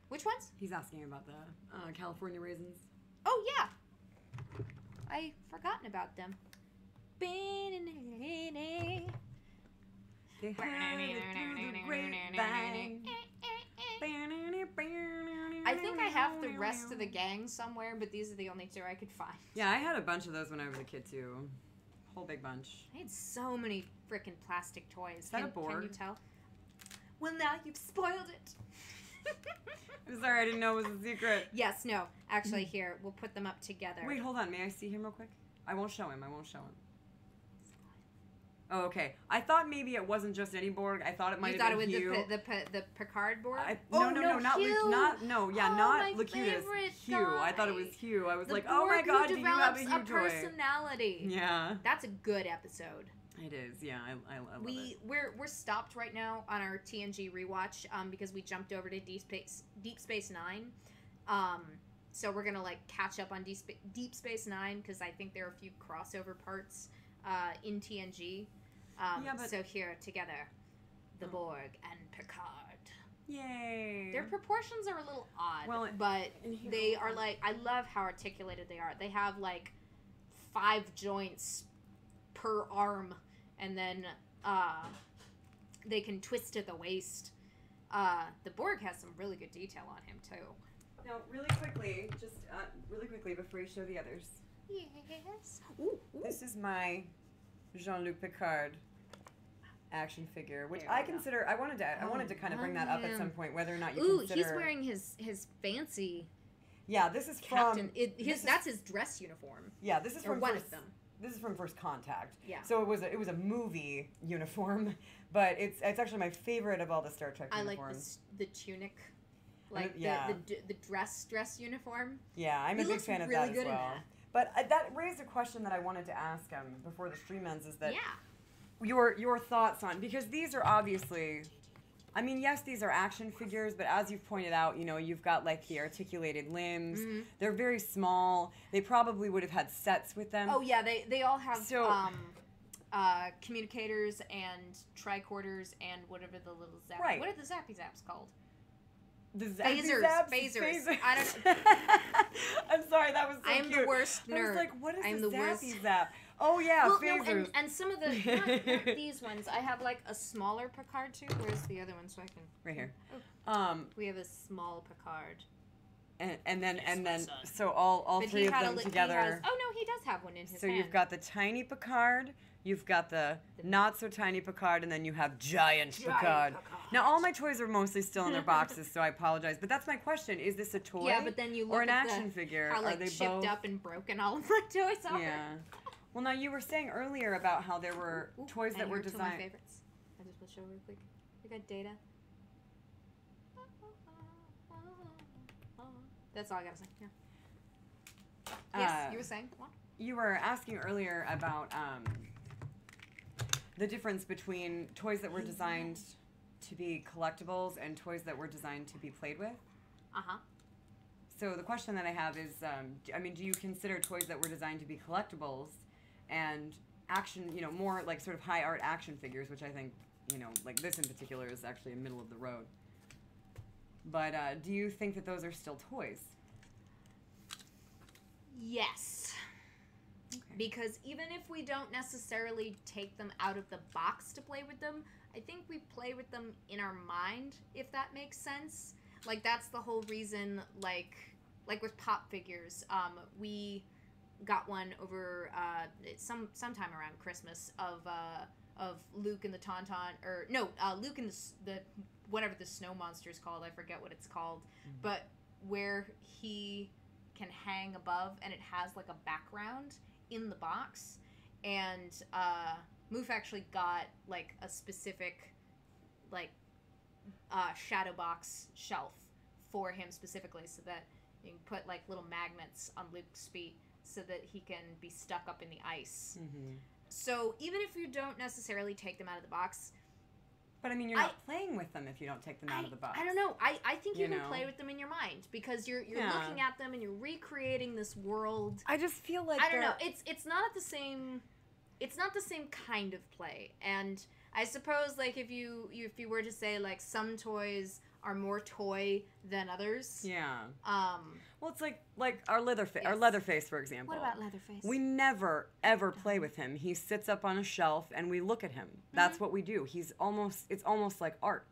Which ones? He's asking about the California raisins. Oh, yeah. I forgotten about them. They heard it through the grapevine. I think I have the rest of the gang somewhere, but these are the only two I could find. Yeah, I had a bunch of those when I was a kid too. Whole big bunch. I had so many freaking plastic toys. Is that a Borg? Can you tell? Well, now you've spoiled it. I'm sorry, I didn't know it was a secret. Yes, no. Actually, here, we'll put them up together. Wait, hold on. May I see him real quick? I won't show him. Oh, okay. I thought maybe it wasn't just any Borg. I thought it might have been Hugh. You thought it was the Picard Borg? No, not Hugh. not my Locutus. favorite Hugh. I thought it was guy. Hugh. I was The like, oh my Borg god, who do you have a develops Hugh toy? personality. Yeah. That's a good episode. It is. Yeah, I love it. We're stopped right now on our TNG rewatch because we jumped over to Deep Space Nine. So we're gonna like catch up on Deep Space Nine because I think there are a few crossover parts in TNG. So here together, the Borg and Picard. Yay! Their proportions are a little odd, Well, but they are like, I love how articulated they are. They have like 5 joints per arm, and then they can twist at the waist. The Borg has some really good detail on him too. Now, really quickly, before you show the others. Yes. Ooh. This is my Jean-Luc Picard action figure, which There I we go. consider. I wanted to kind of bring that up at some point, whether or not you Ooh, consider. he's wearing his fancy Yeah, this is captain. from. That's his dress uniform. Yeah, this is Or from one first, of them. This is from First Contact. Yeah. So it was a movie uniform, but it's actually my favorite of all the Star Trek I like uniforms. the tunic, like yeah. the dress uniform. Yeah, I'm He a big looks fan of really that good as in well. that. But that raised a question that I wanted to ask before the stream ends. Is that Yeah. your thoughts on, because these are obviously, I mean, yes, these are action figures, but as you've pointed out, you've got like the articulated limbs. Mm-hmm. They're very small. They probably would have had sets with them. Oh yeah, they all have So- communicators and tricorders and whatever the little zap. Right. What are the zappy zaps called? The Phasers. Phasers. I don't. I'm sorry, that was so I am cute. the worst I was nerd. like, what is I'm the the worst. zappy zap? Oh yeah, Well, phasers. no, and some of the not these ones. I have like a smaller Picard too. Where's the other one? So I can. Right here. We have a small Picard. And then so all But three he of had them he together. has, oh no, he does have one in his So hand. you've got the tiny Picard, you've got the not so tiny Picard, and then you have giant Picard. Now all my toys are mostly still in their boxes, so I apologize. But that's my question: is this a toy? Yeah, but then you look or an at action the, figure? how like are they chipped both? up and broken all of my toys are. Yeah. Well, now you were saying earlier about how there were toys and that were here are two of my designed. favorites. I just will show real quick. We got Data. That's all I gotta say. Yeah. Yes, you were saying what? You were asking earlier about the difference between toys that were designed to be collectibles and toys that were designed to be played with. Uh-huh. So the question that I have is, do you consider toys that were designed to be collectibles and action, more like sort of high art action figures, which I think, like this in particular is actually a middle of the road. But do you think that those are still toys? Yes. Okay. Because even if we don't necessarily take them out of the box to play with them, I think we play with them in our mind, if that makes sense. Like, that's the whole reason, like with pop figures, we got one over sometime around Christmas of Luke and the Tauntaun, or no, Luke and the whatever the snow monster is called, I forget what it's called, but where he can hang above and it has like a background in the box, and Moof actually got like a specific like shadow box shelf for him specifically, so that you can put like little magnets on Luke's feet so that he can be stuck up in the ice. Mm-hmm. So even if you don't necessarily take them out of the box, but I mean, you're not playing with them if you don't take them out of the box. I don't know. I think you can know? play with them in your mind, because you're looking at them and you're recreating this world. I just feel like I don't know. It's not the same kind of play. And I suppose like if you were to say like some toys are more toy than others. Yeah. Well, it's like our Leatherface, for example. What about Leatherface? We never ever play with him. He sits up on a shelf and we look at him. That's what we do. It's almost like art.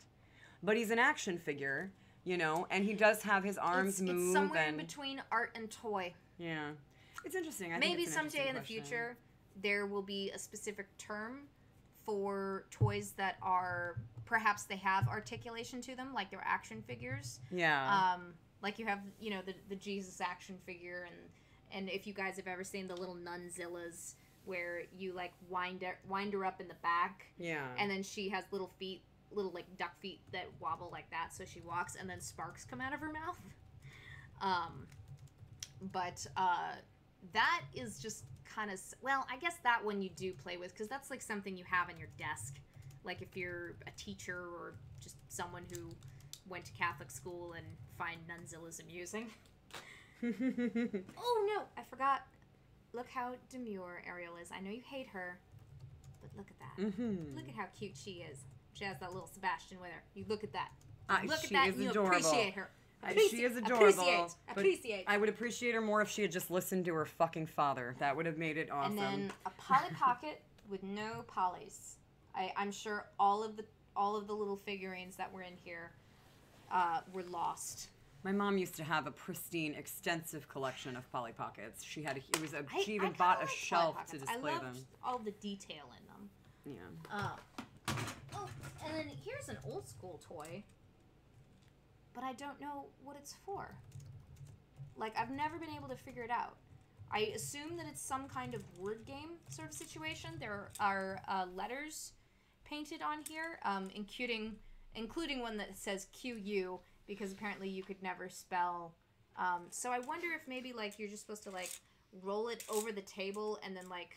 But he's an action figure, you know, and he does have his arms move. It's somewhere in between art and toy. Yeah. It's interesting. I think Maybe it's an someday in the interesting future there will be a specific term for toys that are perhaps they have articulation to them, like they're action figures. Yeah. Like you have, you know, the Jesus action figure, and if you guys have ever seen the little Nunzillas where you like wind her up in the back. Yeah. And then she has little feet, little like duck feet that wobble like that, so she walks, and then sparks come out of her mouth. But that is just kind of, well, I guess that one you do play with, because that's like something you have on your desk, like if you're a teacher or just someone who went to Catholic school and find Nunzillas amusing. Oh no, I forgot. Look how demure Ariel is. I know you hate her, but look at that. Mm-hmm. Look at how cute she is. She has that little Sebastian with her. You look at that. Look at that and you appreciate her. She is adorable. Appreciate. I would appreciate her more if she had just listened to her fucking father. That would have made it awesome. And then a Polly Pocket with no polys. I'm sure all of the little figurines that were in here were lost. My mom used to have a pristine, extensive collection of Polly Pockets. She even bought a shelf to display them. I loved all the detail in them. Yeah. Oh, and then here's an old school toy, but I don't know what it's for. Like, I've never been able to figure it out. I assume that it's some kind of word game sort of situation. There are letters painted on here, including one that says QU, because apparently you could never spell. So I wonder if maybe, like, you're just supposed to, like, roll it over the table, and then, like,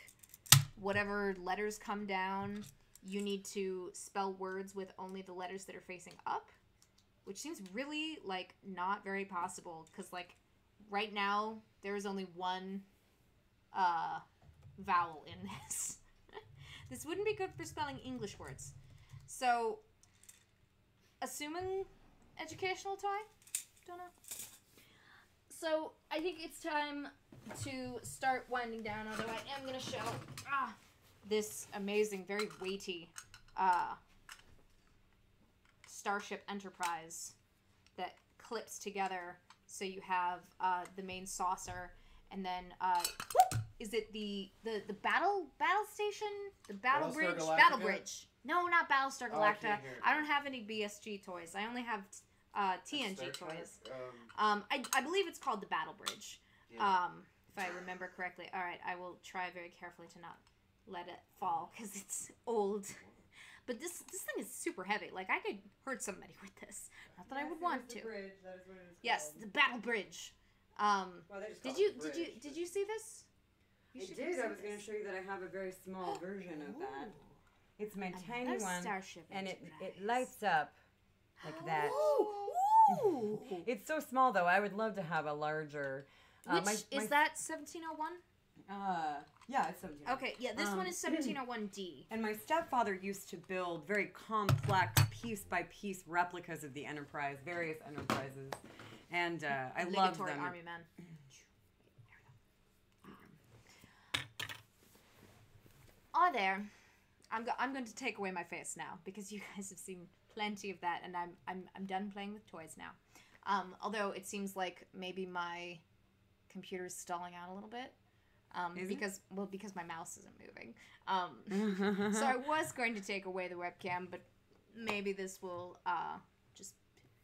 whatever letters come down, you need to spell words with only the letters that are facing up, which seems really, like, not very possible, because, like, right now, there is only one vowel in this. This wouldn't be good for spelling English words. So, assuming educational toy? Don't know. So, I think it's time to start winding down, although I am going to show this amazing, very weighty Starship Enterprise that clips together, so you have the main saucer, and then is it the battle station, the battle bridge, battle bridge? No, not Battlestar Galactica. I don't have any BSG toys. I only have TNG toys. I believe it's called the battle bridge. Yeah. If I remember correctly. All right, I will try very carefully to not let it fall because it's old. But this thing is super heavy. Like, I could hurt somebody with this. Not that I would want to. Bridge. That is what it is yes, called. The battle bridge. Did you see this? I did. I was going to show you that I have a very small version of that. It's my tiny one, and it lights up like that. Ooh. It's so small, though. I would love to have a larger. Is that 1701? Yeah, it's 1701. Okay, yeah, this one is 1701D. And my stepfather used to build very complex, piece-by-piece replicas of the Enterprise, various Enterprises, and I love them. Army men. Oh, there. I'm going to take away my face now because you guys have seen plenty of that, and I'm done playing with toys now. Although it seems like maybe my computer's stalling out a little bit. Because my mouse isn't moving. So I was going to take away the webcam, but maybe this will just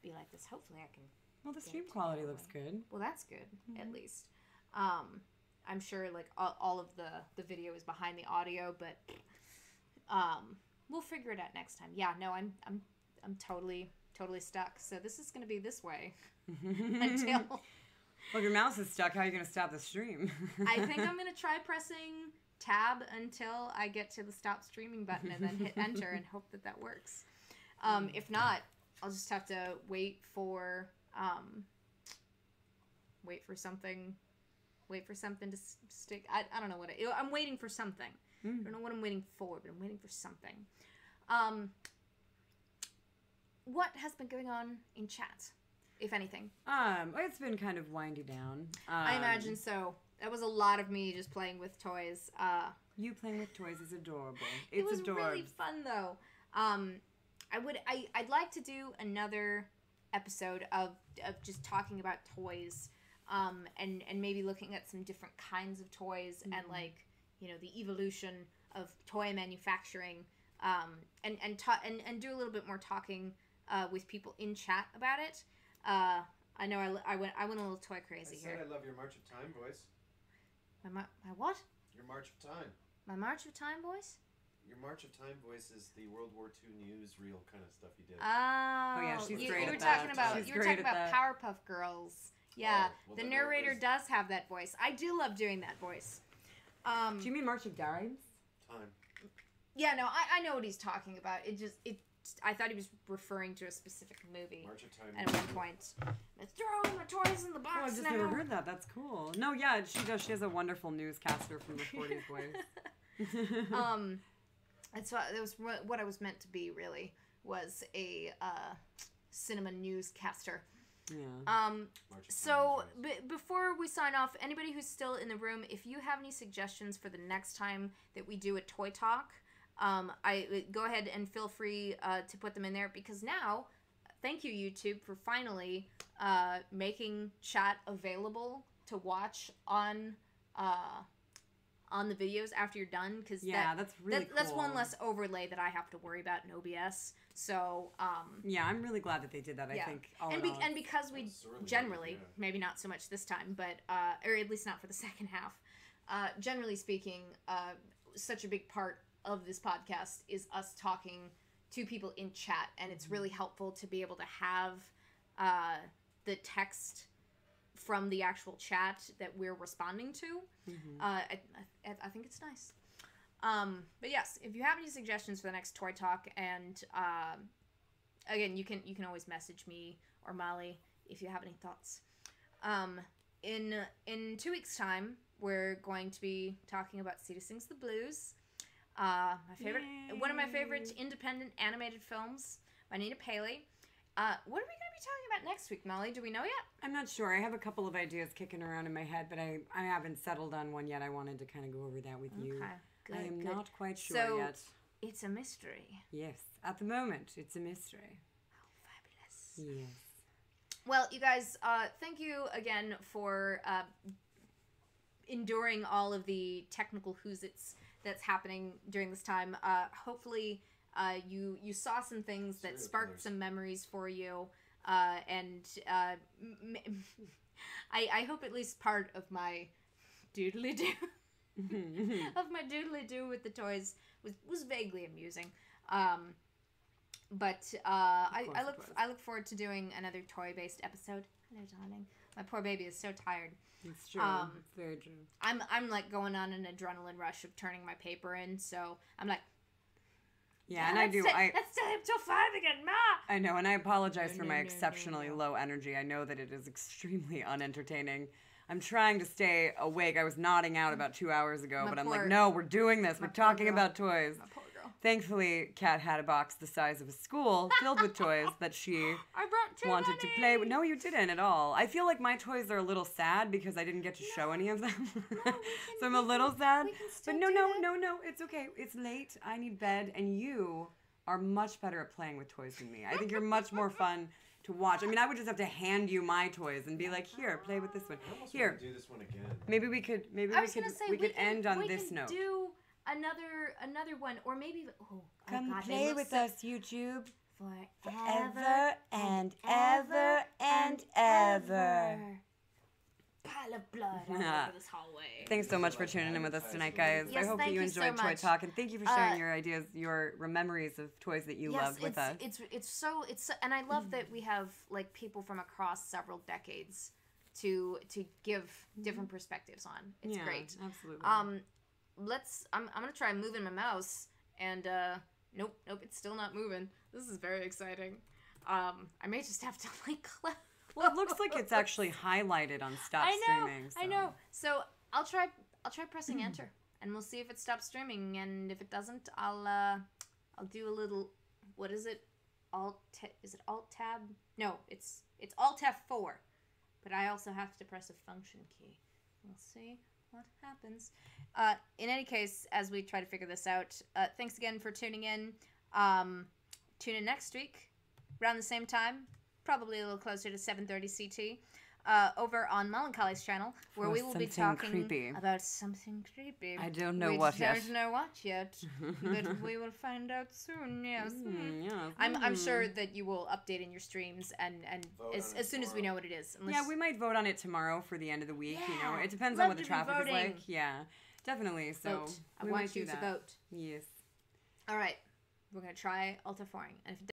be like this. Hopefully I can. Well, the stream quality looks good. Well, that's good, at least. I'm sure like all of the video is behind the audio, but we'll figure it out next time. Yeah, no, I'm totally stuck. So this is going to be this way until. Well, if your mouse is stuck, how are you going to stop the stream? I think I'm going to try pressing tab until I get to the stop streaming button and then hit enter and hope that works. If not, I'll just have to wait for something to stick. I don't know what I'm waiting for something. I don't know what I'm waiting for, but I'm waiting for something. What has been going on in chat? if anything? It's been kind of winding down. I imagine so. That was a lot of me just playing with toys. You playing with toys is adorable. It was adorable. really fun though. I'd like to do another episode of just talking about toys, and maybe looking at some different kinds of toys and like, you know, the evolution of toy manufacturing, and do a little bit more talking with people in chat about it. I know I went a little toy crazy here. I said I love your March of Time voice. My what? Your March of Time. My March of Time voice? Your March of Time voice is the World War II newsreel kind of stuff you did. Oh, yeah, she's great you were at talking that. about She's you were great talking at about that. Powerpuff Girls. Yeah, well, the then narrator it was- does have that voice. I do love doing that voice. Do you mean March of Dimes? Time. Yeah, no, I know what he's talking about. I thought he was referring to a specific movie March of Time. at one point. Let's throw all my toys in the box Oh, I just now. never heard that. That's cool. No, yeah, she does. She has a wonderful newscaster from the 40s voice. That was what I was meant to be. Really, was a cinema newscaster. Yeah. March of So Time is before we sign off, anybody who's still in the room, if you have any suggestions for the next time that we do a toy talk, I go ahead and feel free to put them in there, because now, thank you YouTube for finally making chat available to watch on the videos after you're done, because that's really cool. that's one less overlay that I have to worry about in OBS. So yeah, I'm really glad that they did that. yeah. I think and because we sorely generally, yeah. maybe not so much this time, but or at least not for the second half, generally speaking, such a big part of this podcast is us talking to people in chat, and it's really helpful to be able to have the text from the actual chat that we're responding to. I think it's nice. But yes, if you have any suggestions for the next Toy Talk, and again, you can always message me or Molly if you have any thoughts. In 2 weeks' time, we're going to be talking about Cedar Sings the Blues, one of my favorite independent animated films by Nina Paley. What are we going to be talking about next week, Molly? Do we know yet? I'm not sure. I have a couple of ideas kicking around in my head, but I haven't settled on one yet. I wanted to kind of go over that with you. Okay, good, I am good. not quite sure So, yet. It's a mystery. Yes, at the moment, it's a mystery. Fabulous. Yes. Well, you guys, thank you again for enduring all of the technical whoozits that's happening during this time. Hopefully, you saw some things that Serial sparked killers. some memories for you, and I hope at least part of my doodly do with the toys was vaguely amusing. But I look forward to doing another toy-based episode. Hello, darling. My poor baby is so tired. It's true. It's very true. I'm like going on an adrenaline rush of turning my paper in, so I'm like, Yeah, and I do. Let's stay up till 5 again, Ma. I know, and I apologize for No, my no, exceptionally no. low energy. I know that it is extremely unentertaining. I'm trying to stay awake. I was nodding out about 2 hours ago, My but I'm poor- like, no, we're doing this. my We're poor talking girl. about toys. My poor girl. Thankfully, Kat had a box the size of a school filled with toys that she I brought too wanted to many. play with. No, you didn't at all. I feel like my toys are a little sad because I didn't get to show any of them. So I'm a little sad. we can still But no, do no, that. no, it's okay. It's late. I need bed, and you are much better at playing with toys than me. I think you're much more fun to watch. I mean, I would just have to hand you my toys and be like, "Here, play with this one." I almost Here, want to do this one again. maybe we could. Maybe I we was could. gonna say we could can, end on we this can note. do another one, or maybe oh Come God, they play look with so- us, YouTube. forever and ever and ever. Pile of blood all Yeah. over this hallway. Thanks so much for tuning in with us tonight, guys. Yes, I hope that thank you you so enjoyed Toy much. Talk, and thank you for sharing Uh, your ideas, your memories of toys that you loved with us. It's and I love that we have like people from across several decades to give different perspectives on. It's Yeah, great. Absolutely. I'm gonna try moving my mouse, and nope, it's still not moving. This is very exciting. I may just have to like close. Well, it looks like it's actually highlighted on Stop Streaming. I know. So I'll try pressing enter, and we'll see if it stops streaming. And if it doesn't, I'll do a little. What is it? is it Alt Tab? No, it's Alt F4. But I also have to press a function key. We'll see what happens. In any case, as we try to figure this out, thanks again for tuning in. Tune in next week, around the same time, probably a little closer to 7:30 CT, over on Mollancholy's channel, where we will be talking about something creepy. I don't know what yet. We don't know what yet, but we will find out soon. Yes. Yes. I'm sure that you will update in your streams and as soon as we know what it is. Yeah, we might vote on it tomorrow for the end of the week. Yeah, you know, it depends love on what the to be traffic is voting. like. Yeah, definitely. So Vote. I we want might you do to that. vote. Yes. All right, we're gonna try Alt F4, and if it